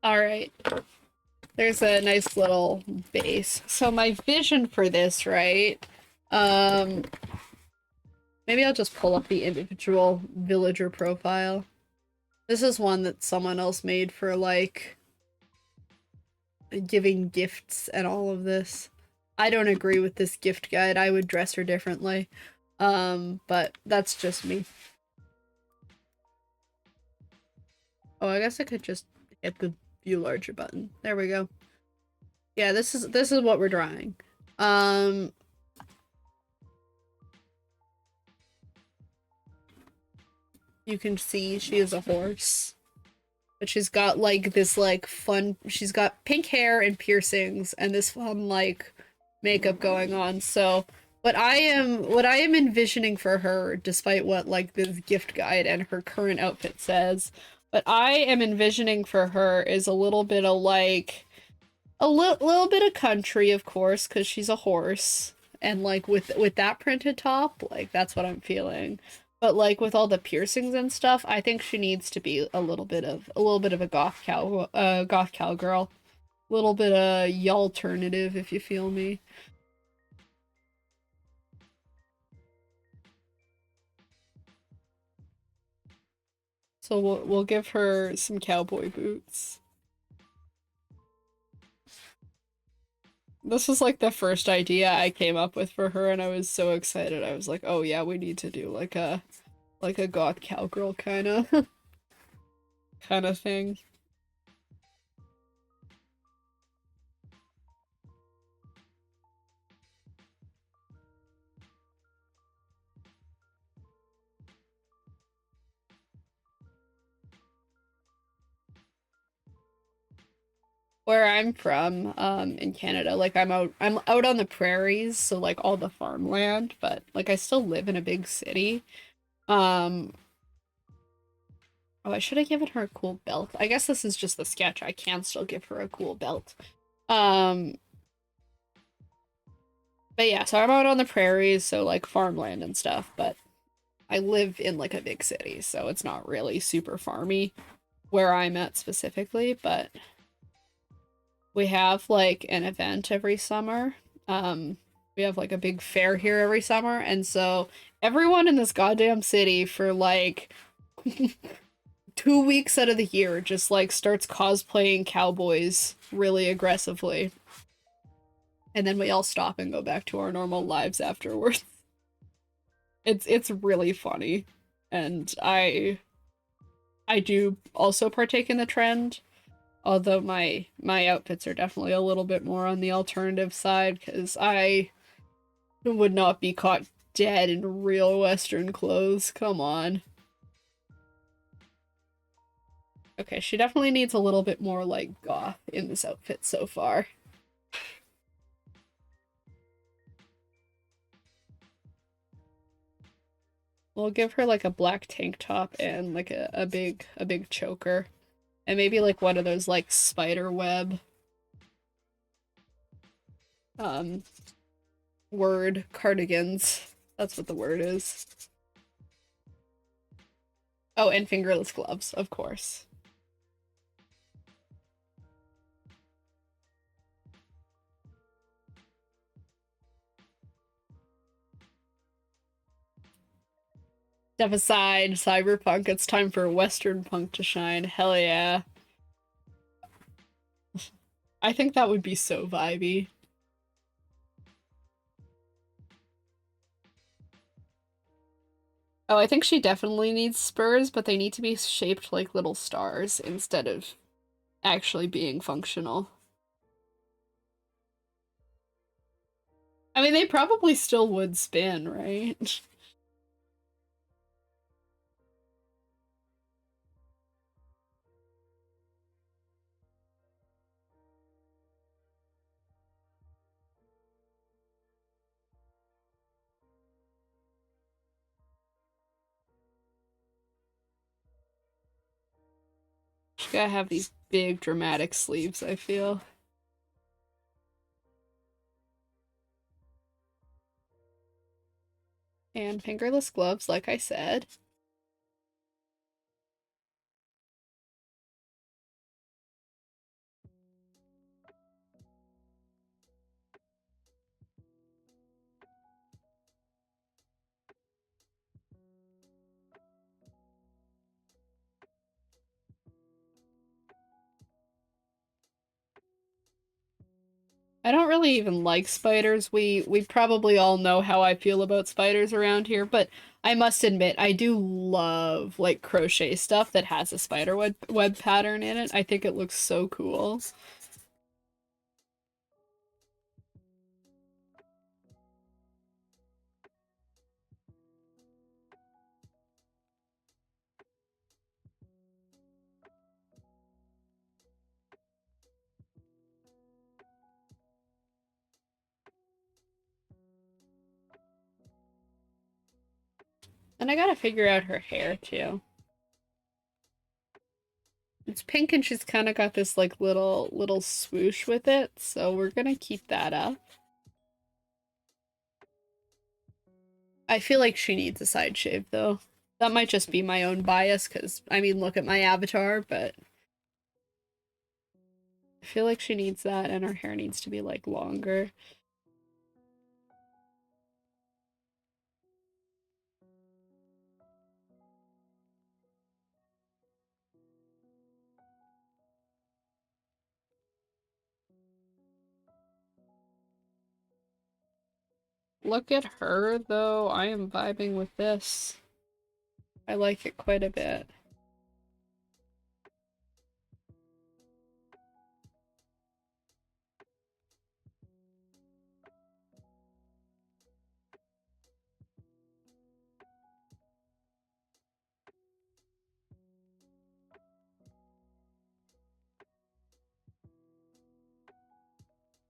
All right. There's a nice little base. So my vision for this, right? Um, maybe I'll just pull up the individual villager profile. This is one that someone else made for like giving gifts and all of this. I don't agree with this gift guide. I would dress her differently. But that's just me. Oh, I guess I could just hit the view larger button. There we go. Yeah, this is what we're drawing. You can see she is a horse. But she's got like this like fun, she's got pink hair and piercings and this fun like makeup going on. So what I am envisioning for her, despite what like this gift guide and her current outfit says, what I am envisioning for her is a little bit of like little bit of country, of course, because she's a horse, and like with that printed top, like that's what I'm feeling. But like with all the piercings and stuff, I think she needs to be a little bit of a goth cowgirl, a little bit of y'alternative, if you feel me. So we'll give her some cowboy boots. This was like the first idea I came up with for her, and I was so excited. I was like, "Oh yeah, we need to do like a goth cowgirl kind of kind of thing." Where I'm from, in Canada, like I'm out on the prairies, so like all the farmland, but like I still live in a big city. Um, oh, I should have given her a cool belt. I guess this is just the sketch. I can still give her a cool belt. Um, but yeah, so I'm out on the prairies, so like farmland and stuff, but I live in like a big city, so it's not really super farmy where I'm at specifically, but we have like an event every summer. We have like a big fair here every summer, and so everyone in this goddamn city for like 2 weeks out of the year just like starts cosplaying cowboys really aggressively. And then we all stop and go back to our normal lives afterwards. It's really funny. And I do also partake in the trend. Although my outfits are definitely a little bit more on the alternative side, because I would not be caught dead in real Western clothes. Come on. Okay, she definitely needs a little bit more like goth in this outfit so far. We'll give her like a black tank top and like a big choker. And maybe like one of those like spider web um word cardigans. That's what the word is. Oh, and fingerless gloves, of course. Step aside, cyberpunk. It's time for Western punk to shine. Hell yeah. I think that would be so vibey. Oh, I think she definitely needs spurs, but they need to be shaped like little stars instead of actually being functional. I mean, they probably still would spin, right? She gotta have these big dramatic sleeves, I feel. And fingerless gloves, like I said. I don't really even like spiders. We probably all know how I feel about spiders around here, but I must admit I do love like crochet stuff that has a spider web pattern in it. I think it looks so cool. And I gotta figure out her hair too. It's pink and she's kind of got this like little swoosh with it, so we're gonna keep that up. I feel like she needs a side shave though. That might just be my own bias, because I mean, look at my avatar, but I feel like she needs that and her hair needs to be like longer. Look at her though. I am vibing with this. I like it quite a bit.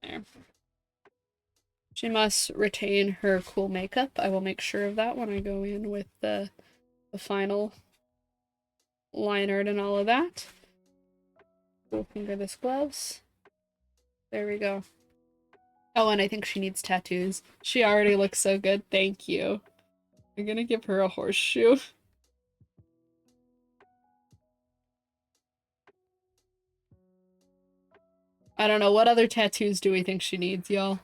There. She must retain her cool makeup. I will make sure of that when I go in with the final line art and all of that. Cool fingerless gloves. There we go. Oh, and I think she needs tattoos. She already looks so good. Thank you. I'm gonna give her a horseshoe. I don't know. What other tattoos do we think she needs, y'all?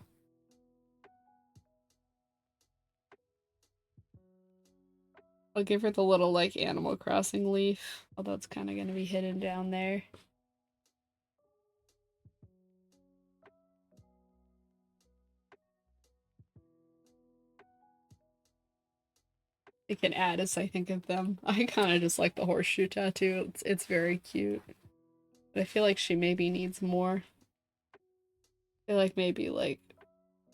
I'll give her the little, like, Animal Crossing leaf. Although it's kind of gonna be hidden down there. It can add as I think of them. I kind of just like the horseshoe tattoo. It's very cute. But I feel like she maybe needs more. I feel like maybe, like,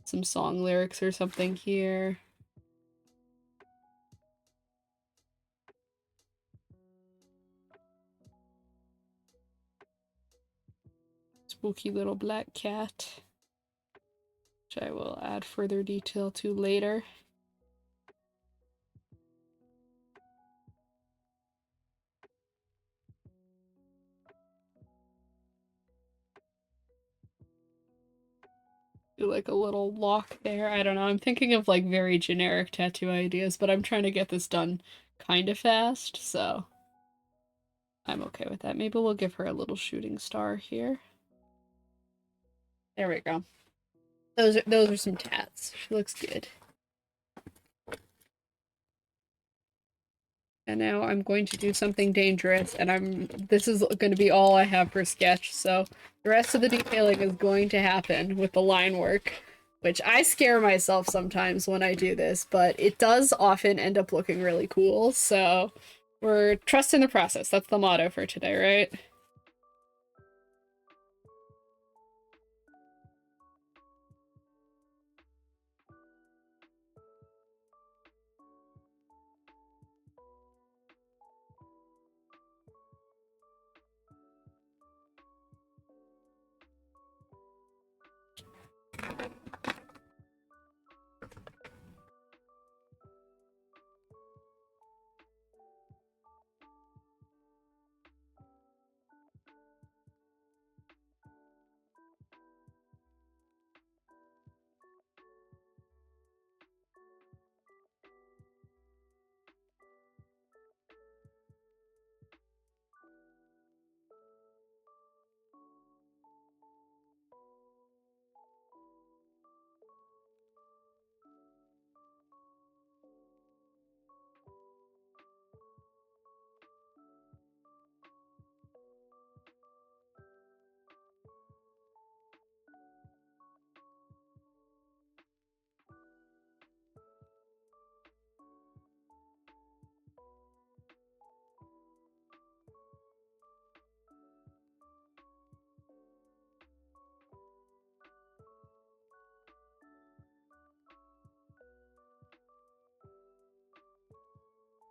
some song lyrics or something here. Spooky little black cat, which I will add further detail to later. Do like a little lock there. I don't know. I'm thinking of like very generic tattoo ideas, but I'm trying to get this done kind of fast, so I'm okay with that. Maybe we'll give her a little shooting star here. There we go. Those are some tats. She looks good. And now I'm going to do something dangerous, and this is going to be all I have for sketch, so the rest of the detailing is going to happen with the line work, which I scare myself sometimes when I do this, but it does often end up looking really cool, so we're trusting the process. That's the motto for today, right?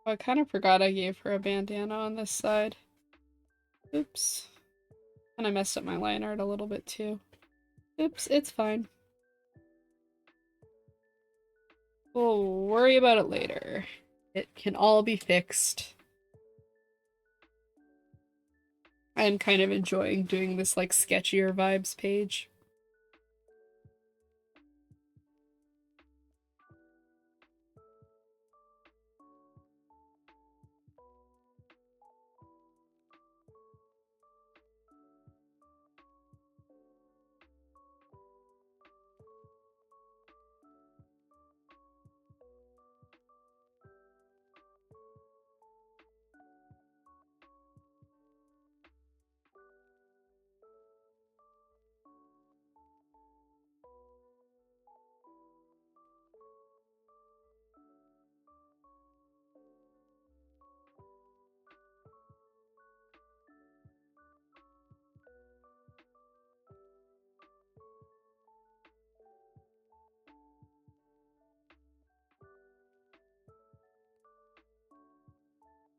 Oh, I kind of forgot I gave her a bandana on this side. Oops. And I messed up my line art a little bit too. Oops, it's fine. We'll worry about it later. It can all be fixed. I'm kind of enjoying doing this like sketchier vibes page.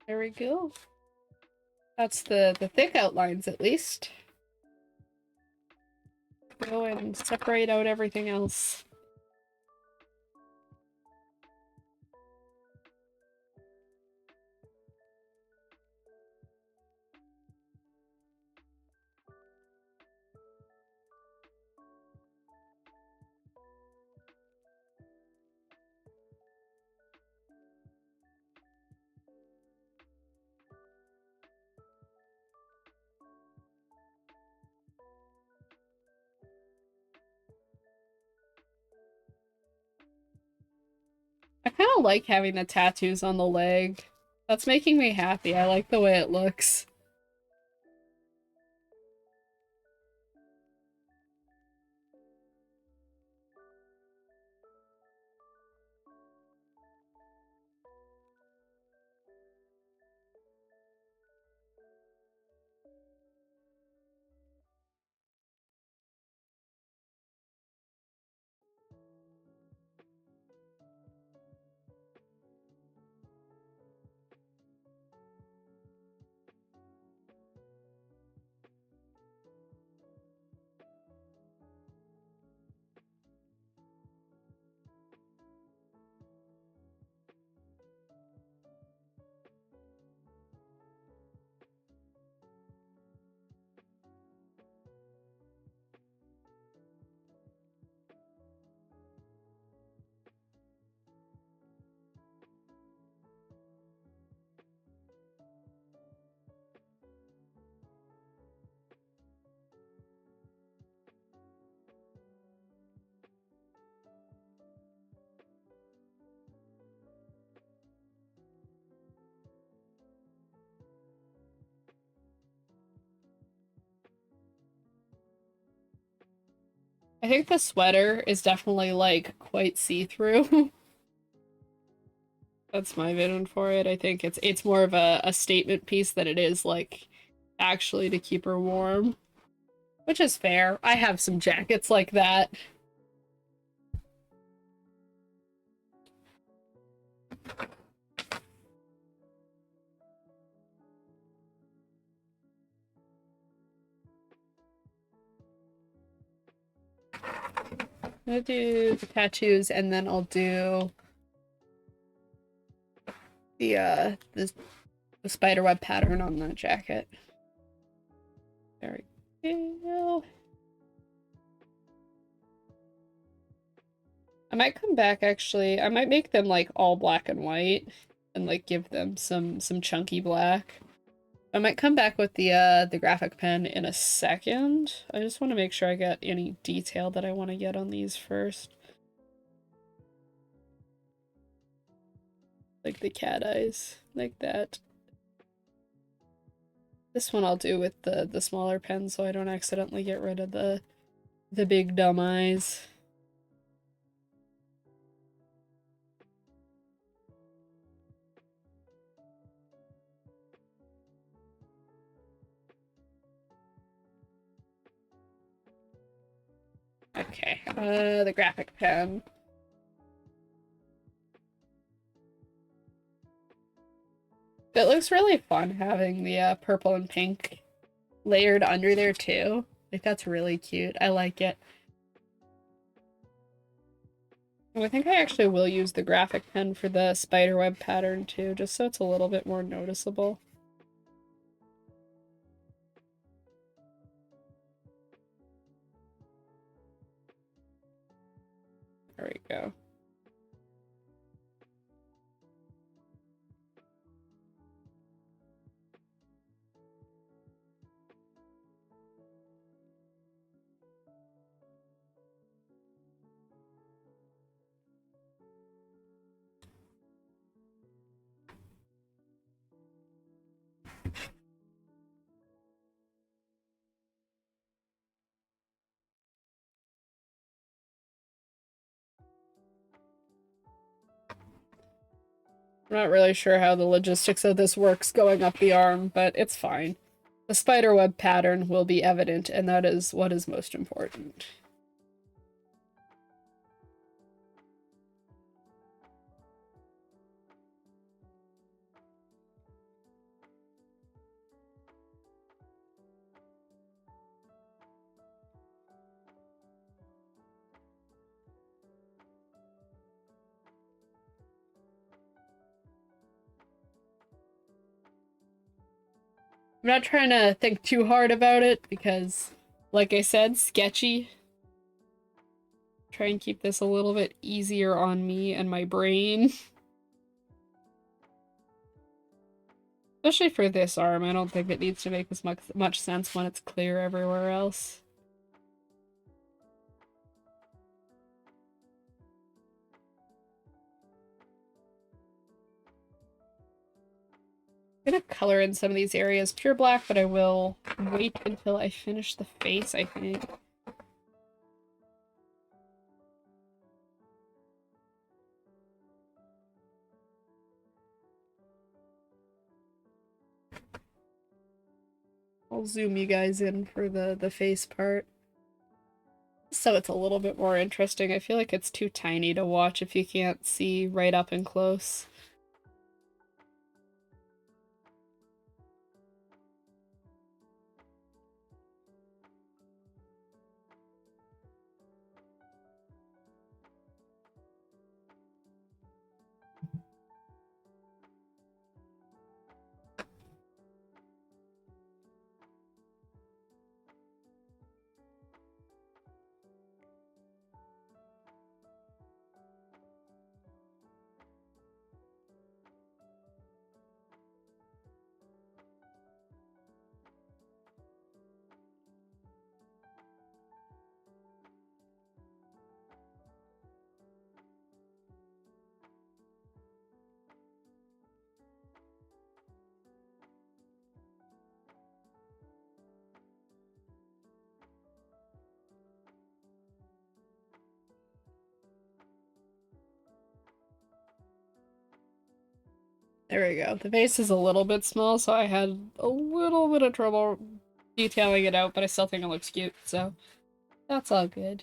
There we go. That's the thick outlines at least. Go and separate out everything else. I kind of like having the tattoos on the leg. That's making me happy. I like the way it looks. I think the sweater is definitely like quite see-through. That's my vision for it. I think it's more of a statement piece than it is like actually to keep her warm. Which is fair. I have some jackets like that. I'm gonna do the tattoos and then I'll do the spiderweb pattern on the jacket. There we go. I might come back actually. I might make them like all black and white and like give them some chunky black. I might come back with the graphic pen in a second. I just want to make sure I get any detail that I want to get on these first. Like the cat eyes, like that. This one I'll do with the smaller pen so I don't accidentally get rid of the big dumb eyes. Okay, the graphic pen. It looks really fun having the purple and pink layered under there too. Like, that's really cute. I like it. And I think I actually will use the graphic pen for the spiderweb pattern too, just so it's a little bit more noticeable. There we go. I'm not really sure how the logistics of this works going up the arm, but it's fine. The spiderweb pattern will be evident, and that is what is most important. I'm not trying to think too hard about it because, like I said, sketchy. Try and keep this a little bit easier on me and my brain. Especially for this arm, I don't think it needs to make as much sense when it's clear everywhere else. I'm gonna color in some of these areas pure black, but I will wait until I finish the face, I think. I'll zoom you guys in for the face part. So it's a little bit more interesting. I feel like it's too tiny to watch if you can't see right up and close. There we go. The face is a little bit small, so I had a little bit of trouble detailing it out, but I still think it looks cute, so that's all good.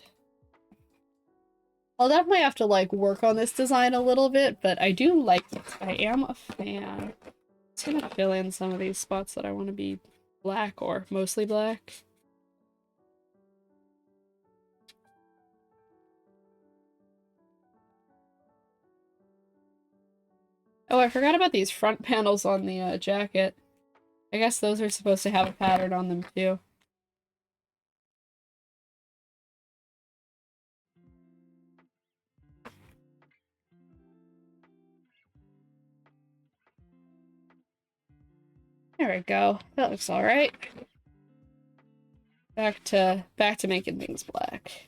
I'll definitely have to, like, work on this design a little bit, but I do like it. I am a fan. Just gonna fill in some of these spots that I want to be black or mostly black. Oh, I forgot about these front panels on the jacket. I guess those are supposed to have a pattern on them too. There we go. That looks all right. Back to making things black.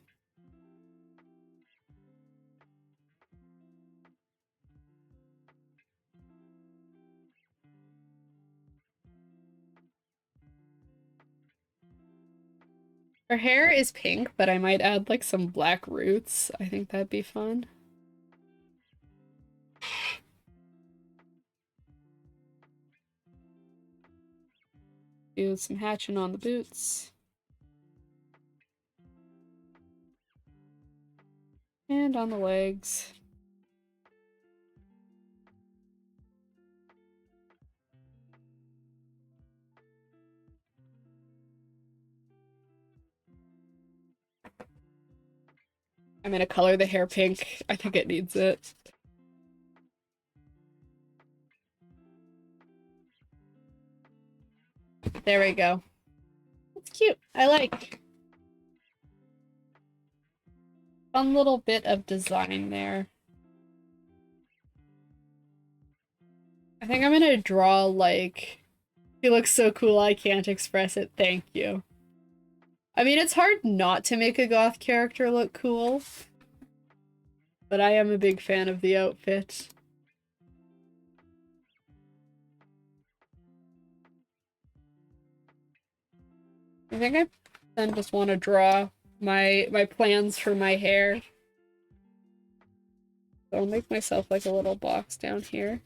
Her hair is pink, but I might add like some black roots. I think that'd be fun. Do some hatching on the boots. And on the legs. I'm gonna color the hair pink. I think it needs it. There we go. It's cute. I like. Fun little bit of design there. I think I'm gonna draw like, he looks so cool I can't express it, thank you. I mean, it's hard not to make a goth character look cool, but I am a big fan of the outfit. I think I then just want to draw my plans for my hair. So I'll make myself like a little box down here.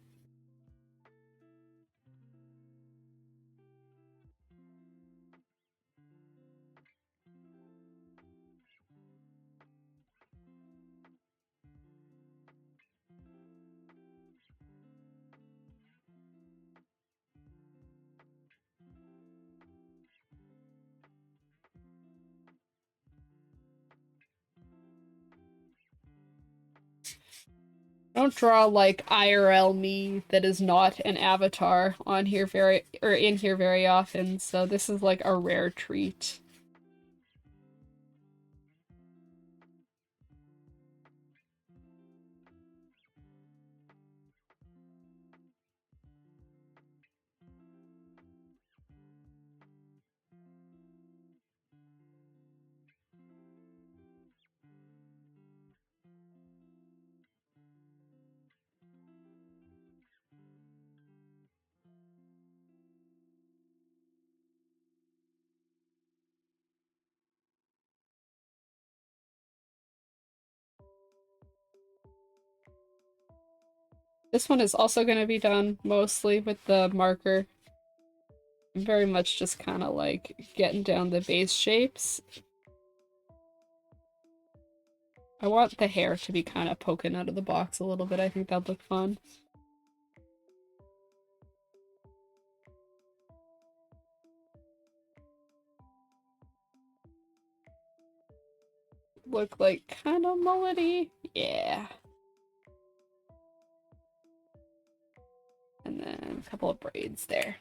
Don't draw like IRL me that is not an avatar on here in here very often, so this is like a rare treat. This one is also going to be done mostly with the marker. Very much just kind of like getting down the base shapes. I want the hair to be kind of poking out of the box a little bit. I think that'd look fun. Look like kind of mullety. Yeah. And then a couple of braids there.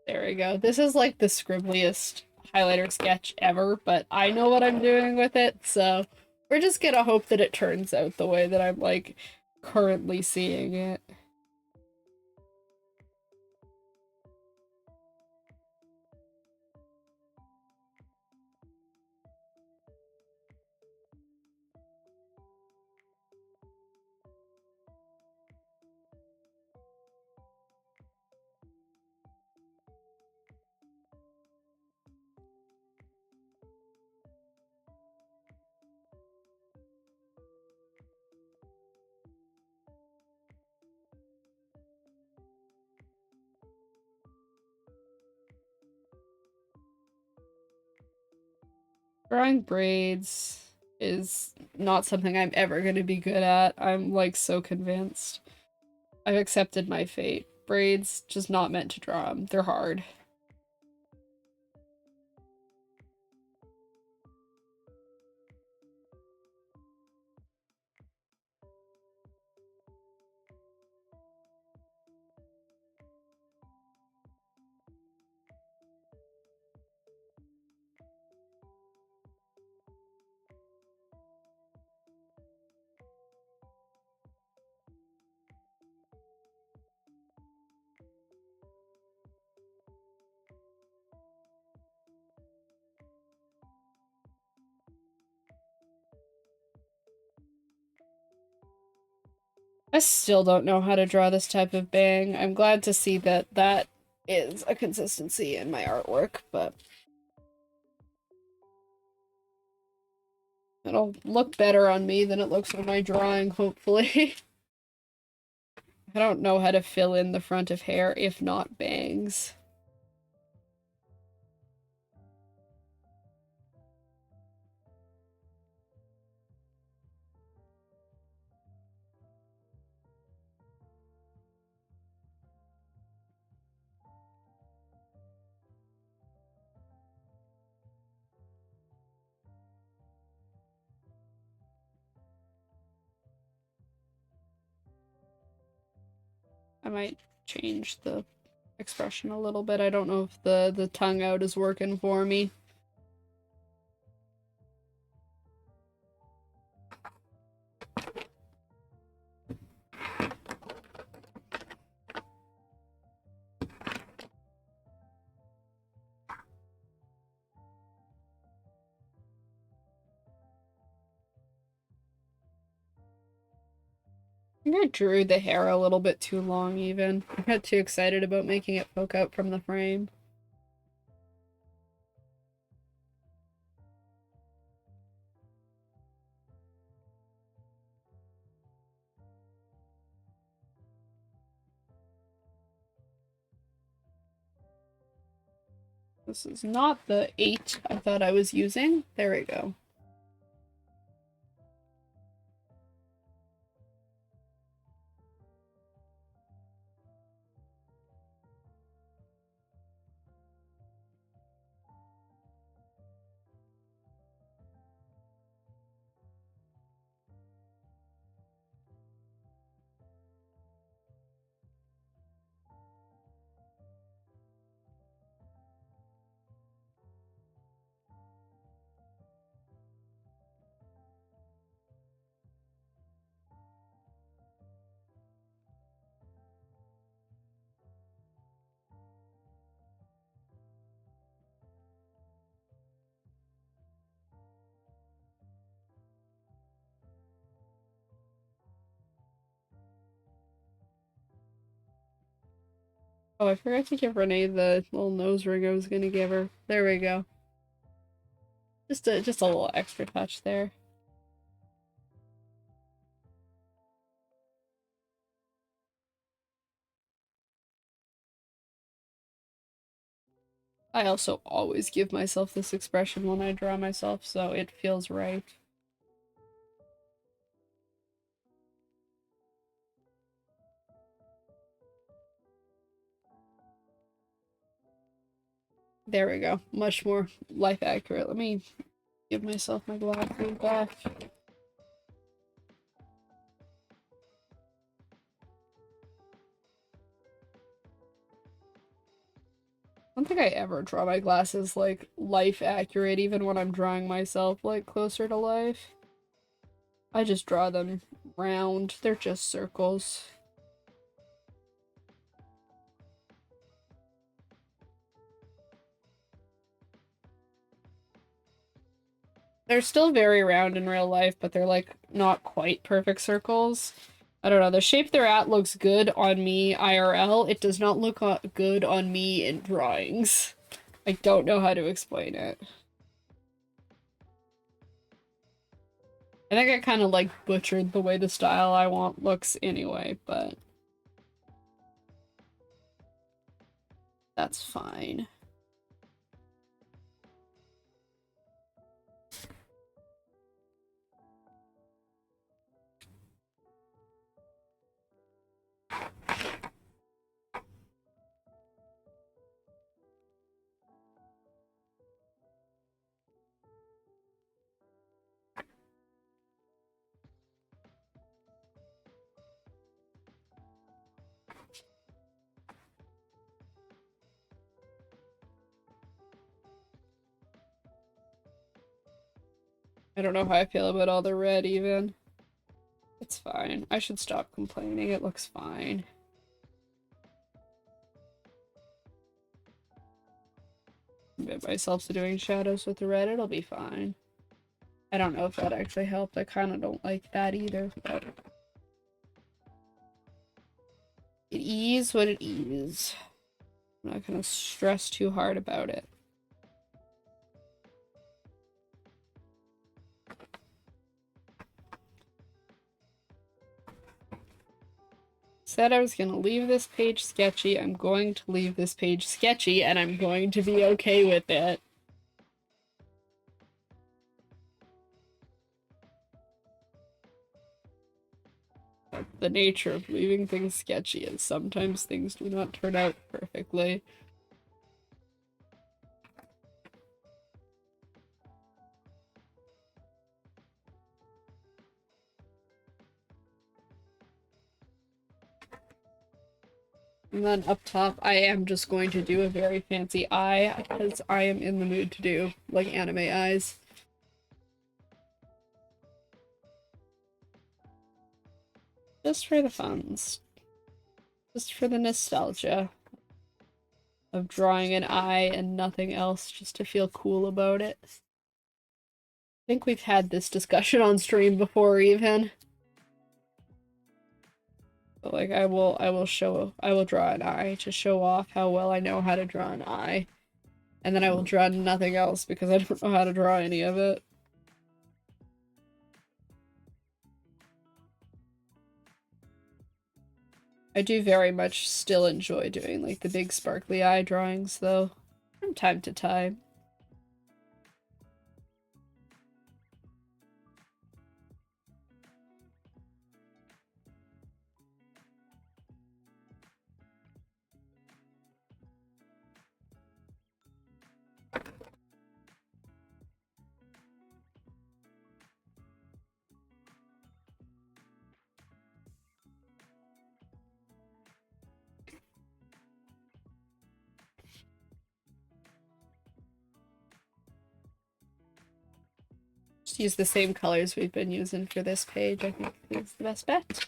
There we go. This is like the scribbliest highlighter sketch ever, but I know what I'm doing with it, so we're just gonna hope that it turns out the way that I'm like currently seeing it. Drawing braids is not something I'm ever going to be good at. I'm like so convinced. I've accepted my fate. Braids, just not meant to draw them. They're hard. I still don't know how to draw this type of bang. I'm glad to see that that is a consistency in my artwork, but it'll look better on me than it looks on my drawing, hopefully. I don't know how to fill in the front of hair if not bangs. I might change the expression a little bit. I don't know if the tongue out is working for me. I think I drew the hair a little bit too long even. I got too excited about making it poke out from the frame. This is not the 8 I thought I was using. There we go. Oh, I forgot to give Renee the little nose ring I was gonna give her. There we go. Just a little extra touch there. I also always give myself this expression when I draw myself, so it feels right. There we go. Much more life accurate. Let me give myself my glasses back. I don't think I ever draw my glasses like life accurate, even when I'm drawing myself like closer to life. I just draw them round. They're just circles. They're still very round in real life, but they're like not quite perfect circles. I don't know. The shape they're at looks good on me IRL. It does not look good on me in drawings. I don't know how to explain it. I think I kind of like butchered the way the style I want looks anyway, but that's fine. I don't know how I feel about all the red even. It's fine. I should stop complaining. It looks fine. Commit myself to doing shadows with the red. It'll be fine. I don't know if that actually helped. I kind of don't like that either, but ease what it is. I'm not gonna stress too hard about it. Said I was gonna leave this page sketchy. I'm going to leave this page sketchy, and I'm going to be okay with it. The nature of leaving things sketchy is sometimes things do not turn out perfectly. And then up top, I am just going to do a very fancy eye, because I am in the mood to do, like, anime eyes. Just for the funs. Just for the nostalgia of drawing an eye and nothing else, just to feel cool about it. I think we've had this discussion on stream before, even. But, like, I will draw an eye to show off how well I know how to draw an eye. And then I will draw nothing else because I don't know how to draw any of it. I do very much still enjoy doing, like, the big sparkly eye drawings, though, from time to time. Just use the same colors we've been using for this page. I think is the best bet.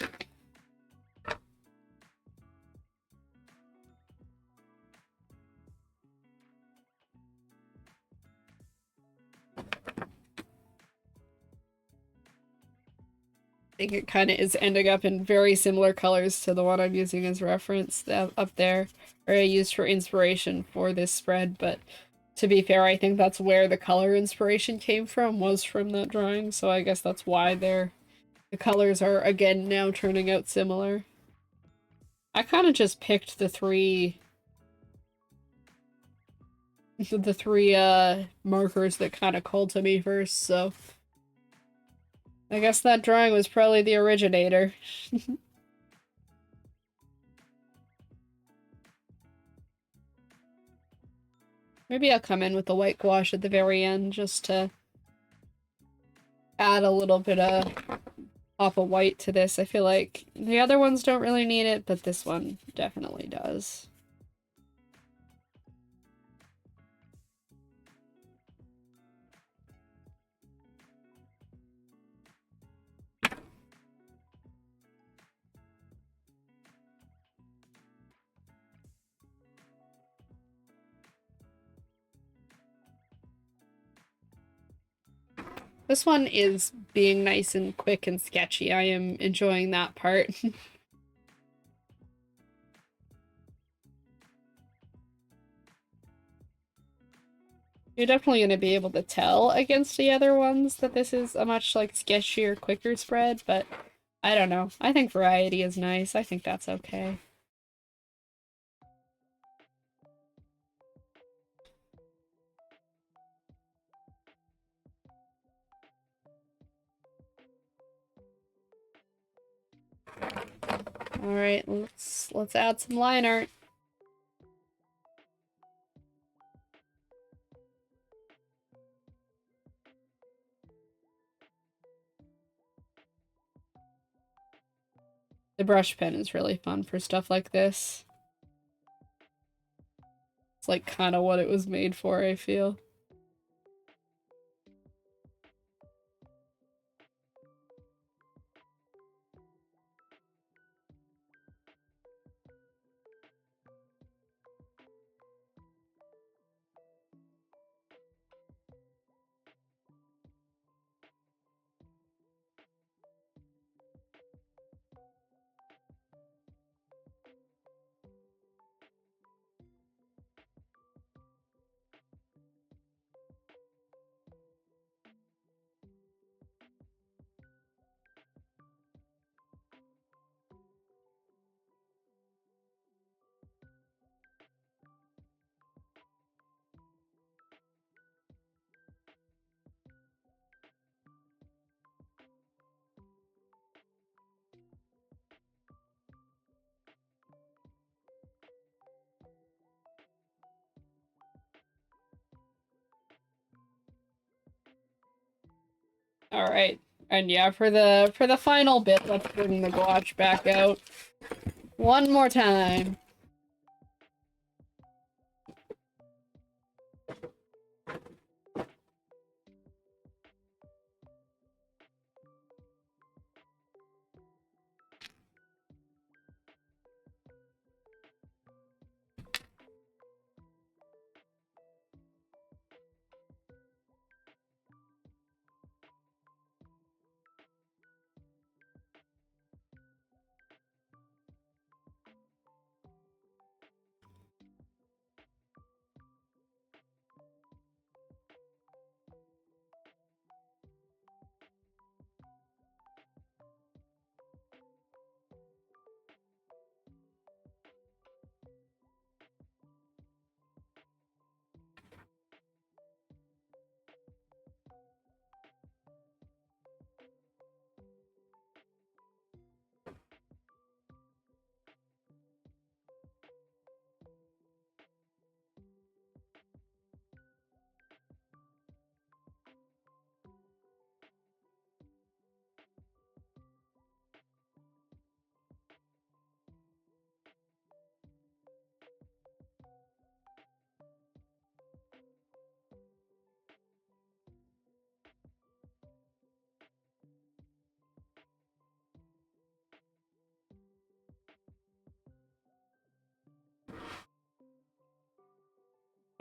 I think it kind of is ending up in very similar colors to the one I'm using as reference up there, or I used for inspiration for this spread, but to be fair, I think that's where the color inspiration came from, was from that drawing, so I guess that's why the colors are, again, now turning out similar. I kind of just picked the three markers that kind of called to me first, so I guess that drawing was probably the originator. Maybe I'll come in with the white gouache at the very end just to add a little bit of pop of white to this. I feel like the other ones don't really need it, but this one definitely does. This one is being nice and quick and sketchy. I am enjoying that part. You're definitely going to be able to tell against the other ones that this is a much, like, sketchier, quicker spread, but I don't know. I think variety is nice. I think that's okay. Alright, let's add some line art. The brush pen is really fun for stuff like this. It's like kind of what it was made for, I feel. All right. And yeah, for the final bit, let's bring the gouache back out one more time.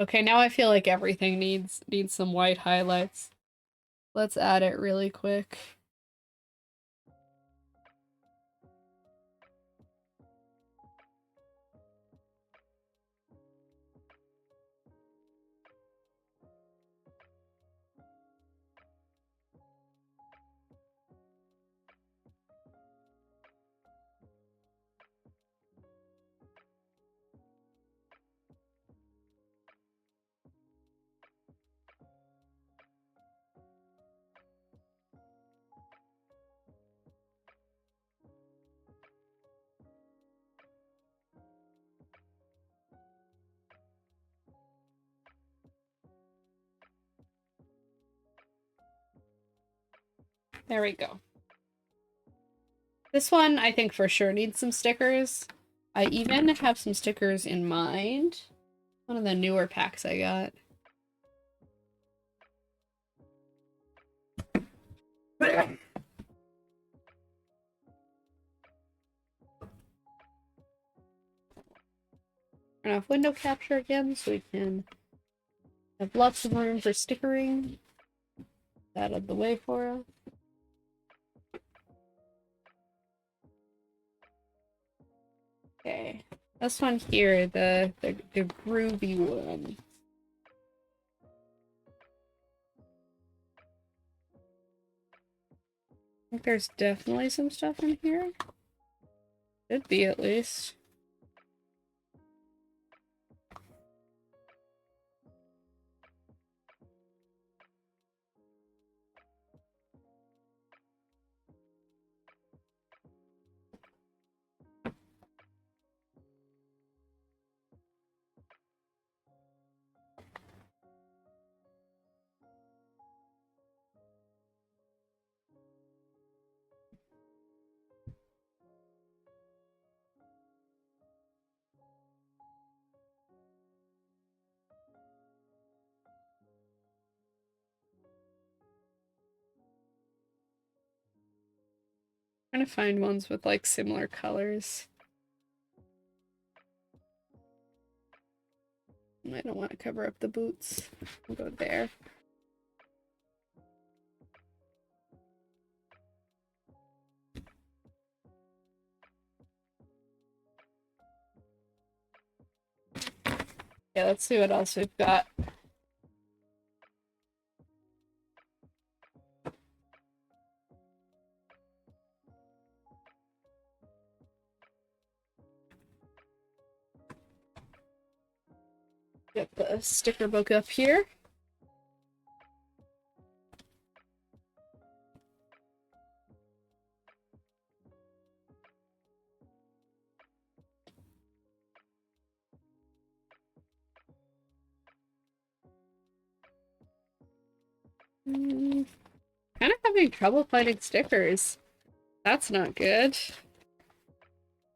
Okay, now I feel like everything needs some white highlights. Let's add it really quick. There we go. This one, I think for sure needs some stickers. I even have some stickers in mind. One of the newer packs I got. Turn off window capture again so we can have lots of room for stickering. That out of the way for us. Okay. This one here, the groovy one. I think there's definitely some stuff in here. Should be, at least. Trying to find ones with like similar colors. I don't want to cover up the boots. I'll go there. Yeah, let's see what else we've got. Get the sticker book up here. Kind of having trouble finding stickers. That's not good.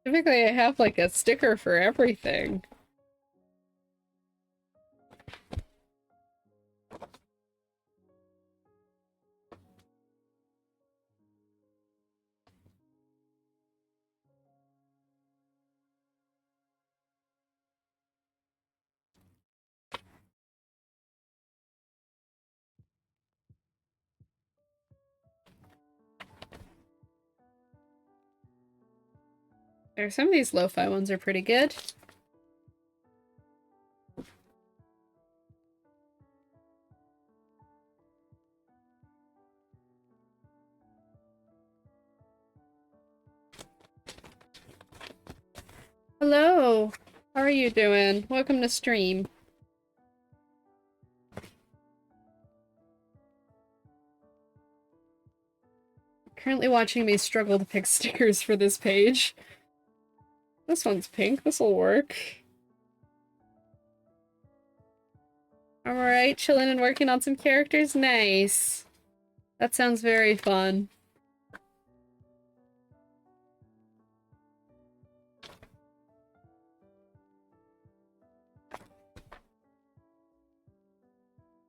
Typically I have like a sticker for everything. Some of these lo-fi ones are pretty good. Hello! How are you doing? Welcome to stream. Currently watching me struggle to pick stickers for this page. This one's pink, this'll work. Alright, chilling and working on some characters? Nice. That sounds very fun.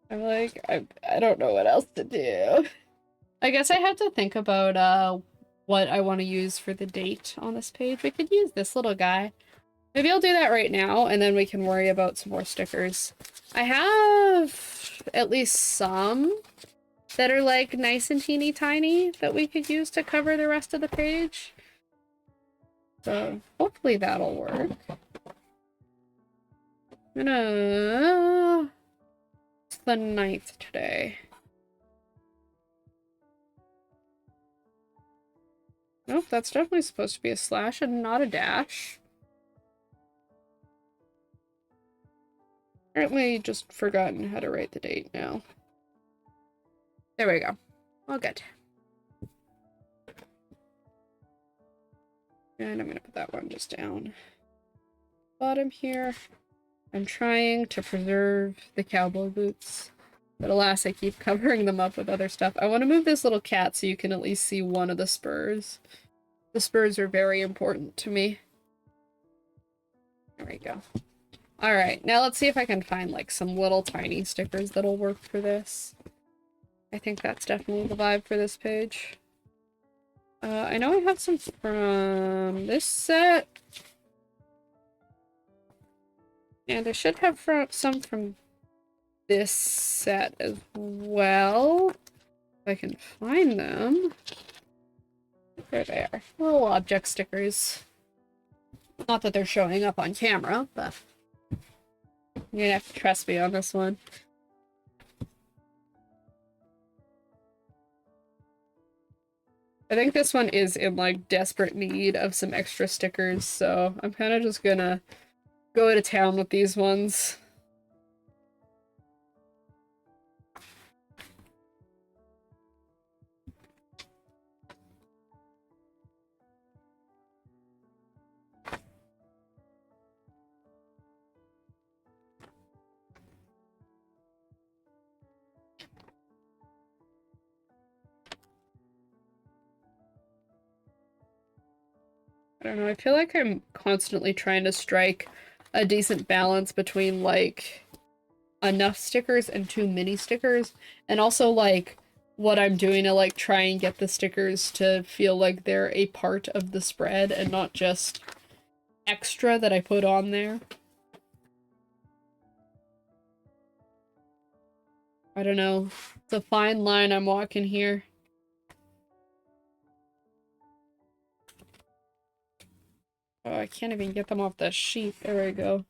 I'm like, I don't know what else to do. I guess I have to think about what I want to use for the date on this page. We could use this little guy. Maybe I'll do that right now, and then we can worry about some more stickers. I have at least some that are like nice and teeny tiny that we could use to cover the rest of the page. So hopefully that'll work. It's the 9th today. Nope, that's definitely supposed to be a slash and not a dash. Apparently just forgotten how to write the date now. There we go. All good. And I'm gonna put that one just down. Bottom here. I'm trying to preserve the cowboy boots. But alas, I keep covering them up with other stuff. I want to move this little cat so you can at least see one of the spurs. The spurs are very important to me. There we go. Alright, now let's see if I can find like some little tiny stickers that'll work for this. I think that's definitely the vibe for this page. I know I have some from this set. And I should have some from this set as well. If I can find them. There they are. Little object stickers. Not that they're showing up on camera, but you're gonna have to trust me on this one. I think this one is in like desperate need of some extra stickers, so I'm kind of just gonna go to town with these ones. I don't know, I feel like I'm constantly trying to strike a decent balance between, like, enough stickers and too many stickers, and also, like, what I'm doing to, like, try and get the stickers to feel like they're a part of the spread and not just extra that I put on there. I don't know. It's a fine line I'm walking here. Oh, I can't even get them off the sheet. There we go.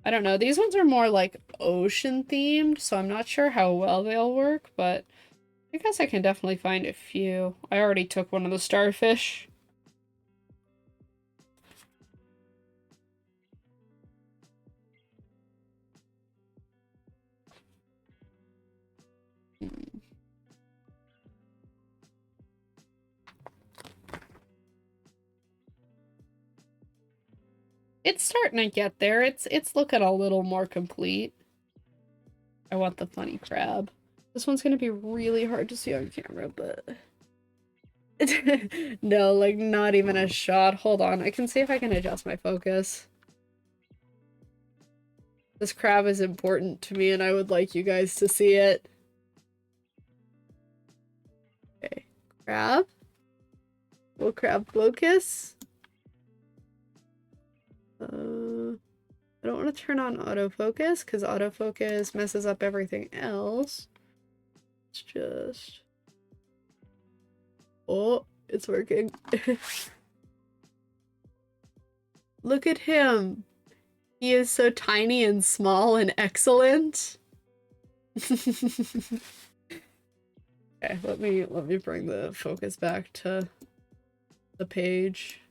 I don't know. These ones are more like ocean themed, so I'm not sure how well they'll work, but I guess I can definitely find a few. I already took one of the starfish. It's starting to get there. It's looking a little more complete. I want the funny crab. This one's gonna be really hard to see on camera, but no, like not even a shot. Hold on, I can see if I can adjust my focus. This crab is important to me and I would like you guys to see it. Okay, crab. Will crab focus? I don't want to turn on autofocus because autofocus messes up everything else. It's just... Oh, it's working. Look at him. He is so tiny and small and excellent. Okay, let me bring the focus back to the page.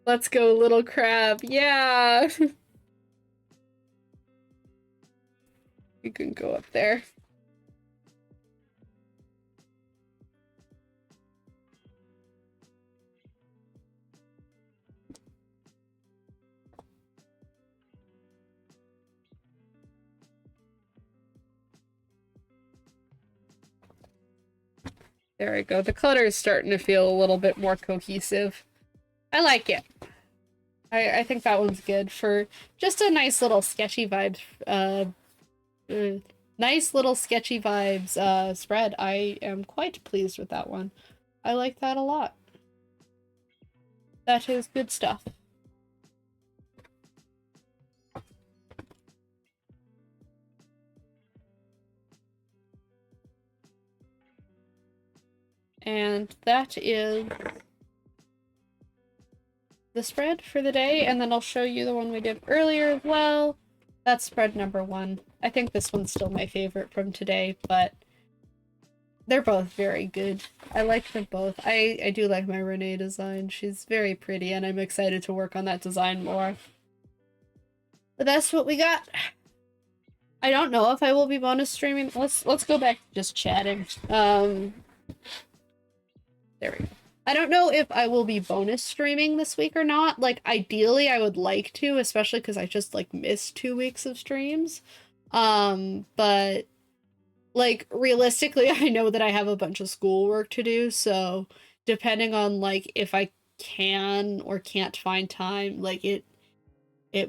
Let's go, little crab. Yeah. You can go up there. There we go. The clutter is starting to feel a little bit more cohesive. I like it. I think that one's good for just a nice little sketchy vibes. Nice little sketchy vibes spread. I am quite pleased with that one. I like that a lot. That is good stuff. And that is the spread for the day, and then I'll show you the one we did earlier as well. That's spread number 1. I think this one's still my favorite from today, but they're both very good. I like them both. I do like my Renee design. She's very pretty, and I'm excited to work on that design more. But that's what we got. I don't know if I will be bonus streaming. Let's go back to just chatting. There we go. I don't know if I will be bonus streaming this week or not. Like, ideally, I would like to, especially because I just, like, missed 2 weeks of streams. But, like, realistically, I know that I have a bunch of schoolwork to do, so depending on, like, if I can or can't find time, like, it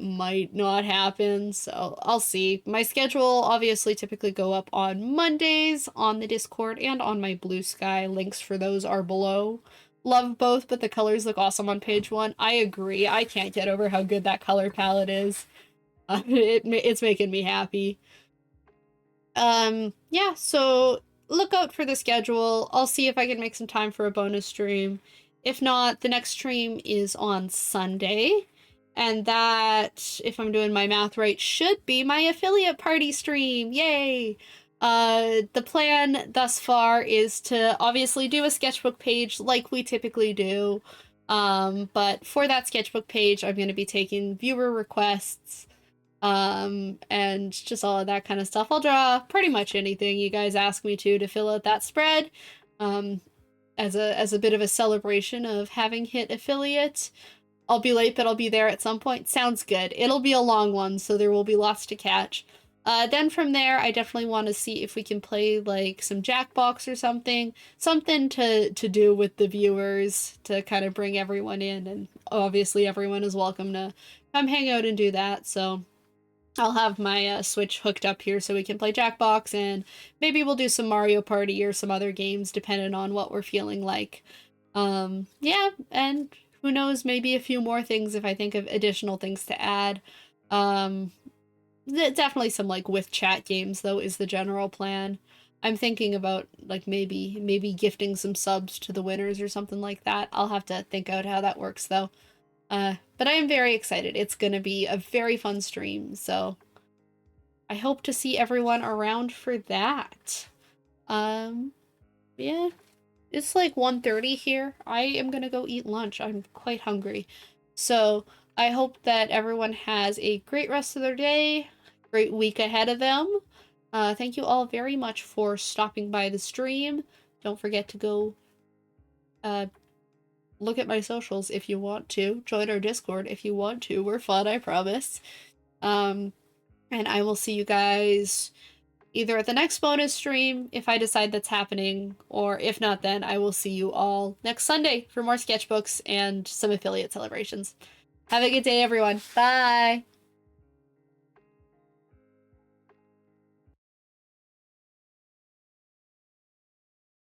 might not happen, so I'll see. My schedule obviously typically go up on Mondays on the Discord and on my Blue Sky. Links for those are below. Love both, but the colors look awesome on page 1. I agree. I can't get over how good that color palette is. It's making me happy. Yeah, so look out for the schedule. I'll see if I can make some time for a bonus stream. If not, the next stream is on Sunday. And that, if I'm doing my math right, should be my affiliate party stream. Yay! The plan thus far is to obviously do a sketchbook page like we typically do. But for that sketchbook page, I'm going to be taking viewer requests, and just all of that kind of stuff. I'll draw pretty much anything you guys ask me to fill out that spread, as a bit of a celebration of having hit affiliate. I'll be late, but I'll be there at some point. Sounds good. It'll be a long one, so there will be lots to catch. Then from there, I definitely want to see if we can play, like, some Jackbox or something. Something to do with the viewers, to kind of bring everyone in, and obviously everyone is welcome to come hang out and do that, so I'll have my Switch hooked up here so we can play Jackbox, and maybe we'll do some Mario Party or some other games, depending on what we're feeling like. Yeah, and who knows, maybe a few more things if I think of additional things to add. Definitely some, like, with chat games, though, is the general plan. I'm thinking about, like, maybe gifting some subs to the winners or something like that. I'll have to think out how that works, though. But I am very excited. It's gonna be a very fun stream, so I hope to see everyone around for that. Yeah. It's like 1:30 here. I am gonna go eat lunch. I'm quite hungry. So I hope that everyone has a great rest of their day, great week ahead of them. Thank you all very much for stopping by the stream. Don't forget to go look at my socials if you want to. Join our Discord if you want to. We're fun, I promise. And I will see you guys either at the next bonus stream, if I decide that's happening, or if not, then I will see you all next Sunday for more sketchbooks and some affiliate celebrations. Have a good day, everyone. Bye!